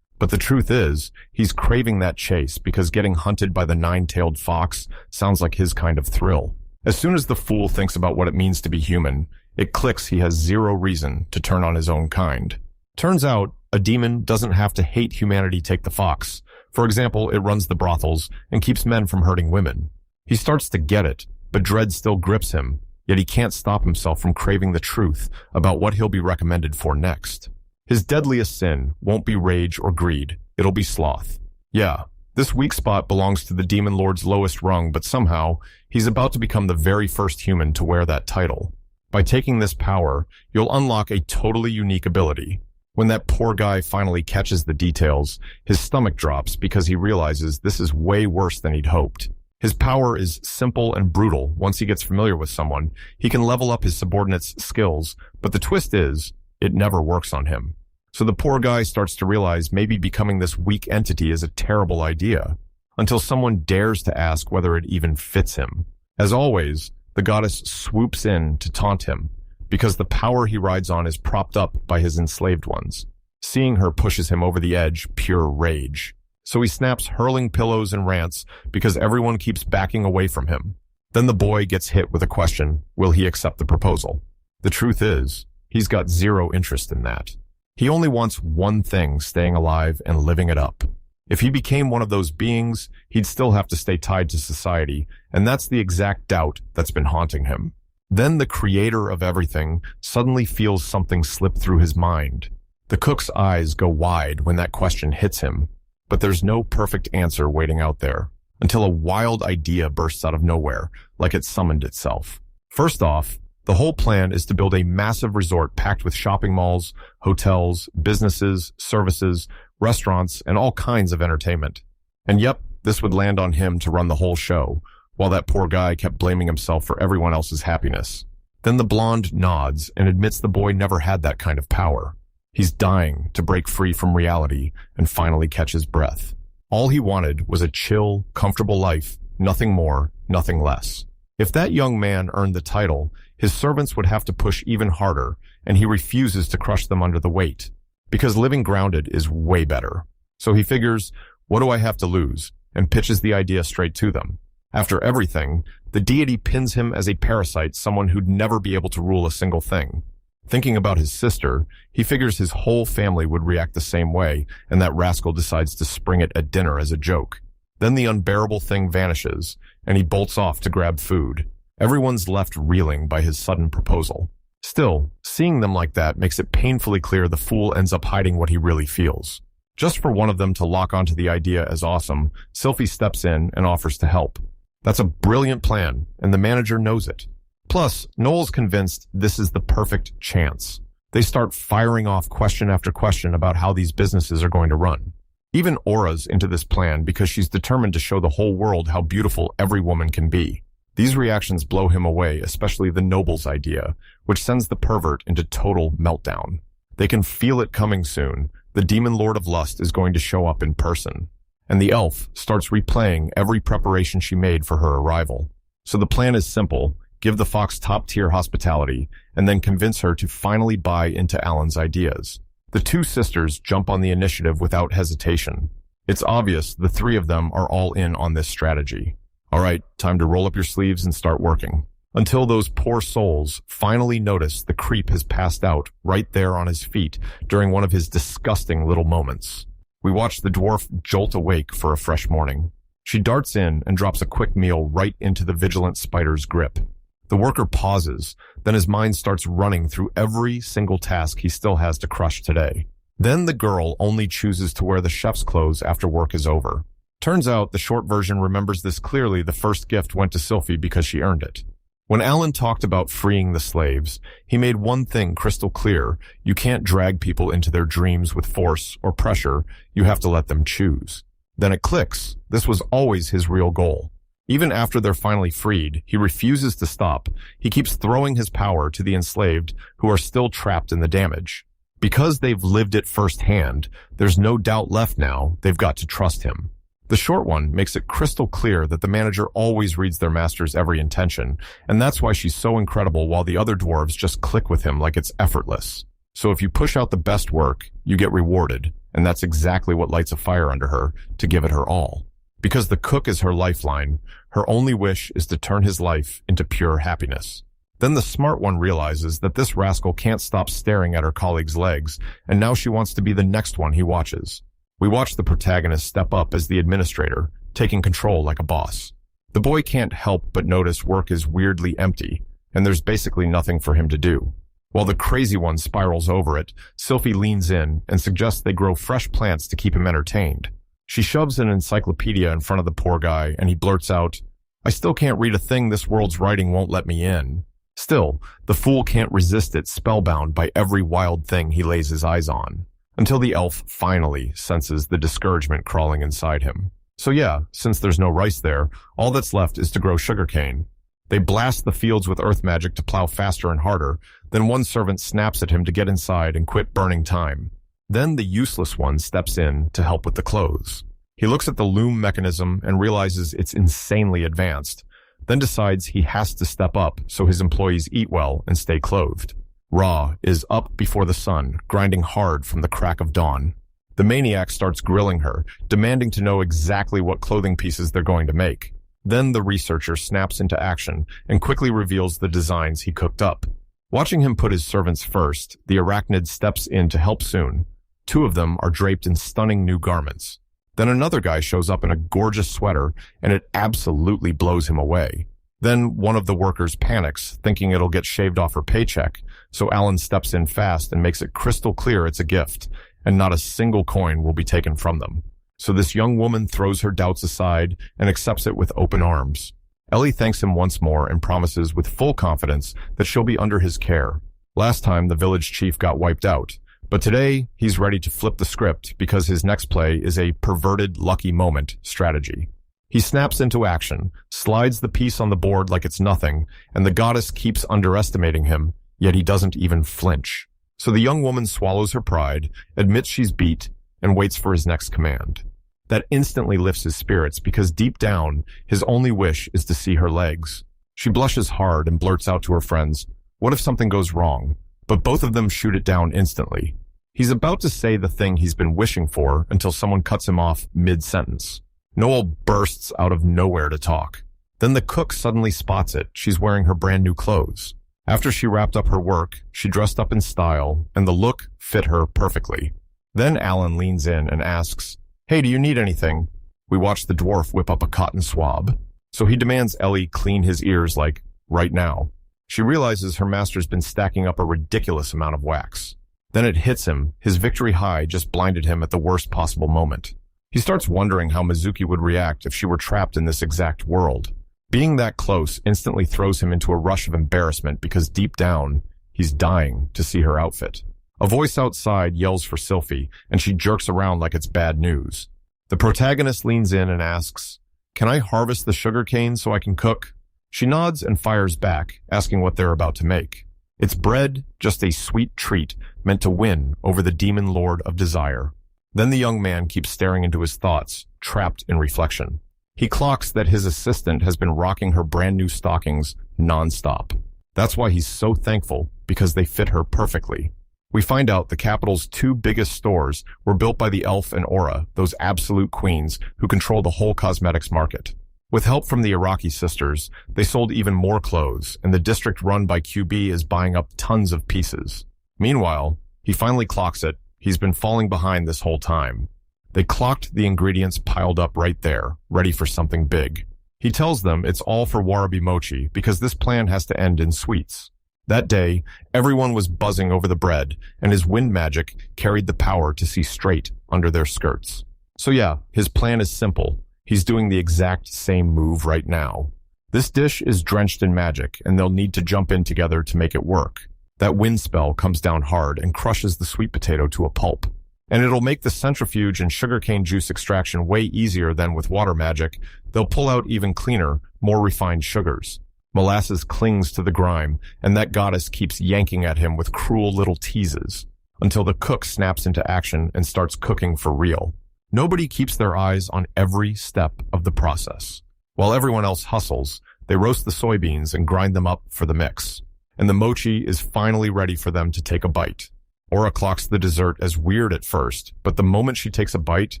But the truth is, he's craving that chase because getting hunted by the nine-tailed fox sounds like his kind of thrill. As soon as the fool thinks about what it means to be human, it clicks he has zero reason to turn on his own kind. Turns out, a demon doesn't have to hate humanity take the fox. For example, it runs the brothels and keeps men from hurting women. He starts to get it, but dread still grips him, yet he can't stop himself from craving the truth about what he'll be recommended for next. His deadliest sin won't be rage or greed, it'll be sloth. Yeah, this weak spot belongs to the demon lord's lowest rung, but somehow, he's about to become the very first human to wear that title. By taking this power, you'll unlock a totally unique ability. When that poor guy finally catches the details, his stomach drops because he realizes this is way worse than he'd hoped. His power is simple and brutal. Once he gets familiar with someone, he can level up his subordinates' skills, but the twist is, it never works on him. So the poor guy starts to realize maybe becoming this weak entity is a terrible idea, until someone dares to ask whether it even fits him. As always, the goddess swoops in to taunt him, because the power he rides on is propped up by his enslaved ones. Seeing her pushes him over the edge, pure rage. So he snaps, hurling pillows and rants because everyone keeps backing away from him. Then the boy gets hit with a question, will he accept the proposal? The truth is, he's got zero interest in that. He only wants one thing, staying alive and living it up. If he became one of those beings, he'd still have to stay tied to society, and that's the exact doubt that's been haunting him. Then the creator of everything suddenly feels something slip through his mind. The cook's eyes go wide when that question hits him, but there's no perfect answer waiting out there, until a wild idea bursts out of nowhere, like it summoned itself. First off, the whole plan is to build a massive resort packed with shopping malls, hotels, businesses, services, restaurants, and all kinds of entertainment. And yep, this would land on him to run the whole show, while that poor guy kept blaming himself for everyone else's happiness. Then the blonde nods and admits the boy never had that kind of power. He's dying to break free from reality and finally catch his breath. All he wanted was a chill, comfortable life, nothing more, nothing less. If that young man earned the title, his servants would have to push even harder, and he refuses to crush them under the weight, because living grounded is way better. So he figures, what do I have to lose, and pitches the idea straight to them. After everything, the deity pins him as a parasite, someone who'd never be able to rule a single thing. Thinking about his sister, he figures his whole family would react the same way, and that rascal decides to spring it at dinner as a joke. Then the unbearable thing vanishes, and he bolts off to grab food. Everyone's left reeling by his sudden proposal. Still, seeing them like that makes it painfully clear the fool ends up hiding what he really feels. Just for one of them to lock onto the idea as awesome, Sylphie steps in and offers to help. That's a brilliant plan, and the manager knows it. Plus, Noel's convinced this is the perfect chance. They start firing off question after question about how these businesses are going to run. Even Aura's into this plan because she's determined to show the whole world how beautiful every woman can be. These reactions blow him away, especially the noble's idea, which sends the pervert into total meltdown. They can feel it coming soon. The demon lord of lust is going to show up in person. And the elf starts replaying every preparation she made for her arrival. So the plan is simple. Give the fox top-tier hospitality, and then convince her to finally buy into Alan's ideas. The two sisters jump on the initiative without hesitation. It's obvious the three of them are all in on this strategy. All right, time to roll up your sleeves and start working. Until those poor souls finally notice the creep has passed out right there on his feet during one of his disgusting little moments. We watch the dwarf jolt awake for a fresh morning. She darts in and drops a quick meal right into the vigilant spider's grip. The worker pauses, then his mind starts running through every single task he still has to crush today. Then the girl only chooses to wear the chef's clothes after work is over. Turns out the short version remembers this clearly. The first gift went to Sylphie because she earned it. When Alan talked about freeing the slaves, he made one thing crystal clear: you can't drag people into their dreams with force or pressure, you have to let them choose. Then it clicks. This was always his real goal. Even after they're finally freed, he refuses to stop. He keeps throwing his power to the enslaved who are still trapped in the damage. Because they've lived it firsthand, there's no doubt left now. They've got to trust him. The short one makes it crystal clear that the manager always reads their master's every intention, and that's why she's so incredible while the other dwarves just click with him like it's effortless. So if you push out the best work, you get rewarded, and that's exactly what lights a fire under her, to give it her all. Because the cook is her lifeline, her only wish is to turn his life into pure happiness. Then the smart one realizes that this rascal can't stop staring at her colleague's legs, and now she wants to be the next one he watches. We watch the protagonist step up as the administrator, taking control like a boss. The boy can't help but notice work is weirdly empty, and there's basically nothing for him to do. While the crazy one spirals over it, Sylphie leans in and suggests they grow fresh plants to keep him entertained. She shoves an encyclopedia in front of the poor guy, and he blurts out, "I still can't read a thing. This world's writing won't let me in." Still, the fool can't resist it, spellbound by every wild thing he lays his eyes on, until the elf finally senses the discouragement crawling inside him. So yeah, since there's no rice there, all that's left is to grow sugarcane. They blast the fields with earth magic to plow faster and harder, then one servant snaps at him to get inside and quit burning time. Then the useless one steps in to help with the clothes. He looks at the loom mechanism and realizes it's insanely advanced, then decides he has to step up so his employees eat well and stay clothed. Ra is up before the sun, grinding hard from the crack of dawn. The maniac starts grilling her, demanding to know exactly what clothing pieces they're going to make. Then the researcher snaps into action and quickly reveals the designs he cooked up. Watching him put his servants first, the arachnid steps in to help soon. 2 of them are draped in stunning new garments. Then another guy shows up in a gorgeous sweater, and it absolutely blows him away. Then one of the workers panics, thinking it'll get shaved off her paycheck, so Alan steps in fast and makes it crystal clear it's a gift, and not a single coin will be taken from them. So this young woman throws her doubts aside and accepts it with open arms. Ellie thanks him once more and promises with full confidence that she'll be under his care. Last time the village chief got wiped out, but today he's ready to flip the script because his next play is a perverted lucky moment strategy. He snaps into action, slides the piece on the board like it's nothing, and the goddess keeps underestimating him, yet he doesn't even flinch. So the young woman swallows her pride, admits she's beat, and waits for his next command. That instantly lifts his spirits because deep down, his only wish is to see her legs. She blushes hard and blurts out to her friends, "What if something goes wrong?" But both of them shoot it down instantly. He's about to say the thing he's been wishing for until someone cuts him off mid-sentence. Noel bursts out of nowhere to talk. Then the cook suddenly spots it. She's wearing her brand new clothes. After she wrapped up her work, she dressed up in style, and the look fit her perfectly. Then Alan leans in and asks, "Hey, do you need anything?" We watch the dwarf whip up a cotton swab. So he demands Ellie clean his ears like, right now. She realizes her master's been stacking up a ridiculous amount of wax. Then it hits him. His victory high just blinded him at the worst possible moment. He starts wondering how Mizuki would react if she were trapped in this exact world. Being that close instantly throws him into a rush of embarrassment because deep down, he's dying to see her outfit. A voice outside yells for Sylphie, and she jerks around like it's bad news. The protagonist leans in and asks, "Can I harvest the sugarcane so I can cook?" She nods and fires back, asking what they're about to make. It's bread, just a sweet treat meant to win over the demon lord of desire. Then the young man keeps staring into his thoughts, trapped in reflection. He clocks that his assistant has been rocking her brand new stockings non-stop. That's why he's so thankful, because they fit her perfectly. We find out the capital's 2 biggest stores were built by the Elf and Aura, those absolute queens who control the whole cosmetics market. With help from the Iraqi sisters, they sold even more clothes, and the district run by QB is buying up tons of pieces. Meanwhile, he finally clocks it. He's been falling behind this whole time. They clocked the ingredients piled up right there, ready for something big. He tells them it's all for Warabi Mochi because this plan has to end in sweets. That day, everyone was buzzing over the bread, and his wind magic carried the power to see straight under their skirts. So yeah, his plan is simple. He's doing the exact same move right now. This dish is drenched in magic, and they'll need to jump in together to make it work. That wind spell comes down hard and crushes the sweet potato to a pulp. And it'll make the centrifuge and sugarcane juice extraction way easier than with water magic. They'll pull out even cleaner, more refined sugars. Molasses clings to the grime, and that goddess keeps yanking at him with cruel little teases, until the cook snaps into action and starts cooking for real. Nobody keeps their eyes on every step of the process. While everyone else hustles, they roast the soybeans and grind them up for the mix. And the mochi is finally ready for them to take a bite. Aura clocks the dessert as weird at first, but the moment she takes a bite,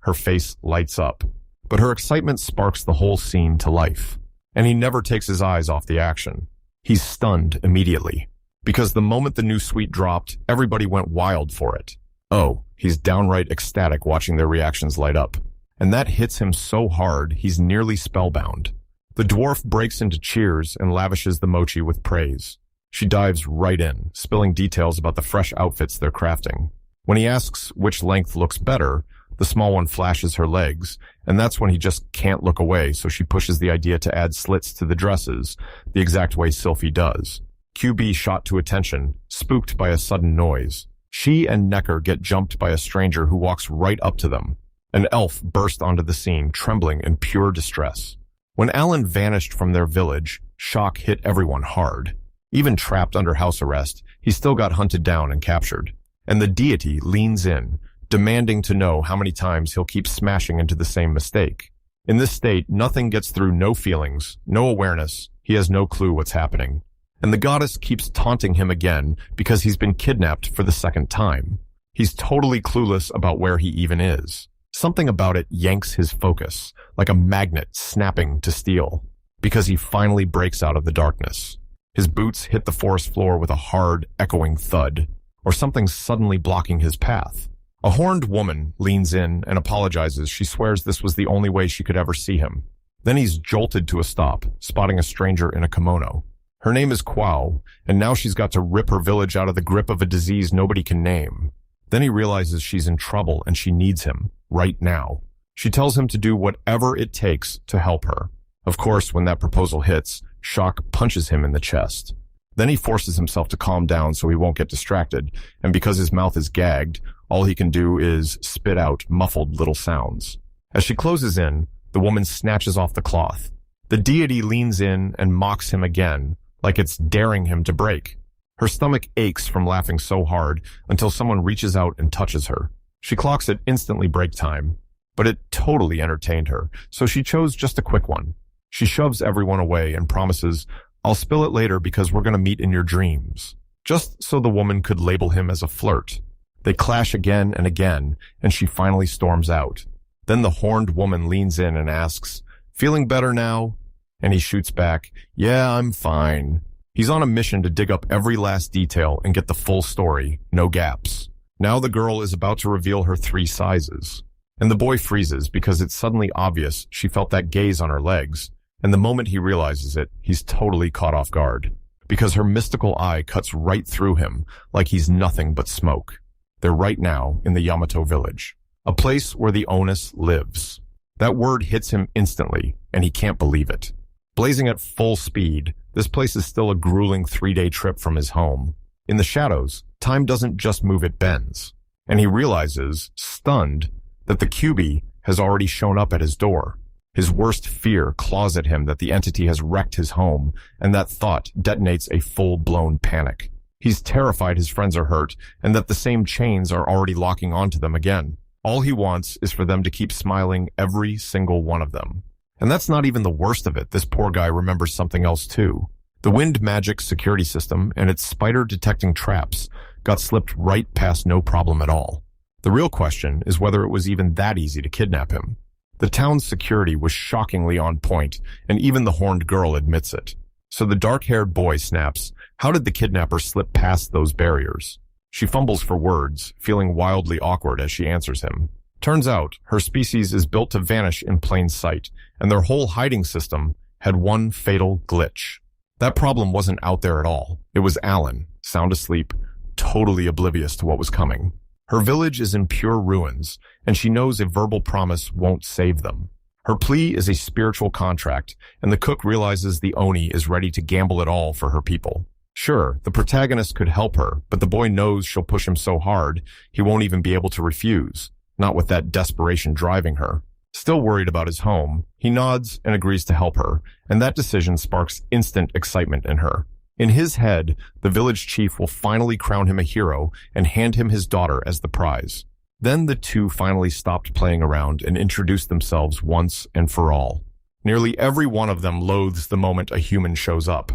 her face lights up. But her excitement sparks the whole scene to life. And he never takes his eyes off the action. He's stunned immediately. Because the moment the new sweet dropped, everybody went wild for it. Oh, he's downright ecstatic watching their reactions light up. And that hits him so hard, he's nearly spellbound. The dwarf breaks into cheers and lavishes the mochi with praise. She dives right in, spilling details about the fresh outfits they're crafting. When he asks which length looks better, the small one flashes her legs, and that's when he just can't look away, so she pushes the idea to add slits to the dresses, the exact way Sylphie does. QB shot to attention, spooked by a sudden noise. She and Necker get jumped by a stranger who walks right up to them. An elf burst onto the scene, trembling in pure distress. When Alan vanished from their village, shock hit everyone hard. Even trapped under house arrest, he still got hunted down and captured. And the deity leans in, demanding to know how many times he'll keep smashing into the same mistake. In this state, nothing gets through no feelings, no awareness. He has no clue what's happening. And the goddess keeps taunting him again because he's been kidnapped for the second time. He's totally clueless about where he even is. Something about it yanks his focus, like a magnet snapping to steel, because he finally breaks out of the darkness. His boots hit the forest floor with a hard, echoing thud, or something's suddenly blocking his path. A horned woman leans in and apologizes. She swears this was the only way she could ever see him. Then he's jolted to a stop, spotting a stranger in a kimono. Her name is Kwao, and now she's got to rip her village out of the grip of a disease nobody can name. Then he realizes she's in trouble and she needs him, right now. She tells him to do whatever it takes to help her. Of course, when that proposal hits, shock punches him in the chest. Then he forces himself to calm down so he won't get distracted, and because his mouth is gagged, all he can do is spit out muffled little sounds. As she closes in, the woman snatches off the cloth. The deity leans in and mocks him again, like it's daring him to break. Her stomach aches from laughing so hard until someone reaches out and touches her. She clocks it instantly break time, but it totally entertained her, so she chose just a quick one. She shoves everyone away and promises, "I'll spill it later because we're going to meet in your dreams," just so the woman could label him as a flirt. They clash again and again, and she finally storms out. Then the horned woman leans in and asks, "Feeling better now?" And he shoots back, "Yeah, I'm fine." He's on a mission to dig up every last detail and get the full story, no gaps. Now the girl is about to reveal her 3 sizes. And the boy freezes because it's suddenly obvious she felt that gaze on her legs. And the moment he realizes it, he's totally caught off guard. Because her mystical eye cuts right through him like he's nothing but smoke. They're right now in the Yamato village. A place where the onus lives. That word hits him instantly, and he can't believe it. Blazing at full speed, this place is still a grueling 3-day trip from his home. In the shadows, time doesn't just move, it bends. And he realizes, stunned, that the QB has already shown up at his door. His worst fear claws at him that the entity has wrecked his home, and that thought detonates a full-blown panic. He's terrified his friends are hurt, and that the same chains are already locking onto them again. All he wants is for them to keep smiling, every single one of them. And that's not even the worst of it. This poor guy remembers something else too. The wind magic security system and its spider-detecting traps got slipped right past no problem at all. The real question is whether it was even that easy to kidnap him. The town's security was shockingly on point, and even the horned girl admits it. So the dark-haired boy snaps, "How did the kidnapper slip past those barriers?" She fumbles for words, feeling wildly awkward as she answers him. Turns out, her species is built to vanish in plain sight, and their whole hiding system had one fatal glitch. That problem wasn't out there at all. It was Alan, sound asleep, totally oblivious to what was coming. Her village is in pure ruins, and she knows a verbal promise won't save them. Her plea is a spiritual contract, and the cook realizes the Oni is ready to gamble it all for her people. Sure, the protagonist could help her, but the boy knows she'll push him so hard, he won't even be able to refuse, not with that desperation driving her. Still worried about his home, he nods and agrees to help her, and that decision sparks instant excitement in her. In his head, the village chief will finally crown him a hero and hand him his daughter as the prize. Then the two finally stopped playing around and introduced themselves once and for all. Nearly every one of them loathes the moment a human shows up.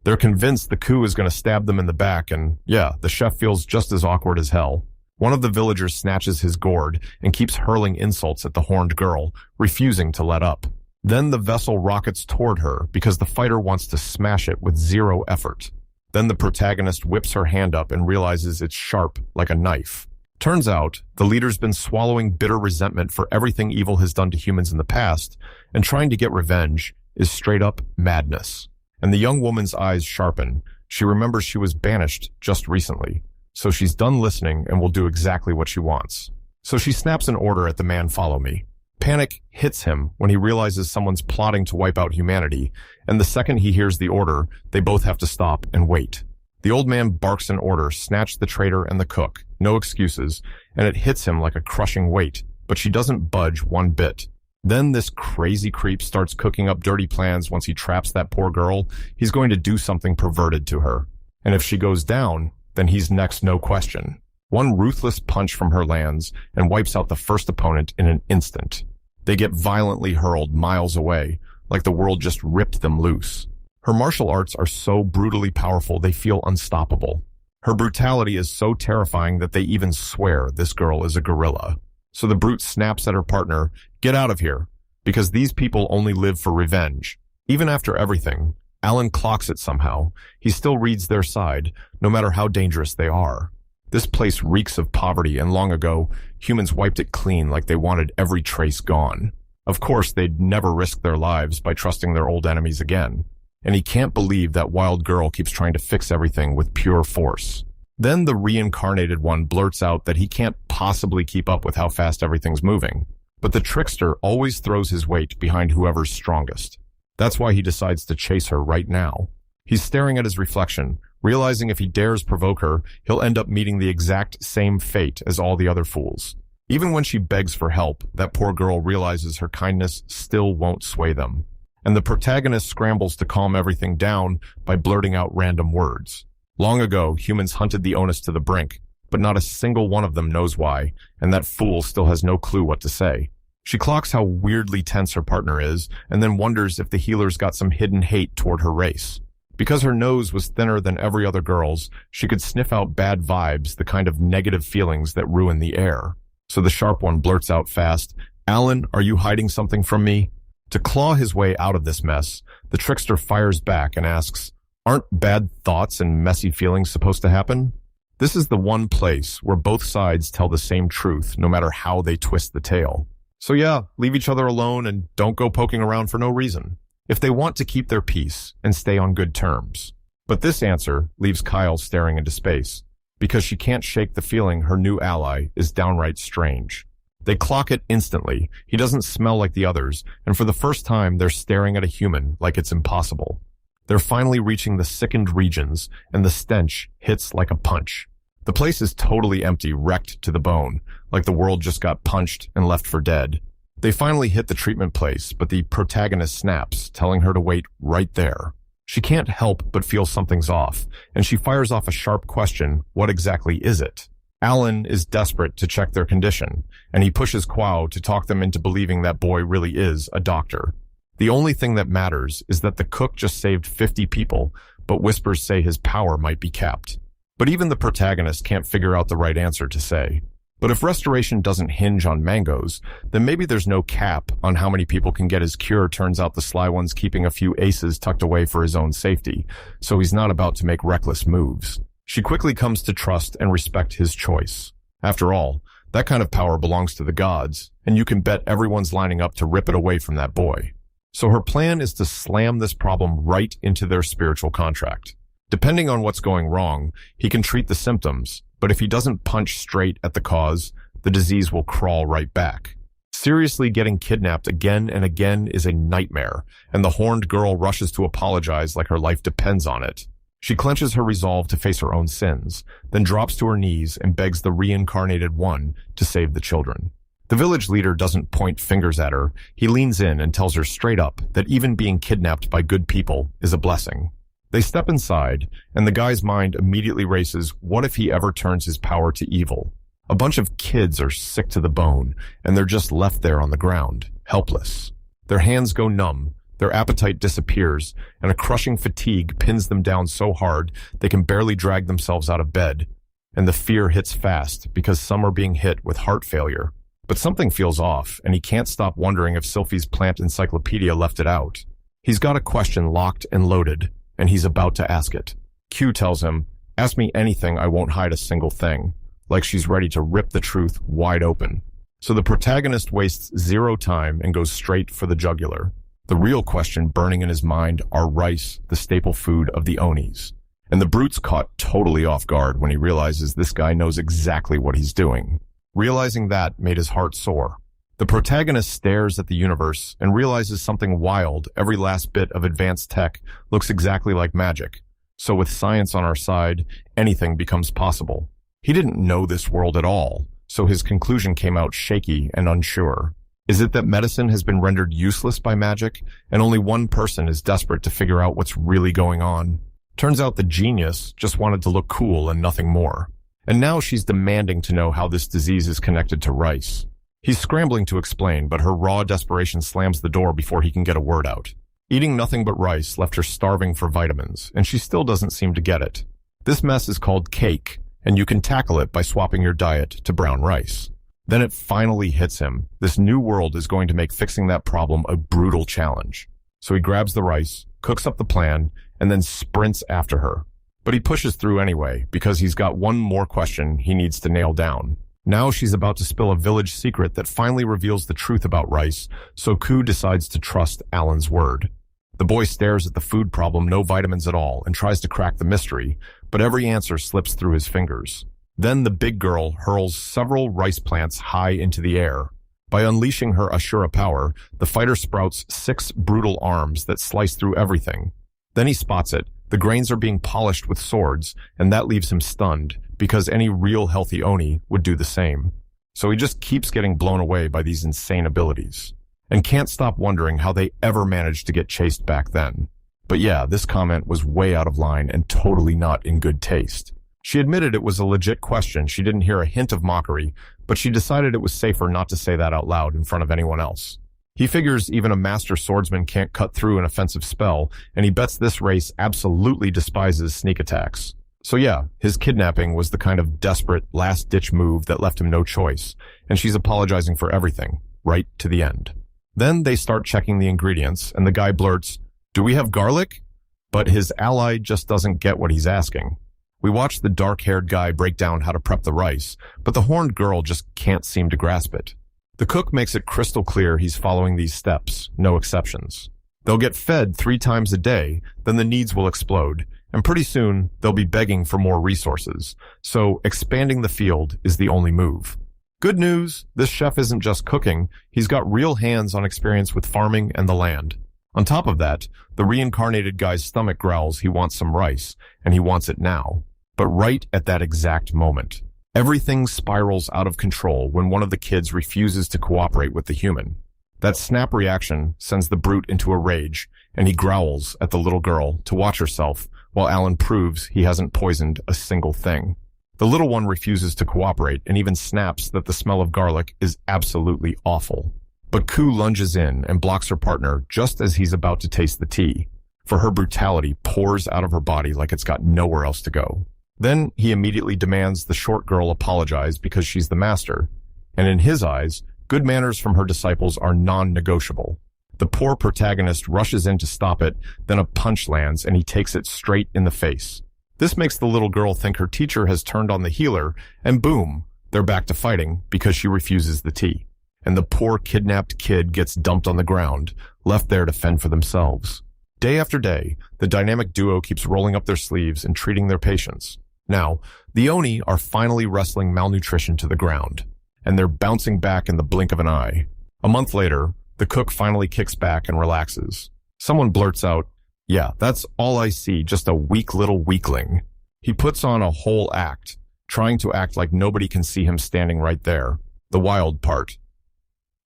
They're convinced the coup is going to stab them in the back, and yeah, the chef feels just as awkward as hell. One of the villagers snatches his gourd and keeps hurling insults at the horned girl, refusing to let up. Then the vessel rockets toward her because the fighter wants to smash it with zero effort. Then the protagonist whips her hand up and realizes it's sharp like a knife. Turns out, the leader's been swallowing bitter resentment for everything evil has done to humans in the past, and trying to get revenge is straight up madness. And the young woman's eyes sharpen. She remembers she was banished just recently. So she's done listening and will do exactly what she wants. So she snaps an order at the man, "Follow me." Panic hits him when he realizes someone's plotting to wipe out humanity, and the second he hears the order, they both have to stop and wait. The old man barks an order, "Snatch the traitor and the cook." No excuses, and it hits him like a crushing weight, but she doesn't budge one bit. Then this crazy creep starts cooking up dirty plans. Once he traps that poor girl, he's going to do something perverted to her. And if she goes down, then he's next, no question. One ruthless punch from her lands and wipes out the first opponent in an instant. They get violently hurled miles away, like the world just ripped them loose. Her martial arts are so brutally powerful they feel unstoppable. Her brutality is so terrifying that they even swear this girl is a gorilla. So the brute snaps at her partner, "Get out of here," because these people only live for revenge. Even after everything, Alan clocks it somehow. He still reads their side, no matter how dangerous they are. This place reeks of poverty, and long ago, humans wiped it clean like they wanted every trace gone. Of course, they'd never risk their lives by trusting their old enemies again. And he can't believe that wild girl keeps trying to fix everything with pure force. Then the reincarnated one blurts out that he can't possibly keep up with how fast everything's moving. But the trickster always throws his weight behind whoever's strongest. That's why he decides to chase her right now. He's staring at his reflection, realizing if he dares provoke her, he'll end up meeting the exact same fate as all the other fools. Even when she begs for help, that poor girl realizes her kindness still won't sway them. And the protagonist scrambles to calm everything down by blurting out random words. Long ago, humans hunted the onus to the brink, but not a single one of them knows why, and that fool still has no clue what to say. She clocks how weirdly tense her partner is, and then wonders if the healer's got some hidden hate toward her race. Because her nose was thinner than every other girl's, she could sniff out bad vibes, the kind of negative feelings that ruin the air. So the sharp one blurts out fast, "Alan, are you hiding something from me?" To claw his way out of this mess, the trickster fires back and asks, "Aren't bad thoughts and messy feelings supposed to happen?" This is the one place where both sides tell the same truth, no matter how they twist the tale. So yeah, leave each other alone and don't go poking around for no reason, if they want to keep their peace and stay on good terms. But this answer leaves Kyle staring into space, because she can't shake the feeling her new ally is downright strange. They clock it instantly. He doesn't smell like the others, and for the first time, they're staring at a human like it's impossible. They're finally reaching the sickened regions, and the stench hits like a punch. The place is totally empty, wrecked to the bone, like the world just got punched and left for dead. They finally hit the treatment place, but the protagonist snaps, telling her to wait right there. She can't help but feel something's off, and she fires off a sharp question, what exactly is it? Alan is desperate to check their condition, and he pushes Quao to talk them into believing that boy really is a doctor. The only thing that matters is that the cook just saved 50 people, but whispers say his power might be capped. But even the protagonist can't figure out the right answer to say. But if restoration doesn't hinge on mangoes, then maybe there's no cap on how many people can get his cure. Turns out the sly one's keeping a few aces tucked away for his own safety, so he's not about to make reckless moves. She quickly comes to trust and respect his choice. After all, That kind of power belongs to the gods, and you can bet everyone's lining up to rip it away from that boy. So her plan is to slam this problem right into their spiritual contract. Depending on what's going wrong, he can treat the symptoms, but if he doesn't punch straight at the cause, the disease will crawl right back. Seriously getting kidnapped again and again is a nightmare, and the horned girl rushes to apologize like her life depends on it. She clenches her resolve to face her own sins, then drops to her knees and begs the reincarnated one to save the children. The village leader doesn't point fingers at her. He leans in and tells her straight up that even being kidnapped by good people is a blessing. They step inside, and the guy's mind immediately races, what if he ever turns his power to evil? A bunch of kids are sick to the bone, and they're just left there on the ground, helpless. Their hands go numb, their appetite disappears, and a crushing fatigue pins them down so hard they can barely drag themselves out of bed. And the fear hits fast because some are being hit with heart failure. But something feels off, and he can't stop wondering if Sylphie's plant encyclopedia left it out. He's got a question locked and loaded, and he's about to ask it. Q tells him, "Ask me anything, I won't hide a single thing," like she's ready to rip the truth wide open. So the protagonist wastes zero time and goes straight for the jugular. The real question burning in his mind are rice, the staple food of the Onis. And the brute's caught totally off guard when he realizes this guy knows exactly what he's doing. Realizing that made his heart soar. The protagonist stares at the universe and realizes something wild. Every last bit of advanced tech looks exactly like magic. So with science on our side, anything becomes possible. He didn't know this world at all, so his conclusion came out shaky and unsure. Is it that medicine has been rendered useless by magic, and only one person is desperate to figure out what's really going on? Turns out the genius just wanted to look cool and nothing more. And now she's demanding to know how this disease is connected to rice. He's scrambling to explain, but her raw desperation slams the door before he can get a word out. Eating nothing but rice left her starving for vitamins, and she still doesn't seem to get it. This mess is called cake, and you can tackle it by swapping your diet to brown rice. Then it finally hits him. This new world is going to make fixing that problem a brutal challenge. So he grabs the rice, cooks up the plan, and then sprints after her. But he pushes through anyway, because he's got one more question he needs to nail down. Now she's about to spill a village secret that finally reveals the truth about rice, so Ku decides to trust Alan's word. The boy stares at the food problem, no vitamins at all, and tries to crack the mystery, but every answer slips through his fingers. Then the big girl hurls several rice plants high into the air. By unleashing her Ashura power, the fighter sprouts 6 brutal arms that slice through everything. Then he spots it. The grains are being polished with swords, and that leaves him stunned, because any real healthy Oni would do the same. So he just keeps getting blown away by these insane abilities, and can't stop wondering how they ever managed to get chased back then. But yeah, this comment was way out of line and totally not in good taste. She admitted it was a legit question. She didn't hear a hint of mockery, but she decided it was safer not to say that out loud in front of anyone else. He figures even a master swordsman can't cut through an offensive spell, and he bets this race absolutely despises sneak attacks. So yeah, his kidnapping was the kind of desperate, last-ditch move that left him no choice, and she's apologizing for everything, right to the end. Then they start checking the ingredients, and the guy blurts, "Do we have garlic?" But his ally just doesn't get what he's asking. We watch the dark-haired guy break down how to prep the rice, but the horned girl just can't seem to grasp it. The cook makes it crystal clear he's following these steps, no exceptions. They'll get fed 3 times a day, then the needs will explode, and pretty soon they'll be begging for more resources, so expanding the field is the only move. Good news, this chef isn't just cooking, he's got real hands-on experience with farming and the land. On top of that, the reincarnated guy's stomach growls he wants some rice, and he wants it now. But right at that exact moment, everything spirals out of control when one of the kids refuses to cooperate with the human. That snap reaction sends the brute into a rage, and he growls at the little girl to watch herself while Alan proves he hasn't poisoned a single thing. The little one refuses to cooperate and even snaps that the smell of garlic is absolutely awful. But Ku lunges in and blocks her partner just as he's about to taste the tea, for her brutality pours out of her body like it's got nowhere else to go. Then he immediately demands the short girl apologize because she's the master, and in his eyes, good manners from her disciples are non-negotiable. The poor protagonist rushes in to stop it, then a punch lands and he takes it straight in the face. This makes the little girl think her teacher has turned on the healer, and boom, They're back to fighting because she refuses the tea. And the poor kidnapped kid gets dumped on the ground, left there to fend for themselves. Day after day, the dynamic duo keeps rolling up their sleeves and treating their patients. Now, the Oni are finally wrestling malnutrition to the ground, and they're bouncing back in the blink of an eye. A month later, the cook finally kicks back and relaxes. Someone blurts out, "Yeah, that's all I see, just a weak little weakling." He puts on a whole act, trying to act like nobody can see him standing right there. The wild part.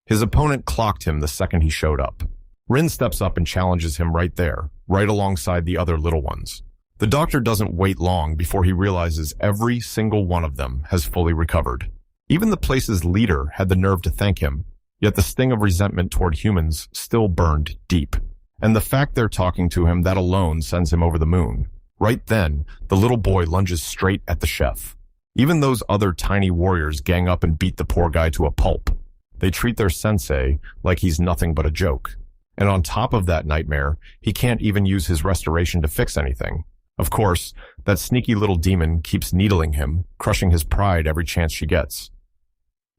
His opponent clocked him the second he showed up. Rin steps up and challenges him right there, right alongside the other little ones. The doctor doesn't wait long before he realizes every single one of them has fully recovered. Even the place's leader had the nerve to thank him, yet the sting of resentment toward humans still burned deep. And the fact they're talking to him, that alone sends him over the moon. Right then, the little boy lunges straight at the chef. Even those other tiny warriors gang up and beat the poor guy to a pulp. They treat their sensei like he's nothing but a joke. And on top of that nightmare, he can't even use his restoration to fix anything. Of course, that sneaky little demon keeps needling him, crushing his pride every chance she gets.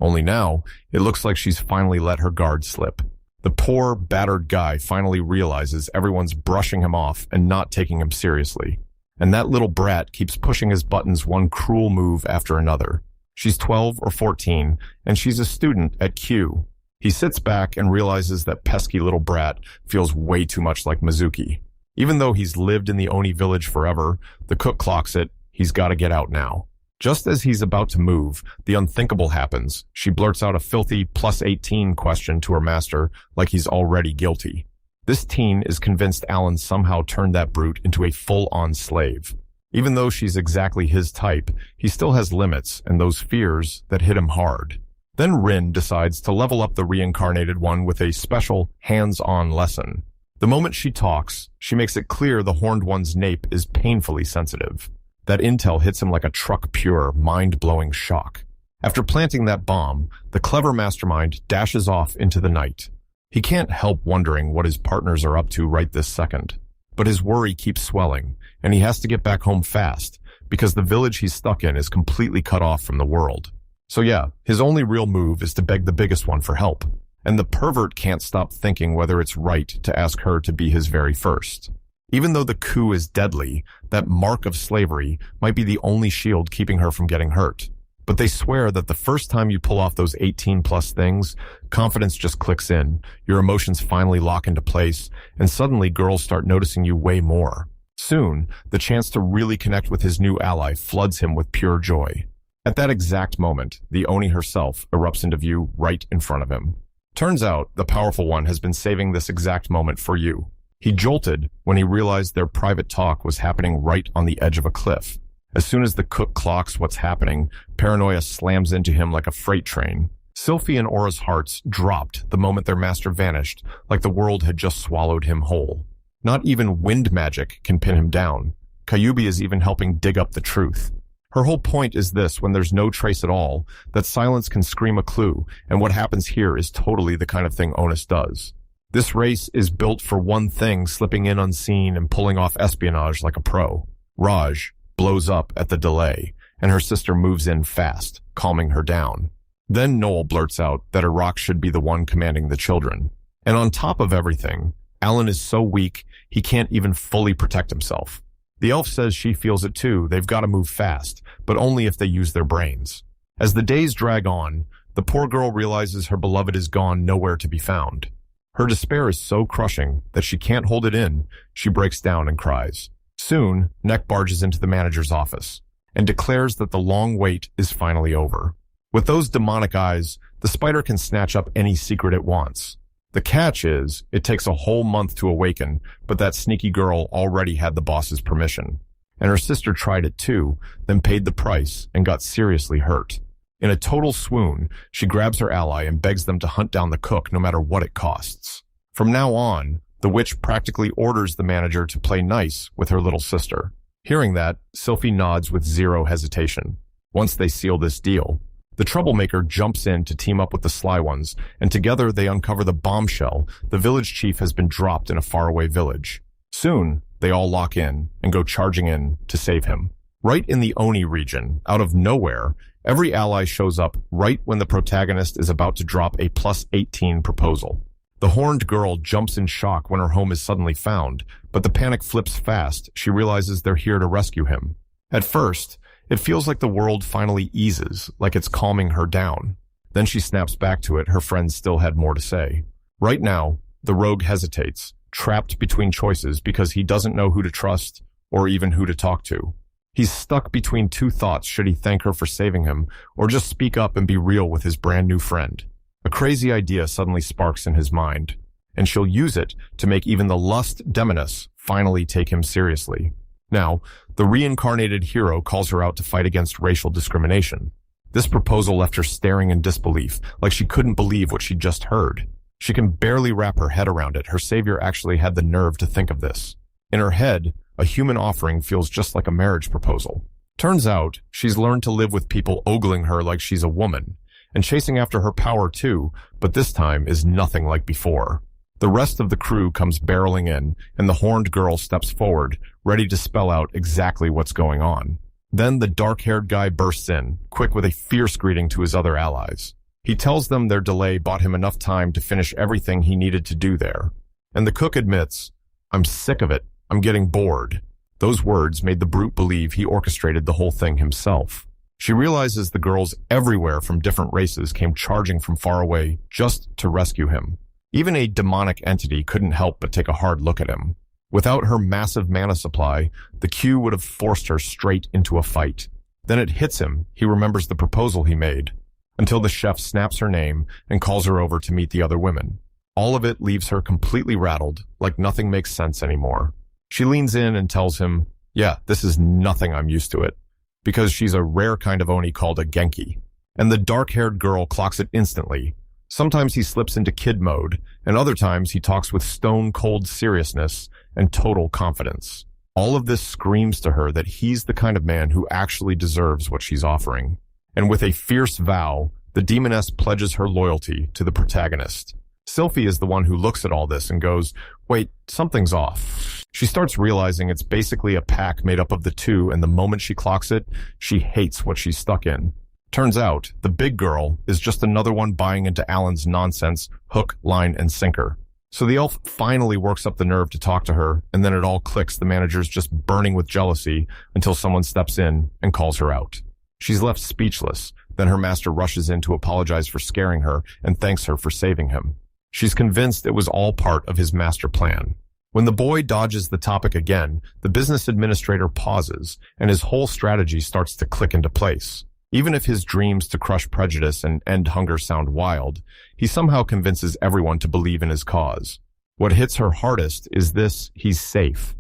Only now, it looks like she's finally let her guard slip. The poor, battered guy finally realizes everyone's brushing him off and not taking him seriously. And that little brat keeps pushing his buttons one cruel move after another. She's 12 or 14, and she's a student at Q. He sits back and realizes that pesky little brat feels way too much like Mizuki. Even though he's lived in the Oni village forever, the cook clocks it, he's got to get out now. Just as he's about to move, the unthinkable happens. She blurts out a filthy +18 question to her master like he's already guilty. This teen is convinced Alan somehow turned that brute into a full-on slave. Even though she's exactly his type, he still has limits and those fears that hit him hard. Then Rin decides to level up the reincarnated one with a special hands-on lesson. The moment she talks, she makes it clear the horned one's nape is painfully sensitive. That intel hits him like a truck-pure, mind-blowing shock. After planting that bomb, the clever mastermind dashes off into the night. He can't help wondering what his partners are up to right this second. But his worry keeps swelling, and he has to get back home fast, because the village he's stuck in is completely cut off from the world. So yeah, his only real move is to beg the biggest one for help. And the pervert can't stop thinking whether it's right to ask her to be his very first. Even though the coup is deadly, that mark of slavery might be the only shield keeping her from getting hurt. But they swear that the first time you pull off those 18+ things, confidence just clicks in, your emotions finally lock into place, and suddenly girls start noticing you way more. Soon, the chance to really connect with his new ally floods him with pure joy. At that exact moment, the Oni herself erupts into view right in front of him. Turns out, the powerful one has been saving this exact moment for you. He jolted when he realized their private talk was happening right on the edge of a cliff. As soon as the cook clocks what's happening, paranoia slams into him like a freight train. Sylphie and Aura's hearts dropped the moment their master vanished, like the world had just swallowed him whole. Not even wind magic can pin him down. Kyubi is even helping dig up the truth. Her whole point is this: when there's no trace at all, that silence can scream a clue, and what happens here is totally the kind of thing Onus does. This race is built for one thing, slipping in unseen and pulling off espionage like a pro. Raj blows up at the delay, and her sister moves in fast, calming her down. Then Noel blurts out that Iraq should be the one commanding the children. And on top of everything, Alan is so weak, he can't even fully protect himself. The elf says she feels it too. They've got to move fast, but only if they use their brains. As the days drag on, the poor girl realizes her beloved is gone, nowhere to be found. Her despair is so crushing that she can't hold it in. She breaks down and cries. Soon, Neck barges into the manager's office and declares that the long wait is finally over. With those demonic eyes, the spider can snatch up any secret it wants. The catch is, it takes a whole month to awaken, but that sneaky girl already had the boss's permission. And her sister tried it too, then paid the price and got seriously hurt. In a total swoon, she grabs her ally and begs them to hunt down the cook no matter what it costs. From now on, the witch practically orders the manager to play nice with her little sister. Hearing that, Sylphie nods with zero hesitation. Once they seal this deal, the troublemaker jumps in to team up with the sly ones, and together they uncover the bombshell the village chief has been dropped in a faraway village. Soon, they all lock in and go charging in to save him. Right in the Oni region, out of nowhere, Every ally shows up right when the protagonist is about to drop a +18 proposal. The horned girl jumps in shock when her home is suddenly found, but the panic flips fast. She realizes they're here to rescue him. At first, it feels like the world finally eases, like it's calming her down. Then she snaps back to it. Her friends still had more to say. Right now, the rogue hesitates, trapped between choices because he doesn't know who to trust or even who to talk to. He's stuck between two thoughts. Should he thank her for saving him or just speak up and be real with his brand new friend? A crazy idea suddenly sparks in his mind, and she'll use it to make even the lust demoness finally take him seriously. Now, the reincarnated hero calls her out to fight against racial discrimination. This proposal left her staring in disbelief, like she couldn't believe what she'd just heard. She can barely wrap her head around it. Her savior actually had the nerve to think of this. In her head, a human offering feels just like a marriage proposal. Turns out, she's learned to live with people ogling her like she's a woman, and chasing after her power too, but this time is nothing like before. The rest of the crew comes barreling in, and the horned girl steps forward, ready to spell out exactly what's going on. Then the dark-haired guy bursts in, quick with a fierce greeting to his other allies. He tells them their delay bought him enough time to finish everything he needed to do there. And the cook admits, "I'm sick of it. I'm getting bored." Those words made the brute believe he orchestrated the whole thing himself. She realizes the girls everywhere from different races came charging from far away just to rescue him. Even a demonic entity couldn't help but take a hard look at him. Without her massive mana supply, the Q would have forced her straight into a fight. Then it hits him. He remembers the proposal he made, until the chef snaps her name and calls her over to meet the other women. All of it leaves her completely rattled, like nothing makes sense anymore. She leans in and tells him, "Yeah, this is nothing, I'm used to it," because she's a rare kind of Oni called a Genki. And the dark-haired girl clocks it instantly. Sometimes he slips into kid mode, and other times he talks with stone-cold seriousness and total confidence. All of this screams to her that he's the kind of man who actually deserves what she's offering. And with a fierce vow, the demoness pledges her loyalty to the protagonist. Sylphie is the one who looks at all this and goes, "Wait, something's off." She starts realizing it's basically a pack made up of the two, and the moment she clocks it, she hates what she's stuck in. Turns out, the big girl is just another one buying into Alan's nonsense, hook, line, and sinker. So the elf finally works up the nerve to talk to her, and then it all clicks. The manager's just burning with jealousy until someone steps in and calls her out. She's left speechless. Then her master rushes in to apologize for scaring her and thanks her for saving him. She's convinced it was all part of his master plan. When the boy dodges the topic again, the business administrator pauses, and his whole strategy starts to click into place. Even if his dreams to crush prejudice and end hunger sound wild, he somehow convinces everyone to believe in his cause. What hits her hardest is this: he's safe.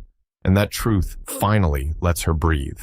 And that truth finally lets her breathe.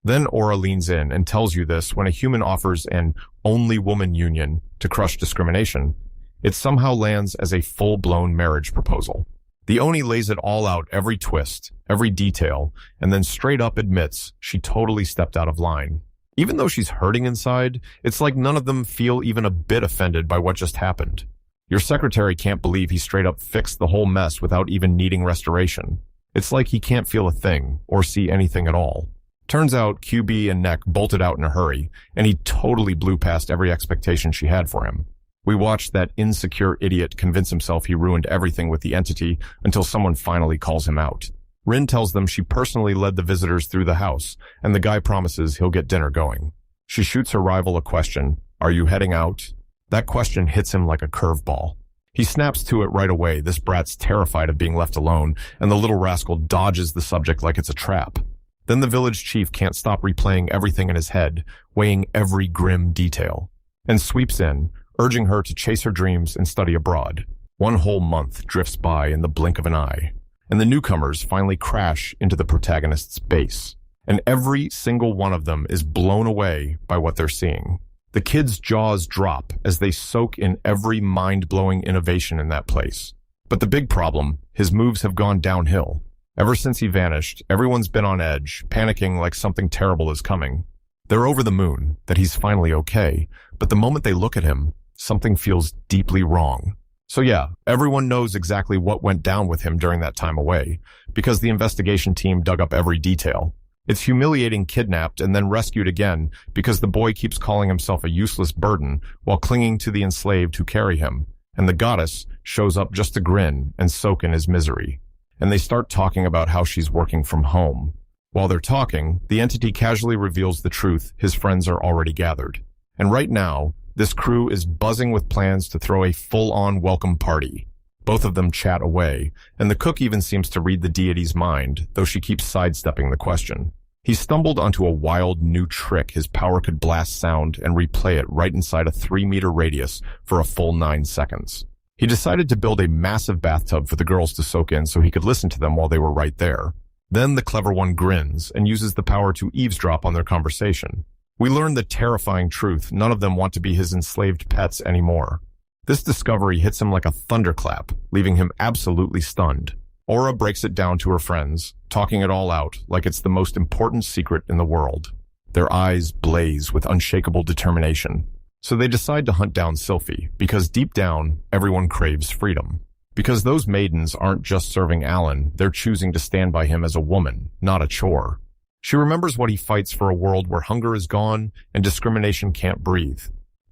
Then Aura leans in and tells you this: when a human offers an only woman union to crush discrimination, it somehow lands as a full-blown marriage proposal. The Oni lays it all out, every twist, every detail, and then straight up admits she totally stepped out of line. Even though she's hurting inside, it's like none of them feel even a bit offended by what just happened. Your secretary can't believe he straight up fixed the whole mess without even needing restoration. It's like he can't feel a thing or see anything at all. Turns out QB and Neck bolted out in a hurry, and he totally blew past every expectation she had for him. We watched that insecure idiot convince himself he ruined everything with the entity until someone finally calls him out. Rin tells them she personally led the visitors through the house, and the guy promises he'll get dinner going. She shoots her rival a question: "Are you heading out?" That question hits him like a curveball. He snaps to it right away. This brat's terrified of being left alone, and the little rascal dodges the subject like it's a trap. Then the village chief can't stop replaying everything in his head, weighing every grim detail, and sweeps in, urging her to chase her dreams and study abroad. 1 whole month drifts by in the blink of an eye, and the newcomers finally crash into the protagonist's base, and every single one of them is blown away by what they're seeing. The kids' jaws drop as they soak in every mind-blowing innovation in that place. But the big problem: his moves have gone downhill. Ever since he vanished, everyone's been on edge, panicking like something terrible is coming. They're over the moon that he's finally okay, but the moment they look at him, something feels deeply wrong. So yeah, everyone knows exactly what went down with him during that time away, because the investigation team dug up every detail. It's humiliating, kidnapped, and then rescued again because the boy keeps calling himself a useless burden while clinging to the enslaved who carry him, and the goddess shows up just to grin and soak in his misery. And they start talking about how she's working from home. While they're talking, the entity casually reveals the truth his friends are already gathered. And right now, this crew is buzzing with plans to throw a full-on welcome party. Both of them chat away, and the cook even seems to read the deity's mind, though she keeps sidestepping the question. He stumbled onto a wild new trick his power could blast sound and replay it right inside a 3-meter radius for a full 9 seconds. He decided to build a massive bathtub for the girls to soak in so he could listen to them while they were right there. Then the clever one grins and uses the power to eavesdrop on their conversation. We learn the terrifying truth: none of them want to be his enslaved pets anymore. This discovery hits him like a thunderclap, leaving him absolutely stunned. Aura breaks it down to her friends, talking it all out like it's the most important secret in the world. Their eyes blaze with unshakable determination. So they decide to hunt down Sylphie, because deep down, everyone craves freedom. Because those maidens aren't just serving Alan, they're choosing to stand by him as a woman, not a chore. She remembers what he fights for: a world where hunger is gone and discrimination can't breathe.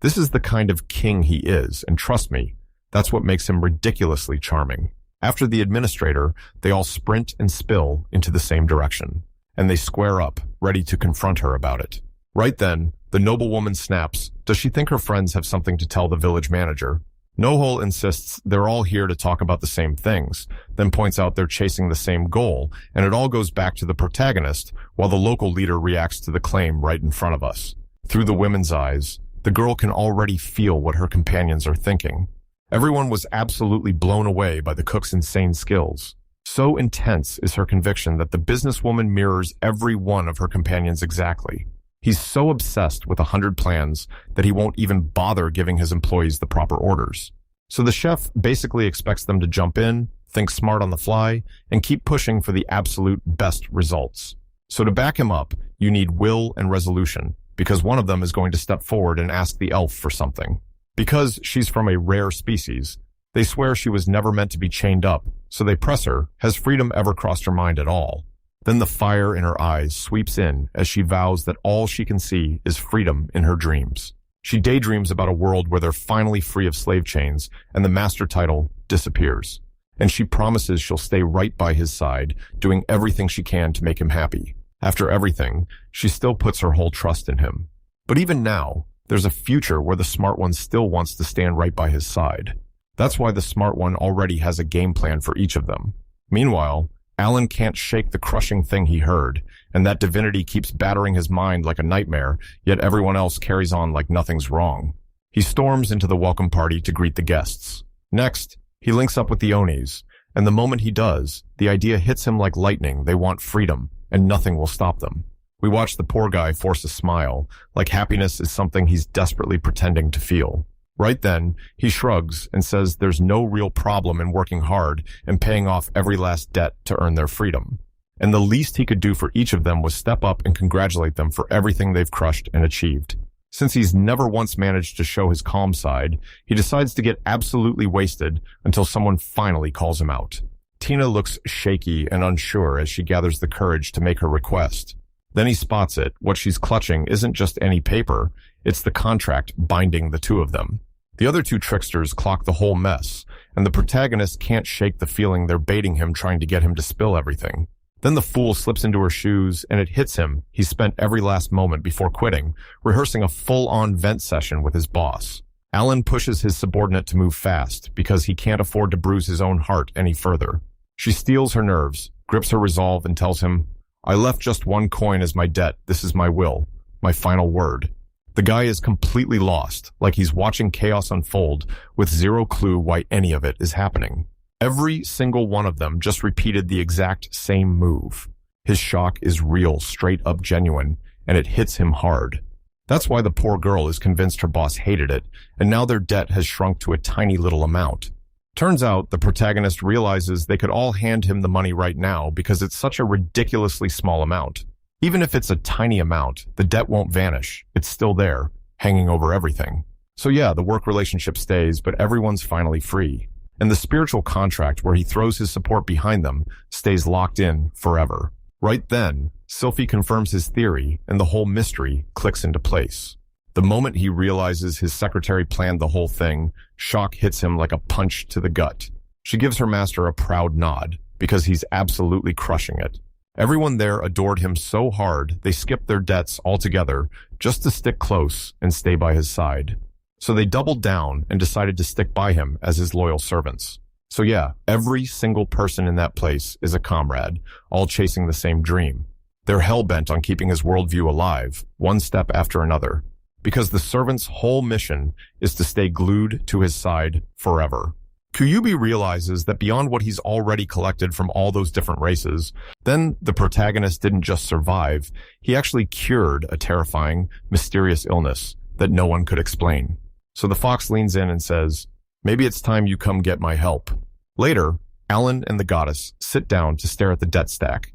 This is the kind of king he is, and trust me, that's what makes him ridiculously charming. After the administrator, they all sprint and spill into the same direction, and they square up, ready to confront her about it. Right then, the noblewoman snaps. Does she think her friends have something to tell the village manager? Nohol insists they're all here to talk about the same things, then points out they're chasing the same goal, and it all goes back to the protagonist, while the local leader reacts to the claim right in front of us. Through the women's eyes, the girl can already feel what her companions are thinking. Everyone was absolutely blown away by the cook's insane skills. So intense is her conviction that the businesswoman mirrors every one of her companions exactly. He's so obsessed with 100 plans that he won't even bother giving his employees the proper orders. So the chef basically expects them to jump in, think smart on the fly, and keep pushing for the absolute best results. So to back him up, you need will and resolution, because one of them is going to step forward and ask the elf for something. Because she's from a rare species, they swear she was never meant to be chained up, so they press her. Has freedom ever crossed her mind at all? Then the fire in her eyes sweeps in as she vows that all she can see is freedom in her dreams. She daydreams about a world where they're finally free of slave chains, and the master title disappears. And she promises she'll stay right by his side, doing everything she can to make him happy. After everything, she still puts her whole trust in him. But even now, there's a future where the smart one still wants to stand right by his side. That's why the smart one already has a game plan for each of them. Meanwhile, Alan can't shake the crushing thing he heard, and that divinity keeps battering his mind like a nightmare, yet everyone else carries on like nothing's wrong. He storms into the welcome party to greet the guests. Next, he links up with the Onis, and the moment he does, the idea hits him like lightning. They want freedom, and nothing will stop them. We watch the poor guy force a smile, like happiness is something he's desperately pretending to feel. Right then, he shrugs and says there's no real problem in working hard and paying off every last debt to earn their freedom. And the least he could do for each of them was step up and congratulate them for everything they've crushed and achieved. Since he's never once managed to show his calm side, he decides to get absolutely wasted until someone finally calls him out. Tina looks shaky and unsure as she gathers the courage to make her request. Then he spots it. What she's clutching isn't just any paper, it's the contract binding the two of them. The other two tricksters clock the whole mess, and the protagonist can't shake the feeling they're baiting him, trying to get him to spill everything. Then the fool slips into her shoes, and it hits him. He spent every last moment before quitting, rehearsing a full-on vent session with his boss. Alan pushes his subordinate to move fast, because he can't afford to bruise his own heart any further. She steels her nerves, grips her resolve, and tells him, "I left just one coin as my debt. This is my will, my final word." The guy is completely lost, like he's watching chaos unfold, with zero clue why any of it is happening. Every single one of them just repeated the exact same move. His shock is real, straight up genuine, and it hits him hard. That's why the poor girl is convinced her boss hated it, and now their debt has shrunk to a tiny little amount. Turns out the protagonist realizes they could all hand him the money right now because it's such a ridiculously small amount. Even if it's a tiny amount, the debt won't vanish. It's still there, hanging over everything. So yeah, the work relationship stays, but everyone's finally free. And the spiritual contract where he throws his support behind them stays locked in forever. Right then, Sylphie confirms his theory, and the whole mystery clicks into place. The moment he realizes his secretary planned the whole thing, shock hits him like a punch to the gut. She gives her master a proud nod, because he's absolutely crushing it. Everyone there adored him so hard they skipped their debts altogether just to stick close and stay by his side. So they doubled down and decided to stick by him as his loyal servants. So yeah, every single person in that place is a comrade, all chasing the same dream. They're hell-bent on keeping his worldview alive, one step after another, because the servant's whole mission is to stay glued to his side forever. Kyuubi realizes that beyond what he's already collected from all those different races, then the protagonist didn't just survive, he actually cured a terrifying, mysterious illness that no one could explain. So the fox leans in and says, "Maybe it's time you come get my help." Later, Alan and the goddess sit down to stare at the debt stack.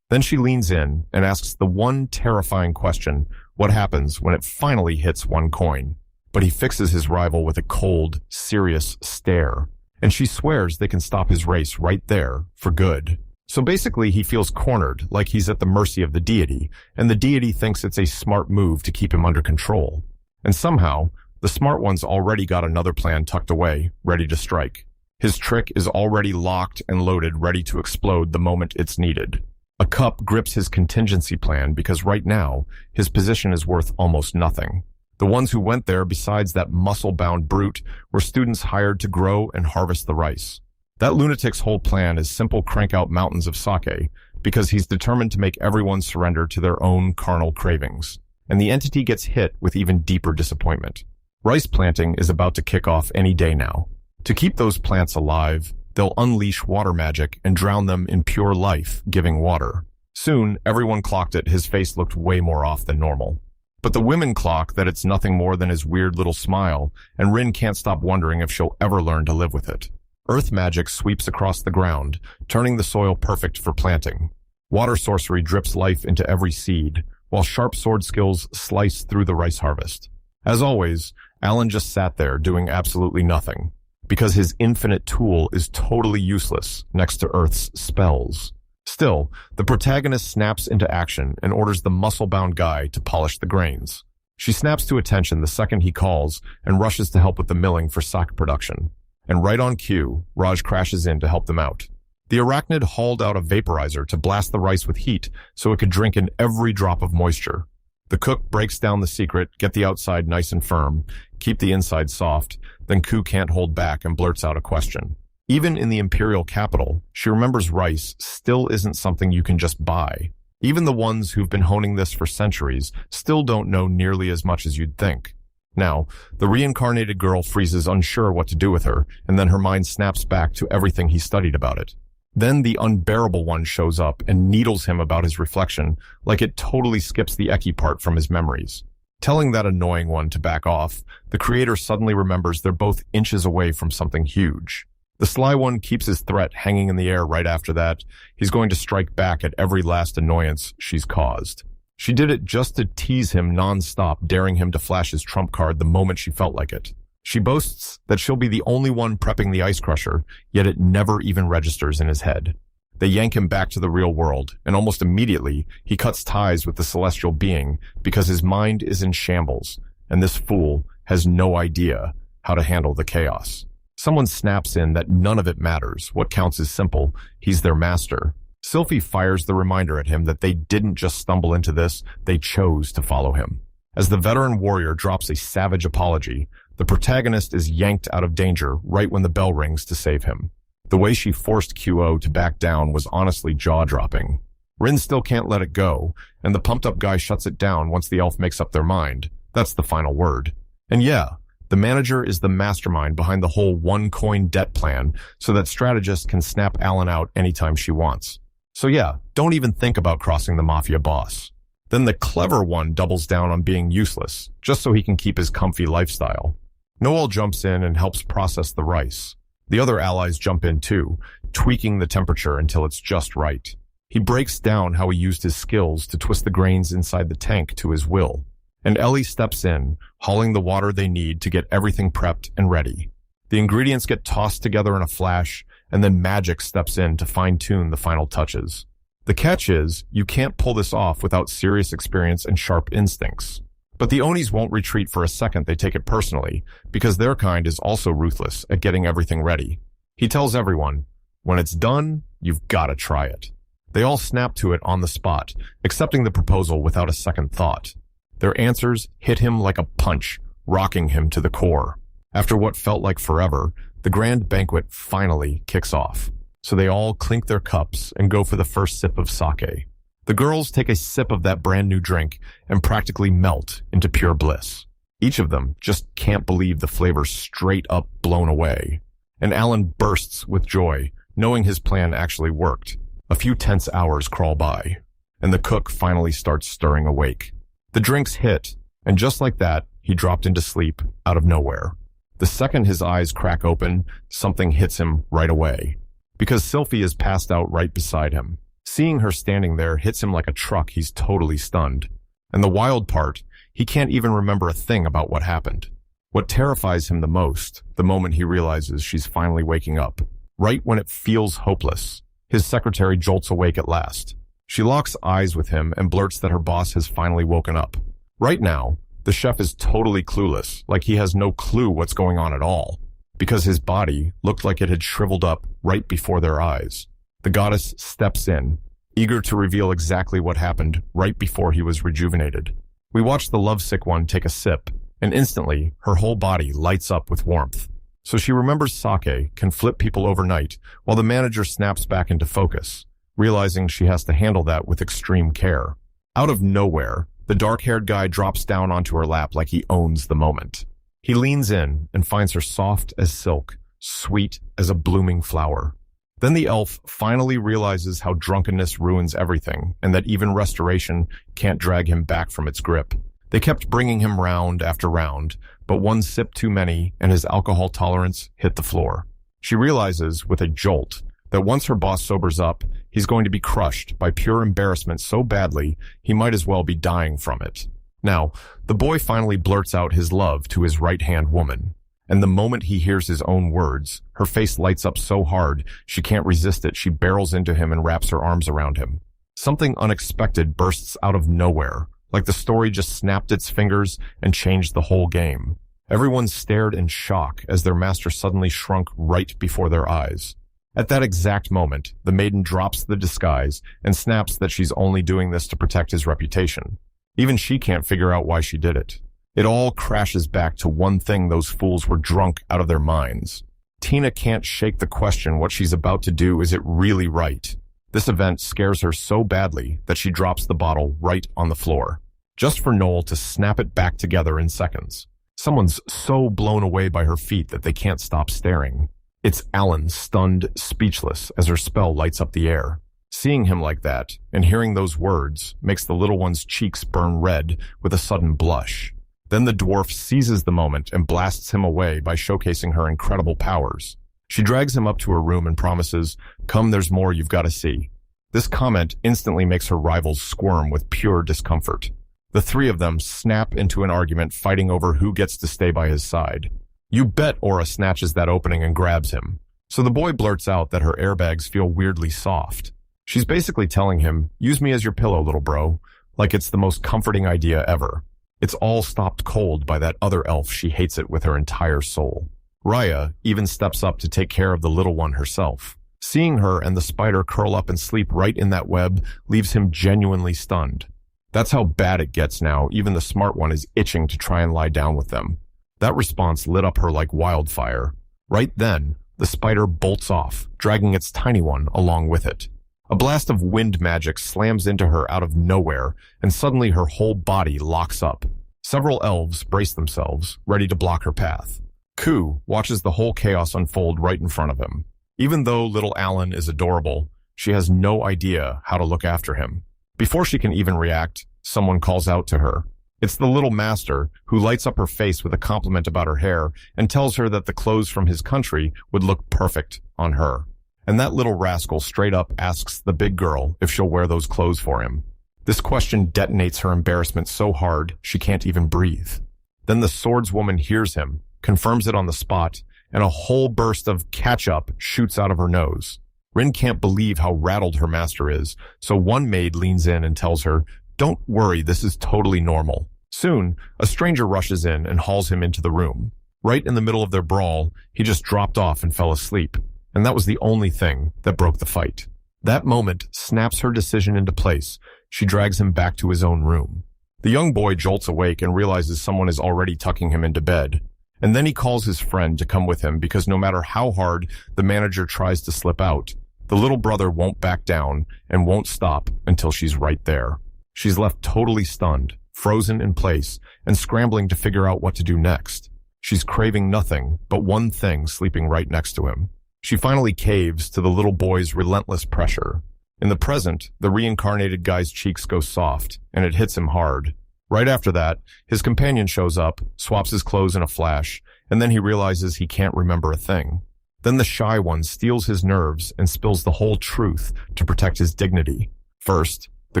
Then she leans in and asks the one terrifying question, what happens when it finally hits one coin? But he fixes his rival with a cold, serious stare. And she swears they can stop his race right there for good. So basically he feels cornered, like he's at the mercy of the deity, and the deity thinks it's a smart move to keep him under control. And somehow, the smart one's already got another plan tucked away, ready to strike. His trick is already locked and loaded, ready to explode the moment it's needed. A cup grips his contingency plan because right now, his position is worth almost nothing. The ones who went there, besides that muscle-bound brute, were students hired to grow and harvest the rice. That lunatic's whole plan is simple crank out mountains of sake, because he's determined to make everyone surrender to their own carnal cravings. And the entity gets hit with even deeper disappointment. Rice planting is about to kick off any day now. To keep those plants alive, they'll unleash water magic and drown them in pure life-giving water. Soon, everyone clocked it his face looked way more off than normal. But the women clock that it's nothing more than his weird little smile, and Rin can't stop wondering if she'll ever learn to live with it. Earth magic sweeps across the ground, turning the soil perfect for planting. Water sorcery drips life into every seed, while sharp sword skills slice through the rice harvest. As always, Alan just sat there doing absolutely nothing, because his infinite tool is totally useless next to Earth's spells. Still, the protagonist snaps into action and orders the muscle-bound guy to polish the grains. She snaps to attention the second he calls and rushes to help with the milling for sake production. And right on cue, Raj crashes in to help them out. The arachnid hauled out a vaporizer to blast the rice with heat so it could drink in every drop of moisture. The cook breaks down the secret, get the outside nice and firm, keep the inside soft, then Ku can't hold back and blurts out a question. Even in the imperial capital, she remembers rice still isn't something you can just buy. Even the ones who've been honing this for centuries still don't know nearly as much as you'd think. Now, the reincarnated girl freezes unsure what to do with her, and then her mind snaps back to everything he studied about it. Then the unbearable one shows up and needles him about his reflection, like it totally skips the Eki part from his memories. Telling that annoying one to back off, the creator suddenly remembers they're both inches away from something huge. The sly one keeps his threat hanging in the air right after that. He's going to strike back at every last annoyance she's caused. She did it just to tease him non-stop, daring him to flash his trump card the moment she felt like it. She boasts that she'll be the only one prepping the ice crusher, yet it never even registers in his head. They yank him back to the real world, and almost immediately, he cuts ties with the celestial being because his mind is in shambles, and this fool has no idea how to handle the chaos. Someone snaps in that none of it matters. What counts is simple. He's their master. Sylphie fires the reminder at him that they didn't just stumble into this, they chose to follow him. As the veteran warrior drops a savage apology, the protagonist is yanked out of danger right when the bell rings to save him. The way she forced QO to back down was honestly jaw-dropping. Rin still can't let it go, and the pumped-up guy shuts it down once the elf makes up their mind. That's the final word. And yeah, the manager is the mastermind behind the whole one-coin debt plan so that strategist can snap Alan out anytime she wants. So yeah, don't even think about crossing the mafia boss. Then the clever one doubles down on being useless, just so he can keep his comfy lifestyle. Noel jumps in and helps process the rice. The other allies jump in too, tweaking the temperature until it's just right. He breaks down how he used his skills to twist the grains inside the tank to his will. And Ellie steps in, hauling the water they need to get everything prepped and ready. The ingredients get tossed together in a flash, and then magic steps in to fine-tune the final touches. The catch is, you can't pull this off without serious experience and sharp instincts. But the Onis won't retreat for a second. They take it personally, because their kind is also ruthless at getting everything ready. He tells everyone, when it's done, you've got to try it. They all snap to it on the spot, accepting the proposal without a second thought. Their answers hit him like a punch, rocking him to the core. After what felt like forever, the grand banquet finally kicks off. So they all clink their cups and go for the first sip of sake. The girls take a sip of that brand new drink and practically melt into pure bliss. Each of them just can't believe the flavor's straight up blown away. And Alan bursts with joy, knowing his plan actually worked. A few tense hours crawl by, and the cook finally starts stirring awake. The drinks hit, and just like that, he dropped into sleep out of nowhere. The second his eyes crack open, something hits him right away. Because Sylphie is passed out right beside him. Seeing her standing there hits him like a truck. He's totally stunned. And the wild part, he can't even remember a thing about what happened. What terrifies him the most, the moment he realizes she's finally waking up. Right when it feels hopeless, his secretary jolts awake at last. She locks eyes with him and blurts that her boss has finally woken up. Right now, the chef is totally clueless, like he has no clue what's going on at all, because his body looked like it had shriveled up right before their eyes. The goddess steps in, eager to reveal exactly what happened right before he was rejuvenated. We watch the lovesick one take a sip, and instantly, her whole body lights up with warmth. So she remembers sake can flip people overnight, while the manager snaps back into focus, realizing she has to handle that with extreme care. Out of nowhere, the dark-haired guy drops down onto her lap like he owns the moment. He leans in and finds her soft as silk, sweet as a blooming flower. Then the elf finally realizes how drunkenness ruins everything, and that even restoration can't drag him back from its grip. They kept bringing him round after round, but one sip too many and his alcohol tolerance hit the floor. She realizes, with a jolt, that once her boss sobers up, he's going to be crushed by pure embarrassment so badly he might as well be dying from it. Now, the boy finally blurts out his love to his right-hand woman, and the moment he hears his own words, her face lights up so hard she can't resist it. She barrels into him and wraps her arms around him. Something unexpected bursts out of nowhere, like the story just snapped its fingers and changed the whole game. Everyone stared in shock as their master suddenly shrunk right before their eyes. At that exact moment, the maiden drops the disguise and snaps that she's only doing this to protect his reputation. Even she can't figure out why she did it. It all crashes back to one thing: those fools were drunk out of their minds. Tina can't shake the question what she's about to do. Is it really right? This event scares her so badly that she drops the bottle right on the floor, just for Noel to snap it back together in seconds. Someone's so blown away by her feat that they can't stop staring. It's Alan, stunned, speechless, as her spell lights up the air. Seeing him like that, and hearing those words, makes the little one's cheeks burn red with a sudden blush. Then the dwarf seizes the moment and blasts him away by showcasing her incredible powers. She drags him up to her room and promises, "Come, there's more you've got to see." This comment instantly makes her rivals squirm with pure discomfort. The three of them snap into an argument, fighting over who gets to stay by his side. You bet Aura snatches that opening and grabs him. So the boy blurts out that her airbags feel weirdly soft. She's basically telling him, "Use me as your pillow, little bro," like it's the most comforting idea ever. It's all stopped cold by that other elf. She hates it with her entire soul. Raya even steps up to take care of the little one herself. Seeing her and the spider curl up and sleep right in that web leaves him genuinely stunned. That's how bad it gets now. Even the smart one is itching to try and lie down with them. That response lit up her like wildfire. Right then, the spider bolts off, dragging its tiny one along with it. A blast of wind magic slams into her out of nowhere, and suddenly her whole body locks up. Several elves brace themselves, ready to block her path. Ku watches the whole chaos unfold right in front of him. Even though little Alan is adorable, she has no idea how to look after him. Before she can even react, someone calls out to her. It's the little master, who lights up her face with a compliment about her hair and tells her that the clothes from his country would look perfect on her. And that little rascal straight up asks the big girl if she'll wear those clothes for him. This question detonates her embarrassment so hard she can't even breathe. Then the swordswoman hears him, confirms it on the spot, and a whole burst of catch-up shoots out of her nose. Rin can't believe how rattled her master is, so one maid leans in and tells her, "Don't worry, this is totally normal." Soon, a stranger rushes in and hauls him into the room. Right in the middle of their brawl, he just dropped off and fell asleep, and that was the only thing that broke the fight. That moment snaps her decision into place. She drags him back to his own room. The young boy jolts awake and realizes someone is already tucking him into bed. And then he calls his friend to come with him because no matter how hard the manager tries to slip out, the little brother won't back down and won't stop until she's right there. She's left totally stunned, frozen in place, and scrambling to figure out what to do next. She's craving nothing but one thing sleeping right next to him. She finally caves to the little boy's relentless pressure. In the present, the reincarnated guy's cheeks go soft, and it hits him hard. Right after that, his companion shows up, swaps his clothes in a flash, and then he realizes he can't remember a thing. Then the shy one steals his nerves and spills the whole truth to protect his dignity. First, the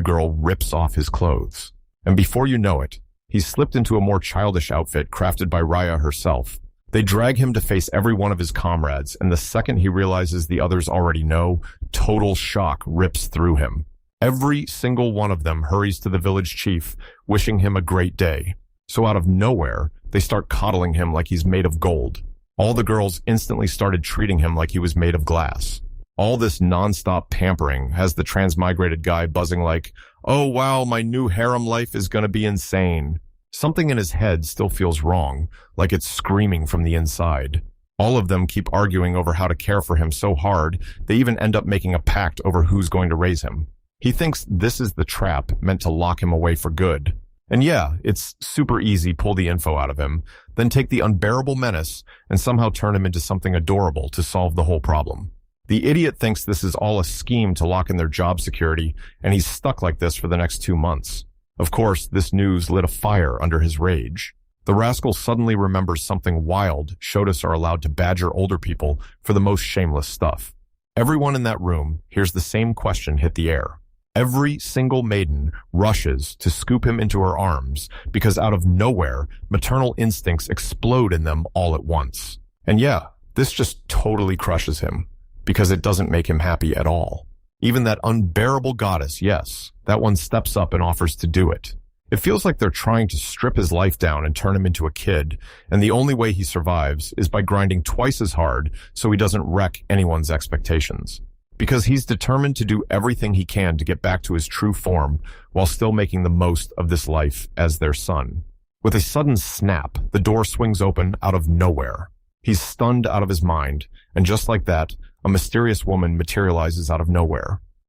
girl rips off his clothes. And before you know it, he's slipped into a more childish outfit crafted by Raya herself. They drag him to face every one of his comrades, and the second he realizes the others already know, total shock rips through him. Every single one of them hurries to the village chief, wishing him a great day. So out of nowhere, they start coddling him like he's made of gold. All the girls instantly started treating him like he was made of glass. All this non-stop pampering has the transmigrated guy buzzing like, "Oh wow, my new harem life is gonna be insane." Something in his head still feels wrong, like it's screaming from the inside. All of them keep arguing over how to care for him so hard, they even end up making a pact over who's going to raise him. He thinks this is the trap meant to lock him away for good. And yeah, it's super easy pull the info out of him, then take the unbearable menace and somehow turn him into something adorable to solve the whole problem. The idiot thinks this is all a scheme to lock in their job security, and he's stuck like this for the next 2 months. Of course, this news lit a fire under his rage. The rascal suddenly remembers something wild Shotas are allowed to badger older people for the most shameless stuff. Everyone in that room hears the same question hit the air. Every single maiden rushes to scoop him into her arms because out of nowhere, maternal instincts explode in them all at once. And yeah, this just totally crushes him because it doesn't make him happy at all. Even that unbearable goddess, yes, that one steps up and offers to do it. It feels like they're trying to strip his life down and turn him into a kid, and the only way he survives is by grinding twice as hard so he doesn't wreck anyone's expectations. Because he's determined to do everything he can to get back to his true form while still making the most of this life as their son. With a sudden snap, the door swings open out of nowhere. He's stunned out of his mind, and just like that, a mysterious woman materializes out of nowhere.